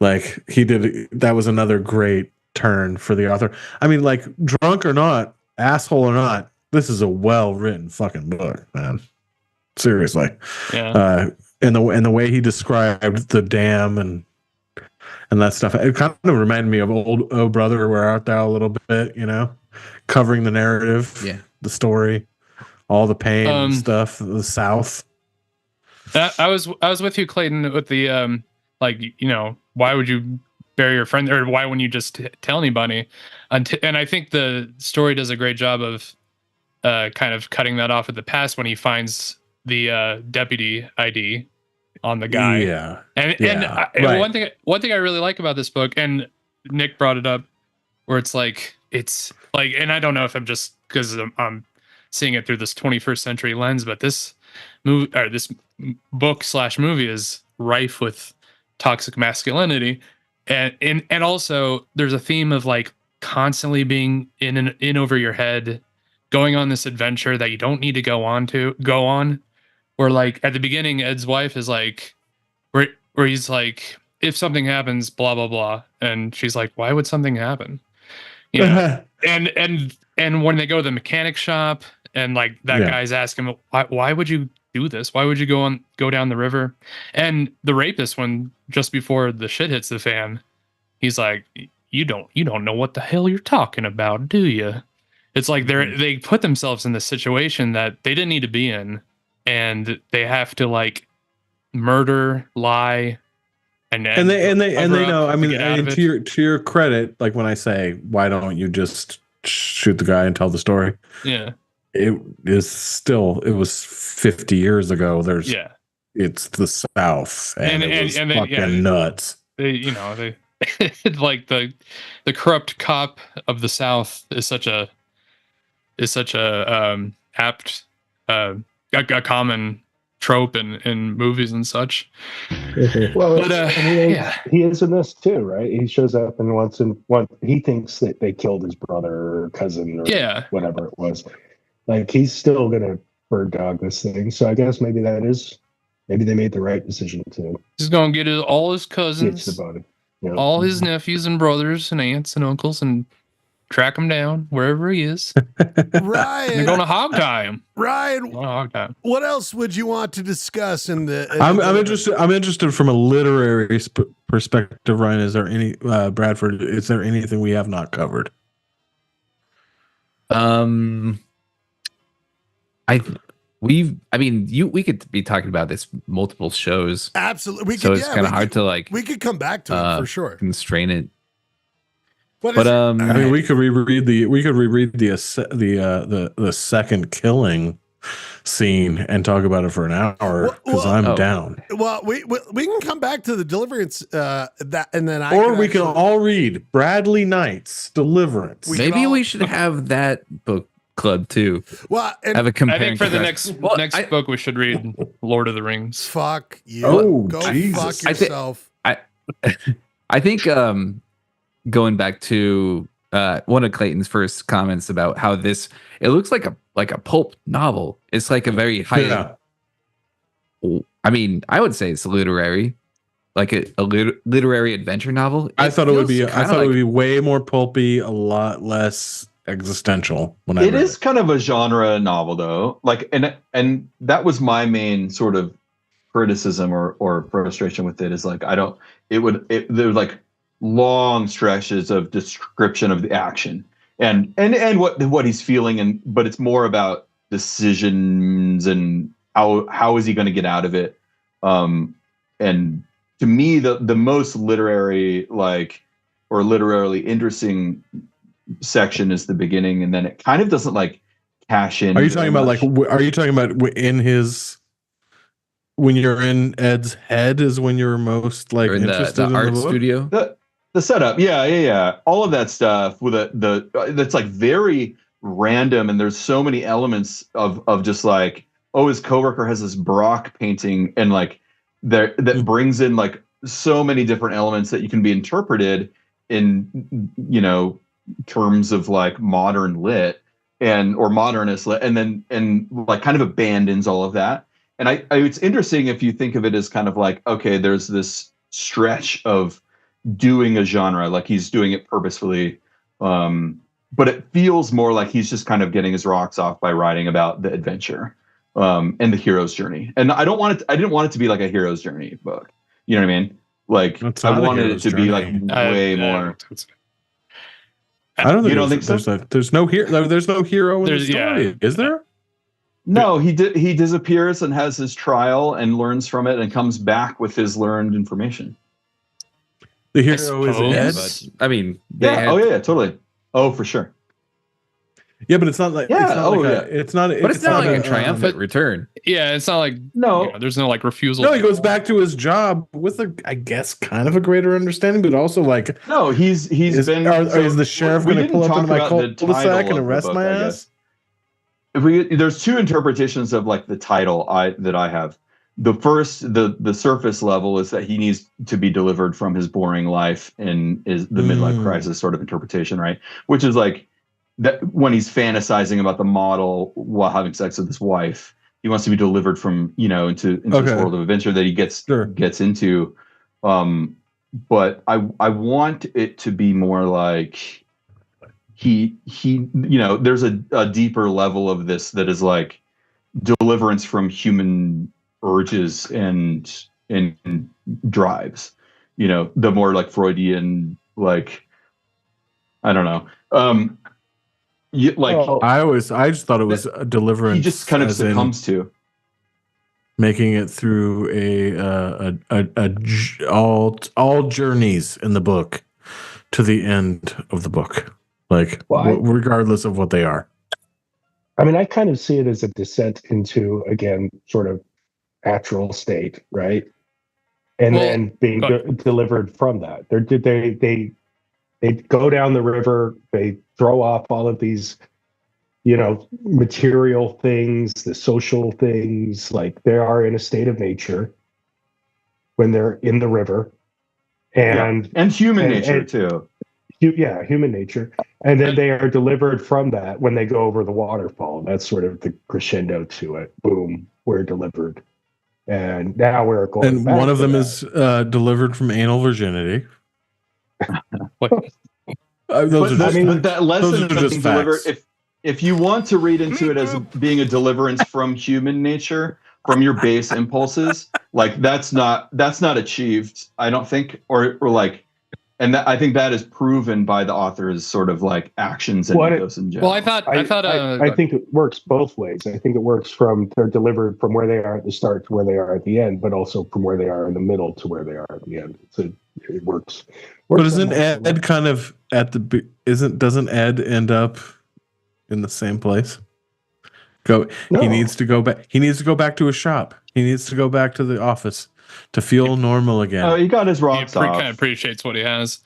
like he did. That was another great turn for the author. I mean, like, drunk or not, asshole or not, this is a well-written fucking book, man. Seriously. Yeah. And the way he described the dam and that stuff, it kind of reminded me of old Oh Brother, Where Art Thou a little bit, covering the narrative, the story, all the pain and stuff, the South. I was with you, Clayton, with the why would you bury your friend, or why wouldn't you just tell anybody? And I think the story does a great job of kind of cutting that off at the past when he finds the deputy ID on the guy. Yeah. And one thing I really like about this book, and Nick brought it up, where it's like, and I don't know if I'm just because I'm seeing it through this 21st century lens, but this movie or this book / movie is rife with toxic masculinity, and also there's a theme of like constantly being in over your head, going on this adventure that you don't need to go on. Where like at the beginning, Ed's wife is like, where he's like, if something happens, blah blah blah, and she's like, why would something happen? And when they go to the mechanic shop, and like that guy's asking him, why would you do this? Why would you go down the river? And the rapist, when just before the shit hits the fan, he's like, you don't know what the hell you're talking about, do you? It's like they put themselves in the situation that they didn't need to be in, and they have to like murder, lie, and they know. I mean, to your credit, like when I say, why don't you just shoot the guy and tell the story? Yeah, it was 50 years ago. It's the South, and it was fucking nuts. They like the corrupt cop of the South is such a apt a common trope in movies and such. Well, he is in this too, right? He shows up and he thinks that they killed his brother or cousin or whatever it was. Like, he's still gonna bird dog this thing. So I guess maybe they made the right decision to. He's gonna get all his cousins, the body. all his nephews and brothers and aunts and uncles, and track him down wherever he is. Ryan, they're gonna hog tie him. Ryan, what else would you want to discuss in the? I'm interested from a literary perspective, Ryan. Is there any Bradford? Is there anything we have not covered? We could be talking about this multiple shows. Absolutely. It's kind of hard to like. We could come back to it for sure. Constrain it. But I mean, we could reread the second killing scene and talk about it for an hour because I'm down. Well, we can come back to the Deliverance that, and then we can all read Bradley Knight's Deliverance. Maybe we should have that book club too. Well, have a comparing. I think for the next book we should read Lord of the Rings. Fuck you. Oh, go Jesus. fuck yourself. I think going back to one of Clayton's first comments about how it looks like a pulp novel. It's like a very high. Yeah. I mean, I would say it's literary, like a literary adventure novel. I thought it would be way more pulpy, a lot less existential. It is kind of a genre novel, though. Like, and that was my main sort of criticism or frustration with it. Is like there was like long stretches of description of the action and what he's feeling, but it's more about decisions and how is he going to get out of it. And to me, the most literary or literarily interesting section is the beginning, and then it kind of doesn't like cash in. Are you talking about when you're in Ed's head is when you're most like interested in the art studio? The setup, yeah. All of that stuff with that's like very random, and there's so many elements of just like, oh, his coworker has this Brock painting, and like that brings in like so many different elements that you can be interpreted, terms of like modern lit or modernist lit, and like kind of abandons all of that. And it's interesting if you think of it as kind of like, okay, there's this stretch of doing a genre, like he's doing it purposefully, but it feels more like he's just kind of getting his rocks off by writing about the adventure and the hero's journey. And I didn't want it to be like a hero's journey book. You know what I mean? Like I wanted it to be like way more. I don't think you don't think so. There's no hero. There's no hero in the story. Is there? No, he disappears and has his trial and learns from it and comes back with his learned information. The hero is Ed. I mean, yeah, totally. Oh, for sure. Yeah, but it's not like it's not like a triumphant return. Yeah, it's not like there's no like refusal. No, he goes back to his job with I guess kind of a greater understanding, but also like is the sheriff going to pull up into my cul-de-sac and arrest my ass? There's two interpretations of like the title that I have. The first, the surface level, is that he needs to be delivered from his boring life and is the midlife crisis sort of interpretation, right? Which is like that when he's fantasizing about the model while having sex with his wife, he wants to be delivered from into this world of adventure that he gets into. But I want it to be more like he there's a deeper level of this that is like deliverance from human urges and drives, the more like Freudian, like I don't know. I just thought it was a deliverance. He just kind of succumbs to making it through all journeys in the book to the end of the book, like regardless of what they are. I mean, I kind of see it as a descent into, again, sort of natural state, right? And then being delivered from that. They go down the river, they throw off all of these, material things, the social things, like they are in a state of nature when they're in the river. And human nature too. Yeah, human nature. And then they are delivered from that when they go over the waterfall. That's sort of the crescendo to it. Boom, we're delivered. And now we're going. And one of them is delivered from anal virginity. That lesson of being delivered, if you want to read into it as being a deliverance from human nature, from your base impulses, like that's not achieved, I don't think, or like, and I think that is proven by the author's sort of like actions and ethos in general. Well, I think it works both ways. I think it works from they're delivered from where they are at the start to where they are at the end, but also from where they are in the middle to where they are at the end. So it works. But isn't Ed kind of doesn't Ed end up in the same place? He needs to go back. He needs to go back to his shop. He needs to go back to the office to feel normal again. Oh, he got his rocks off. He kind of appreciates what he has.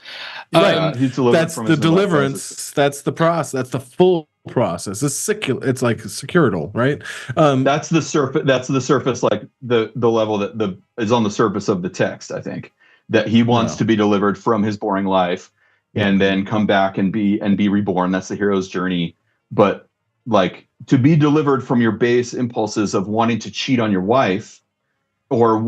That's the deliverance. That's the process. That's the full process. It's like secural, right? That's the surface. That's the surface, like the level that is on the surface of the text. I think that he wants to be delivered from his boring life and then come back and be reborn. That's the hero's journey. But like to be delivered from your base impulses of wanting to cheat on your wife, or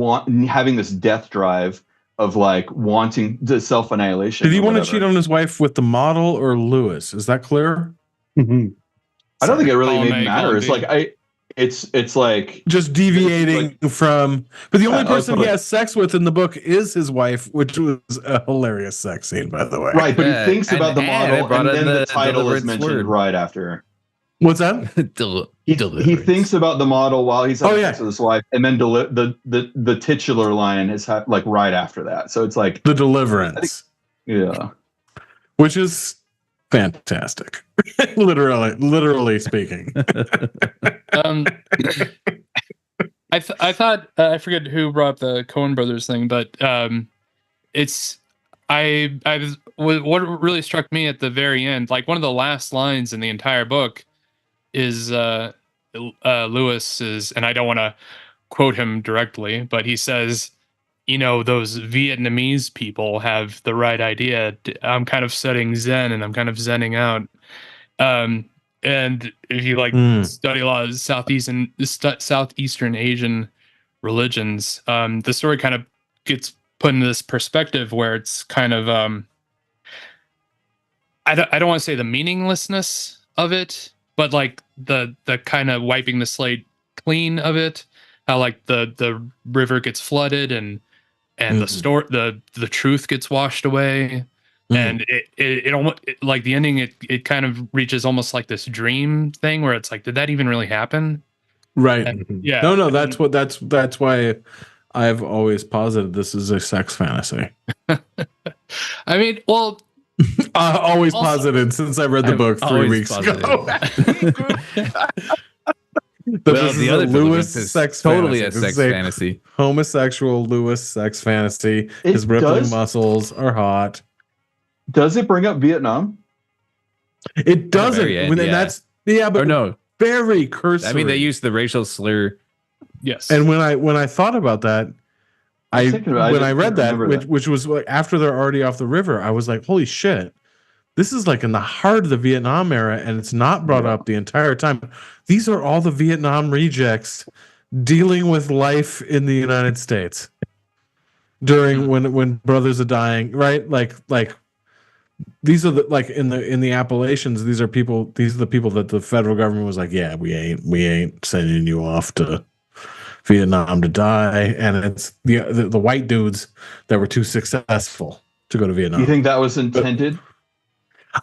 having this death drive of like wanting the self-annihilation. Did he want to cheat on his wife with the model or Lewis? Is that clear? Mm-hmm. I don't think it really matters. Like it's like just deviating from. But the only person he has sex with in the book is his wife, which was a hilarious sex scene, by the way. Right, but he thinks about the model, and then the title is mentioned right after. What's that? He thinks about the model while he's having sex with his wife, and then the titular line is like right after that. So it's like the deliverance. Which is fantastic. literally speaking. I thought I forget who brought up the Coen Brothers thing, but what really struck me at the very end, like one of the last lines in the entire book is Lewis's, and I don't want to quote him directly, but he says, those Vietnamese people have the right idea. I'm kind of studying Zen and I'm kind of zenning out. And if you study a lot of Southeastern Asian religions, the story kind of gets put into this perspective where it's kind of I don't want to say the meaninglessness of it, but like the kind of wiping the slate clean of it. How like the river gets flooded and the truth gets washed away. And it almost like the ending, it kind of reaches almost like this dream thing where it's like, did that even really happen? Right. And, yeah. No, that's why I've always posited this is a sex fantasy. I mean, well, always posited since I read the book 3 weeks ago. The other Lewis sex totally fantasy. A sex fantasy. Homosexual Lewis sex fantasy. His rippling muscles are hot. Does it bring up Vietnam? It doesn't. That's but no, very cursory. I mean, they use the racial slur. Yes. And when I thought about that, when I read that, which was like after they're already off the river, I was like, holy shit. This is like in the heart of the Vietnam era, and it's not brought up the entire time. These are all the Vietnam rejects dealing with life in the United States during when brothers are dying, right? Like these are in the Appalachians. These are the people that the federal government was like, yeah, we ain't sending you off to Vietnam to die, and it's the white dudes that were too successful to go to Vietnam. You think that was intended?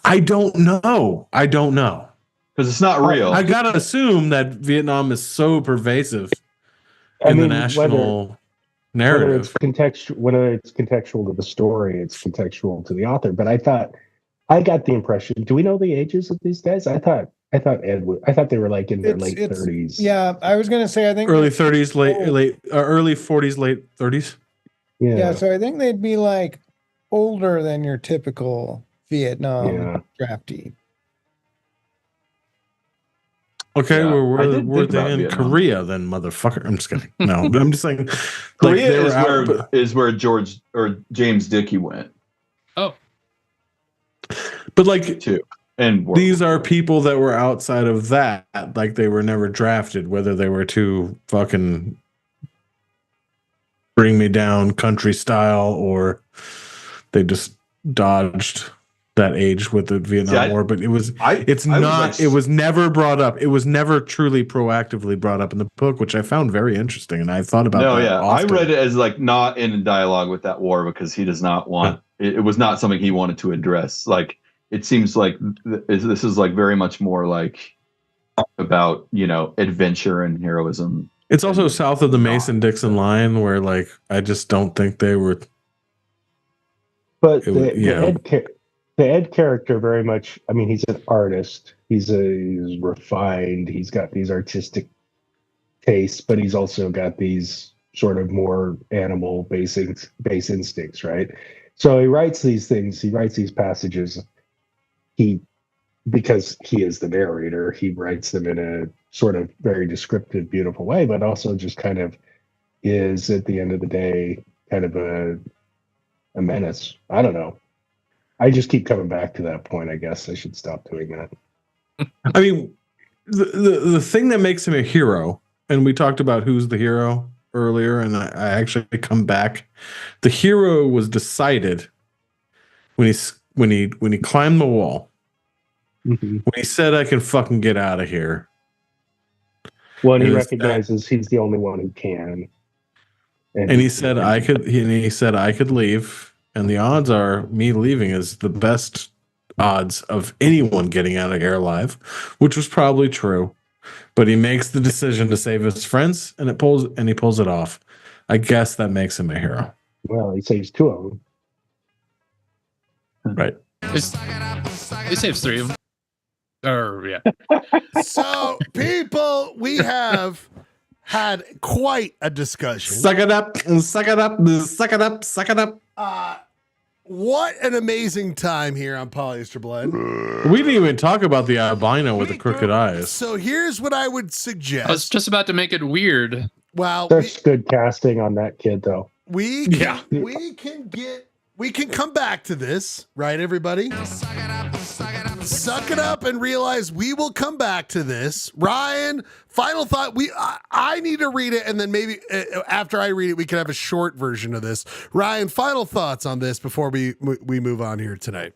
I don't know. Because it's not real. I gotta assume that Vietnam is so pervasive in the national narrative. Whether it's contextual to the story, it's contextual to the author. But I got the impression. Do we know the ages of these guys? I thought they were like in their late 30s. Yeah, I was gonna say I think early 30s, early 40s, late 30s. Yeah, so I think they'd be like older than your typical Vietnam draftee. Okay, were they in Korea then, motherfucker? I'm just kidding. No, I'm just saying. Korea is where George or James Dickey went. Oh, but like and these are people that were outside of that. Like they were never drafted, whether they were too fucking bring me down country style or they just dodged that age with the Vietnam War, but it was never brought up. It was never truly proactively brought up in the book, which I found very interesting. And I thought about that often. I read it as like not in a dialogue with that war because he does not want, it was not something he wanted to address. Like, it seems like this is like very much more like about, adventure and heroism. It's also south of the Mason-Dixon line where like, I just don't think they were. But the Ed character very much, I mean, he's an artist. He's refined. He's got these artistic tastes, but he's also got these sort of more animal base instincts, right? So he writes these things. He writes these passages. Because he is the narrator, he writes them in a sort of very descriptive, beautiful way, but also just kind of is at the end of the day kind of a menace. I don't know. I just keep coming back to that point. I guess I should stop doing that. I mean, the thing that makes him a hero, and we talked about who's the hero earlier, and I actually come back. The hero was decided when he climbed the wall. Mm-hmm. When he said, "I can fucking get out of here." Well, and he recognizes he's the only one who can. And he said, "I could." He said, "I could leave." And the odds are me leaving is the best odds of anyone getting out of here alive, which was probably true. But he makes the decision to save his friends, and he pulls it off. I guess that makes him a hero. Well, he saves 2 of them. Right. He saves 3 of them. So, people, we have had quite a discussion. Suck it up, suck it up, suck it up, suck it up. What an amazing time here on Polyester Blood. We didn't even talk about the albino with the crooked eyes. So here's what I would suggest. I was just about to make it weird. Well, there's good casting on that kid, though. we can come back to this, right, everybody? Suck it up and realize we will come back to this. Ryan, final thought. I need to read it, and then maybe after I read it, we can have a short version of this. Ryan, final thoughts on this before we move on here tonight.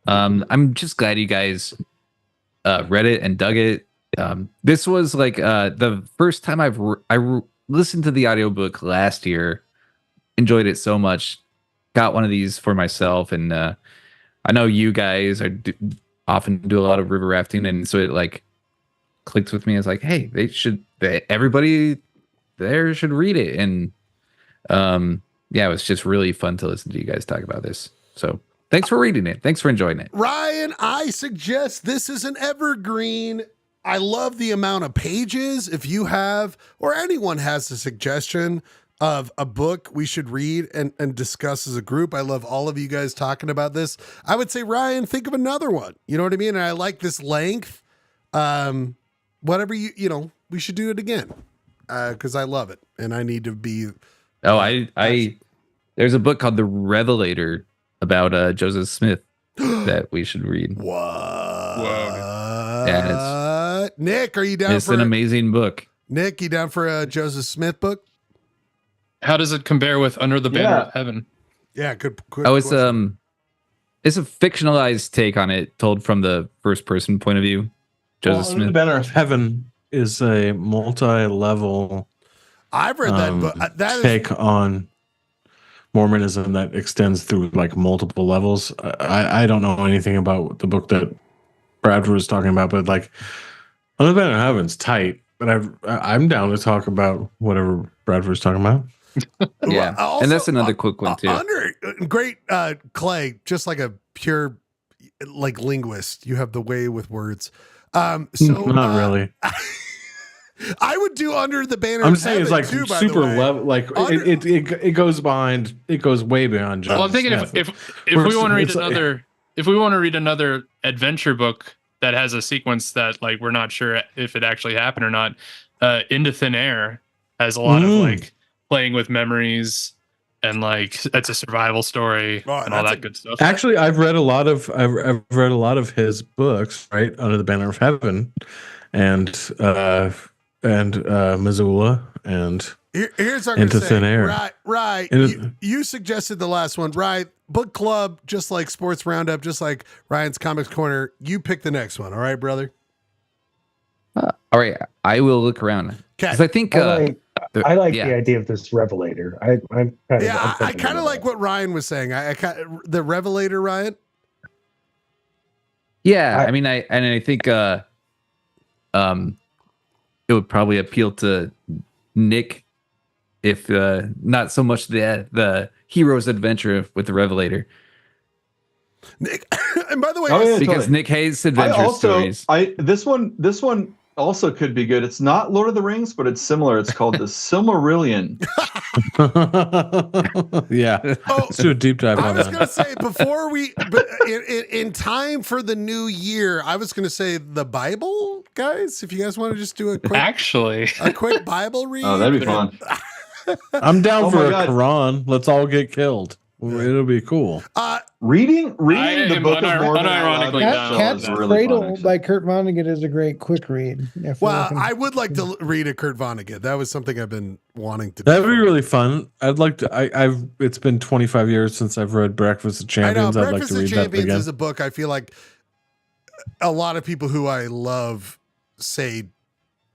I'm just glad you guys read it and dug it. This was like the first time I listened to the audiobook last year. Enjoyed it so much. Got one of these for myself, and I know you guys often do a lot of river rafting, and so it like clicked with me as like, hey, everybody there should read it, and yeah, it was just really fun to listen to you guys talk about this. So thanks for reading it. Thanks for enjoying it. Ryan, I suggest this is an evergreen. I love the amount of pages. If you have, or anyone has a suggestion of a book we should read and discuss as a group, I love all of you guys talking about this. I would say, Ryan, think of another one. You know what I mean? And I like this length. Whatever we should do it again because I love it and I need to be. Oh, there's a book called The Revelator about Joseph Smith that we should read. Whoa. Yeah, Nick, are you down it's an amazing book. Nick, you down for a Joseph Smith book? How does it compare with Under the Banner of Heaven? Yeah, good. It's a fictionalized take on it, told from the first person point of view. Joseph Smith. Under the Banner of Heaven is a multi-level. I've read that book. That take on Mormonism that extends through like multiple levels. I don't know anything about the book that Bradford was talking about, but like Under the Banner of Heaven's tight. But I'm down to talk about whatever Bradford's talking about. Yeah, also, and that's another quick one too. Great, Clay, just like a pure like linguist, you have the way with words. So not really. I would do Under the Banner. I'm saying it's like too, super level. Like it goes behind. It goes way beyond. Joseph Well, I'm thinking Smith. if we want to read another adventure book that has a sequence that like we're not sure if it actually happened or not, Into Thin Air has a lot of like playing with memories and like it's a survival story and all that good stuff. Actually, I've read a lot of his books, right? Under the Banner of Heaven, and Missoula, and here's our Into Thin Air. Right. You suggested the last one, right? Book club, just like Sports Roundup, just like Ryan's Comics Corner. You pick the next one, all right, brother? All right, I will look around. Because I think I like the idea of this Revelator. I kind of like what Ryan was saying. The Revelator, Ryan. Yeah, I mean, I think it would probably appeal to Nick, if not so much the hero's adventure with the Revelator. Nick, and by the way, because Nick hates adventure stories. This one also could be good. It's not Lord of the Rings, but it's similar. It's called the Silmarillion. Yeah. Let's do a deep dive on that. I was going to say before in time for the new year, I was going to say the Bible, guys. If you guys want to just do a quick Bible read. Oh, that'd be fun. I'm down for a Quran. Let's all get killed. It'll be cool. Reading the Book of Mormon Cat's Cradle by Kurt Vonnegut is a great quick read. I would like to read a Kurt Vonnegut. That was something I've been wanting to do. That'd be really fun. I'd like to. It's been 25 years since I've read Breakfast of Champions. I'd like to read that again. Is a book I feel like a lot of people who I love say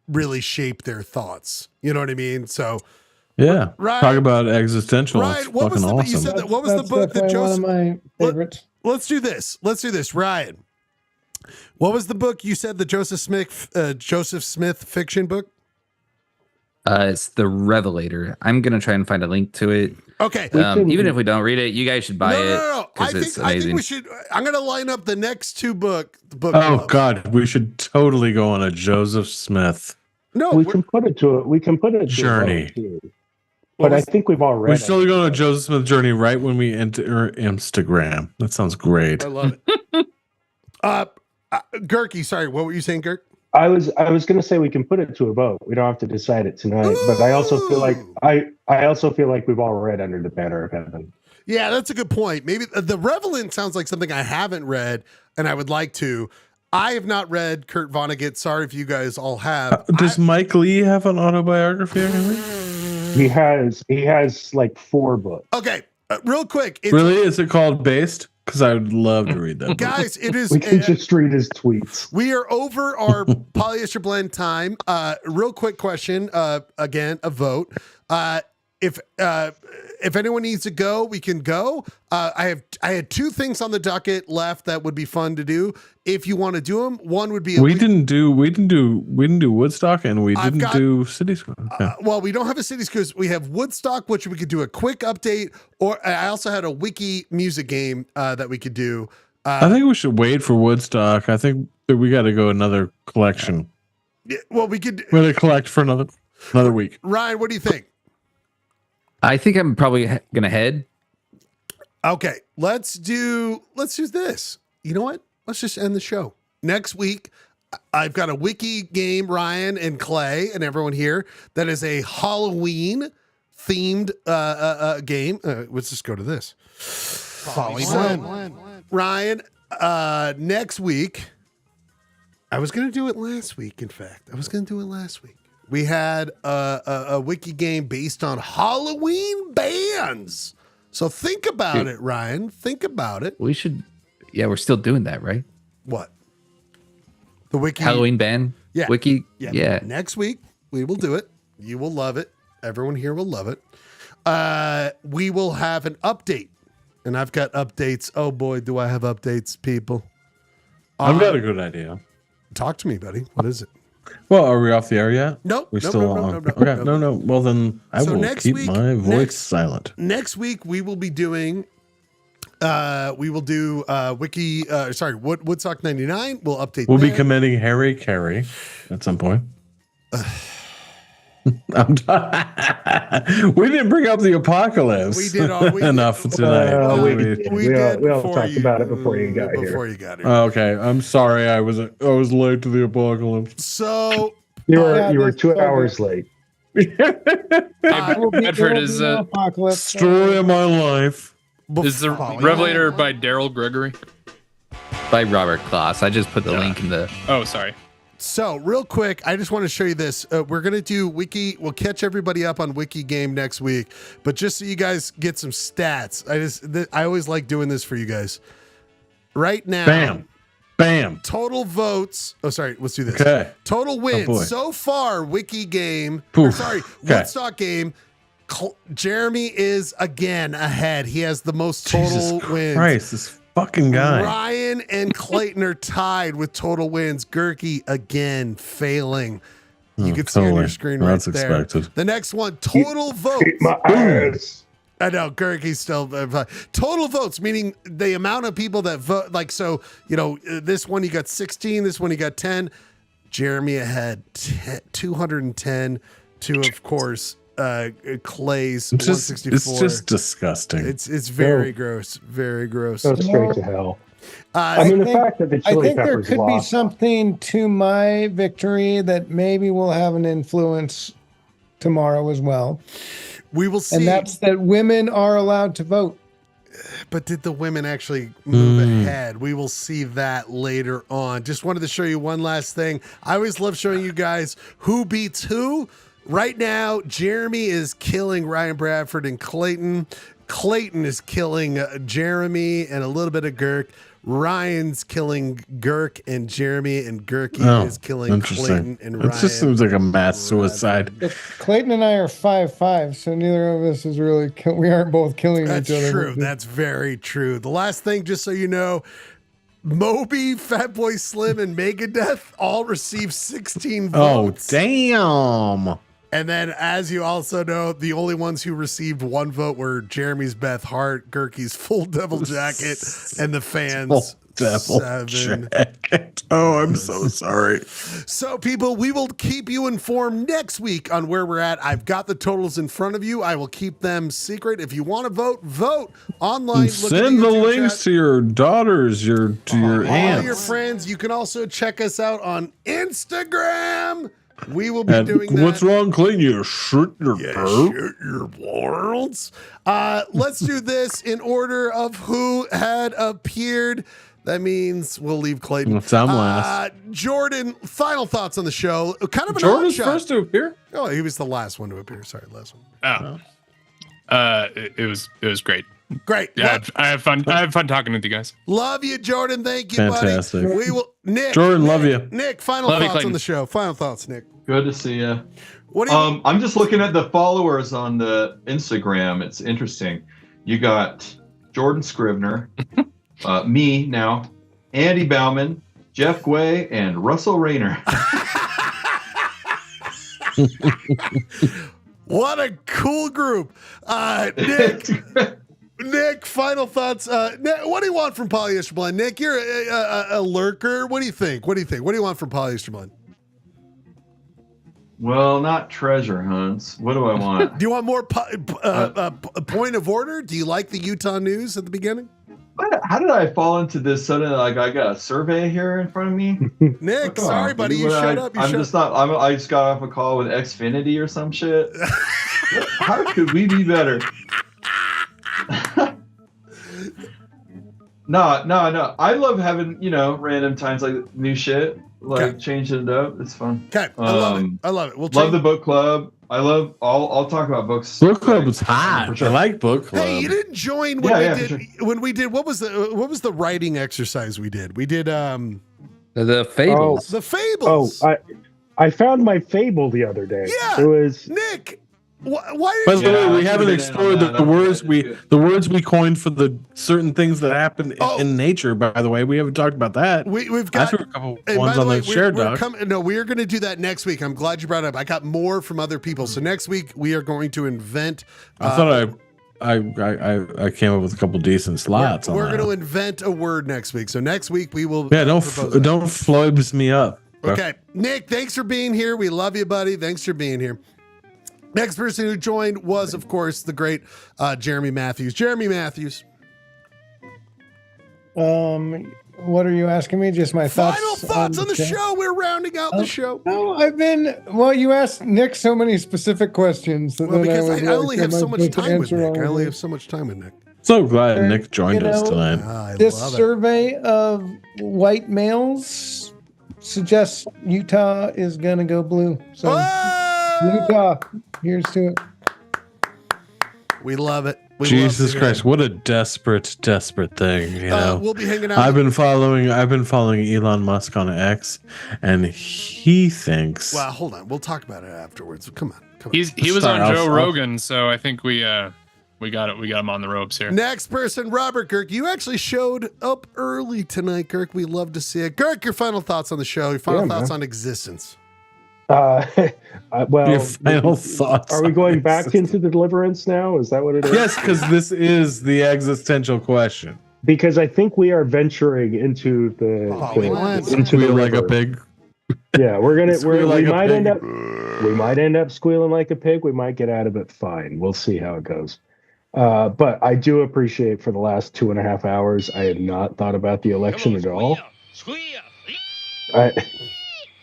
really shape their thoughts. You know what I mean? So. Yeah, talk about existential. Right. What was awesome. You said that? What was the book that Joseph? One of my favorites. Let's do this, Ryan. What was the book you said? The Joseph Smith fiction book. It's The Revelator. I'm gonna try and find a link to it. Okay. Even if we don't read it, you guys should buy it. No. I think we should. I'm gonna line up the next two book. Oh God, we should totally go on a Joseph Smith. No, we can put it to it. We can put it journey. But I think we've all read. We're still going on a Joseph Smith journey right when we enter Instagram. That sounds great. I love it. Gurky, sorry, what were you saying, Gurk? I was going to say we can put it to a vote. We don't have to decide it tonight. But I also feel like we've all read Under the Banner of Heaven. Yeah, that's a good point. Maybe The Revelant sounds like something I haven't read and I would like to. I have not read Kurt Vonnegut. Sorry if you guys all have. Does Mike Lee have an autobiography? He has like 4 books. Okay, real quick. Really? Is it called Based? Because I would love to read that. Guys, it is. We can just read his tweets. We are over our polyester blend time. Real quick question. Again, a vote. If anyone needs to go, we can go. I had 2 things on the docket left that would be fun to do. If you want to do them, one would be we didn't do Woodstock, and we didn't do City School. Okay. Well, we don't have a City School. We have Woodstock, which we could do a quick update. Or I also had a Wiki music game that we could do. I think we should wait for Woodstock. I think that we got to go another collection. Yeah, well, we could really collect for another week. Ryan, what do you think? I think I'm probably gonna head. Okay, let's do this. You know what? Let's just end the show. Next week, I've got a Wiki game, Ryan and Clay and everyone here, that is a Halloween themed game. Let's just go to this. Ryan, next week, I was going to do it last week, in fact. We had a Wiki game based on Halloween bands. So think about it, Ryan. Think about it. We should. Yeah, we're still doing that, right? What? The Wiki Halloween band? Yeah. Wiki? Yeah. Next week, we will do it. You will love it. Everyone here will love it. We will have an update. And I've got updates. Oh boy, do I have updates, people. I've got a good idea. Talk to me, buddy. What is it? Well, are we off the air yet? Nope. We're still on. Okay. No. Well, then I will keep my voice silent. Next week, we will be doing, Wiki, Woodstock 99. We'll update We'll be committing Harry Carey at some point. We didn't bring up the apocalypse. We did enough tonight. We all talked about it before you got here. Okay, I'm sorry. I was late to the apocalypse. So you were 2 hours late. Bedford is story of my life. Is the Revelator by Daryl Gregory? By Robert Kloss. I just put the link in the. Oh, sorry. So real quick, I just want to show you this. We're going to do Wiki. We'll catch everybody up on Wiki game next week. But just so you guys get some stats, I always like doing this for you guys. Right now. Bam. Total votes. Oh, sorry. Let's do this. Okay. Total wins. Oh, so far, Wiki game. Okay. Woodstock game. Jeremy is again ahead. He has the most total wins. Christ, this fucking guy. Ryan and Clayton are tied with total wins. Gurky again failing. You can see on your screen right there. That's expected. The next one, total votes. I know Gurky's still total votes, meaning the amount of people that vote. Like, so, this one you got 16, this one you got 10. Jeremy ahead 210 to, of course, Clay's 164. It's just disgusting. It's very gross. Very gross. Go straight to hell. The fact that the Chili Peppers there could be something to my victory that maybe will have an influence tomorrow as well. We will see. And that's that women are allowed to vote. But did the women actually move ahead? We will see that later on. Just wanted to show you one last thing. I always love showing you guys who beats who. Right now, Jeremy is killing Ryan Bradford and Clayton. Clayton is killing Jeremy and a little bit of Girk. Ryan's killing Girk and Jeremy, and Gurky is killing Clayton and Ryan. It just seems like a mass suicide. Clayton and I are 5'5", so neither of us is really. We aren't both killing each other. That's true. That's very true. The last thing, just so you know, Moby, Fatboy Slim, and Megadeth all received 16 votes. Oh, damn. And then, as you also know, the only ones who received 1 vote were Jeremy's Beth Hart, Gurky's Full Devil Jacket, and the fans. Double check. Oh, I'm so sorry. So, people, we will keep you informed next week on where we're at. I've got the totals in front of you. I will keep them secret. If you want to vote, vote online. And send the links to your daughters, your all aunts. your friends. You can also check us out on Instagram. We will be doing that. What's wrong, Clayton? You shoot your shoot your balls. Let's do this in order of who had appeared. That means we'll leave Clayton. I'm last. Jordan, final thoughts on the show. Kind of an Jordan's odd shot. first to appear. Oh, he was the last one to appear. Sorry, last one. It was great. Great. Yeah, I have fun. I have fun talking with you guys. Love you, Jordan. Thank you, Fantastic. buddy. We will. Nick. Jordan, love you. Nick, final Love you, thoughts Clayton. on the show. Final thoughts, Nick. Good to see you. What do you? I'm just looking at the followers on the Instagram. It's interesting. You got Jordan Scrivener, me now, Andy Bauman, Jeff Gway, and Russell Rayner. What a cool group. Nick, final thoughts. Nick, what do you want from Polyester Blend? Nick, you're a lurker. What do you think? What do you want from Polyester Blend? Well, not treasure hunts. What do I want? Do you want more point of order? Do you like the Utah news at the beginning? How did I fall into this suddenly? Like I got a survey here in front of me. Nick, sorry, buddy, you showed up. I just got off a call with Xfinity or some shit. How could we be better? No. I love having random times like new shit, like changing it up. It's fun. Okay, I love it. We'll love the book club. I'll talk about books. Book club was hot. Sure. I like book club. Hey, you didn't join when we did what was the writing exercise we did? We did the fables. The fables. Oh, I found my fable the other day. Yeah, it was Nick. Why By did the you? way, we haven't explored the words we coined for the certain things that happen in nature. By the way, we haven't talked about that. We've got I threw a couple ones on the shared doc. We're going to do that next week. I'm glad you brought it up. I got more from other people. So next week we are going to invent. I thought I came up with a couple decent slots. We're going to invent a word next week. So next week we will. Yeah, don't floibs me up. Okay, Nick, thanks for being here. We love you, buddy. Thanks for being here. Next person who joined was, of course, the great Jeremy Matthews. Jeremy Matthews. What are you asking me? Just my thoughts? Final thoughts on the show. We're rounding out the show. No, you asked Nick so many specific questions. Because I only have so much time with Nick. I only have so much time with Nick. So glad Nick joined us tonight. This survey of white males suggests Utah is going to go blue. So Utah, here's to it. We love it. Jesus Christ, what a desperate thing, you know. We'll be hanging out. I've been following Elon Musk on X, and he thinks. Well, hold on. We'll talk about it afterwards. Come on. He was on Joe Rogan, so I think we got him on the ropes here. Next person, Robert Kirk. You actually showed up early tonight, Kirk. We love to see it. Kirk, your final thoughts on the show. Your final thoughts on existence. Well, your final thoughts. Are we going back into the deliverance now? Is that what it is? Yes, because this is the existential question. Because I think we are venturing into the Squeal like a pig. Yeah, we might end up squealing like a pig. We might get out of it fine. We'll see how it goes. But I do appreciate for the last 2.5 hours, I have not thought about the election at all.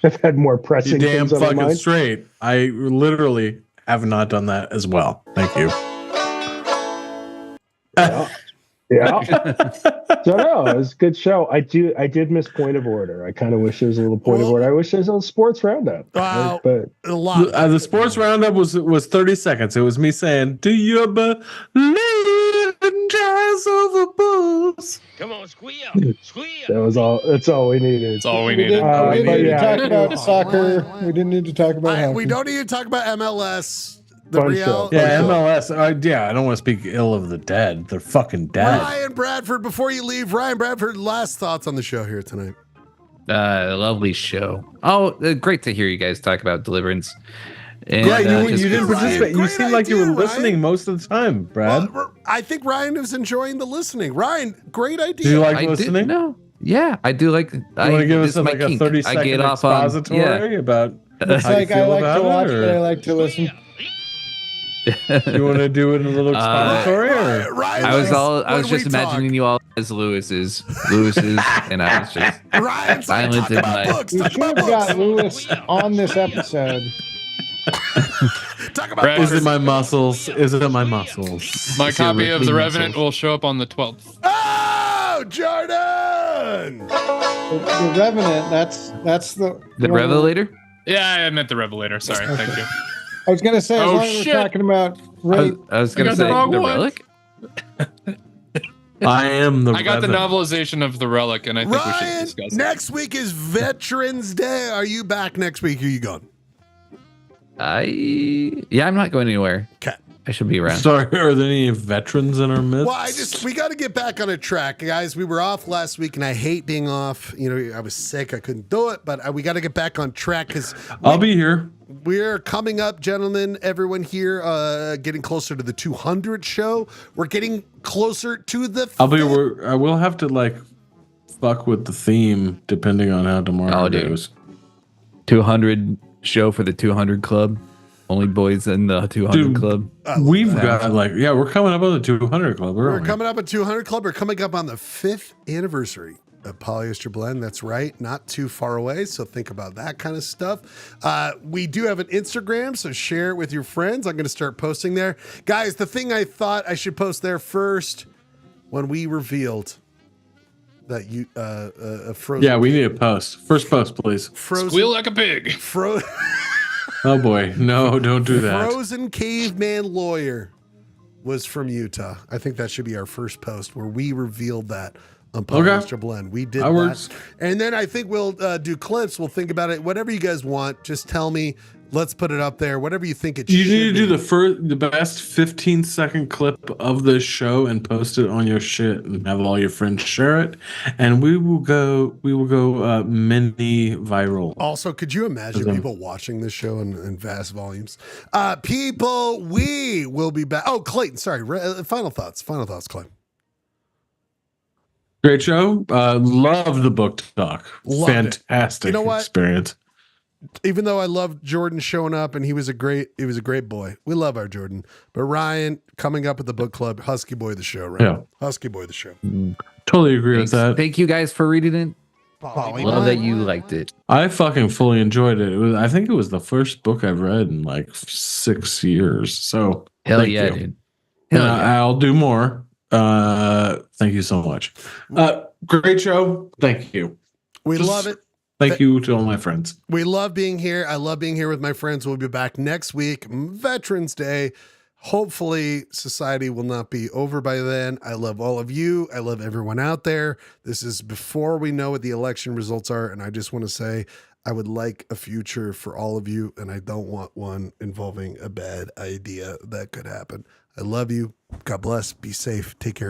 I've had more pressing things on my mind. Straight. I literally have not done that as well. Thank you. Yeah. So no, it was a good show. I did miss point of order. I kind of wish there was a little point of order. I wish there was a little sports roundup. Wow. But a lot. The sports roundup was 30 seconds. It was me saying, "Do you believe in jazz over booze?" Come on, squeal. That was all. That's all we needed. That's all we needed. We didn't need to talk about soccer. We didn't need to talk about hockey. We don't need to talk about MLS. MLS. I don't want to speak ill of the dead. They're fucking dead. Ryan Bradford, before you leave, Ryan Bradford, last thoughts on the show here tonight. Lovely show. Oh, great to hear you guys talk about Deliverance. And, you didn't participate. You seemed like you were listening most of the time, Brad. Well, I think Ryan was enjoying the listening. Ryan, great idea. Do you like listening? No. Yeah, I do like. You want to give us like a 30-second I get off on expository about It's how you like I feel like to about watch, it, but I or like to listen. you want to do it in a little expository? or I was just imagining you all as Lewis's, and I was just silent in my. We should have got Lewis on this episode. Talk about Is it my muscles? Is it my muscles? My copy of The Revenant will show up on the 12th. Oh, Jordan! The Revenant. That's the Revelator. Yeah, I meant The Revelator. Sorry, thank you. I was gonna say, as long as we're talking about I was gonna say the Relic. I am the. I got the Revenant. novelization of The Relic, and I think we should Ryan, discuss it. next week is Veterans Day. Are you back next week? Or are you gone? I'm not going anywhere. Okay. I should be around. Sorry, are there any veterans in our midst? Well, we got to get back on a track, guys. We were off last week, and I hate being off. You know, I was sick, I couldn't do it, but we got to get back on track because I'll be here. We're coming up, gentlemen. Everyone here, getting closer to the 200 show. We're getting closer to the. I will have to like fuck with the theme depending on how tomorrow goes. 200 show for the 200 club. Only boys in the 200 club. We've got we're coming up on the 200 club. We're coming up at 200 club. We're coming up on the 5th anniversary of Polyester Blend. That's right. Not too far away. So think about that kind of stuff. We do have an Instagram, so share it with your friends. I'm going to start posting there. Guys, the thing I thought I should post there first when we revealed that you a frozen. Yeah, we need a post. First post, please. Squeal like a pig. Oh boy, no! Don't do that. Frozen caveman lawyer was from Utah. I think that should be our first post where we revealed that on Polyester Blend. We did that. Works. And then I think we'll do clips. We'll think about it. Whatever you guys want, just tell me. Let's put it up there. Whatever you think it should be. You need to do the best 15-second clip of the show and post it on your shit and have all your friends share it, and we will go mini viral. Also, could you imagine people watching this show in vast volumes? People, we will be back. Oh, Clayton, sorry. Final thoughts, Clayton. Great show. Love the book talk. Loved Fantastic experience. Even though I loved Jordan showing up and he was a great boy. We love our Jordan. But Ryan coming up with the book club, Husky Boy the show, right? Yeah. Husky Boy the show. Totally agree with that. Thank you guys for reading it. Love that you liked it. I fucking fully enjoyed it. I think it was the first book I've read in like 6 years. So hell thank yeah, you. dude. I'll do more. Thank you so much. Great show. Thank you. We love it. Thank you to all my friends. We love being here. I love being here with my friends. We'll be back next week, Veterans Day. Hopefully, society will not be over by then. I love all of you. I love everyone out there. This is before we know what the election results are. And I just want to say, I would like a future for all of you. And I don't want one involving a bad idea that could happen. I love you. God bless. Be safe. Take care.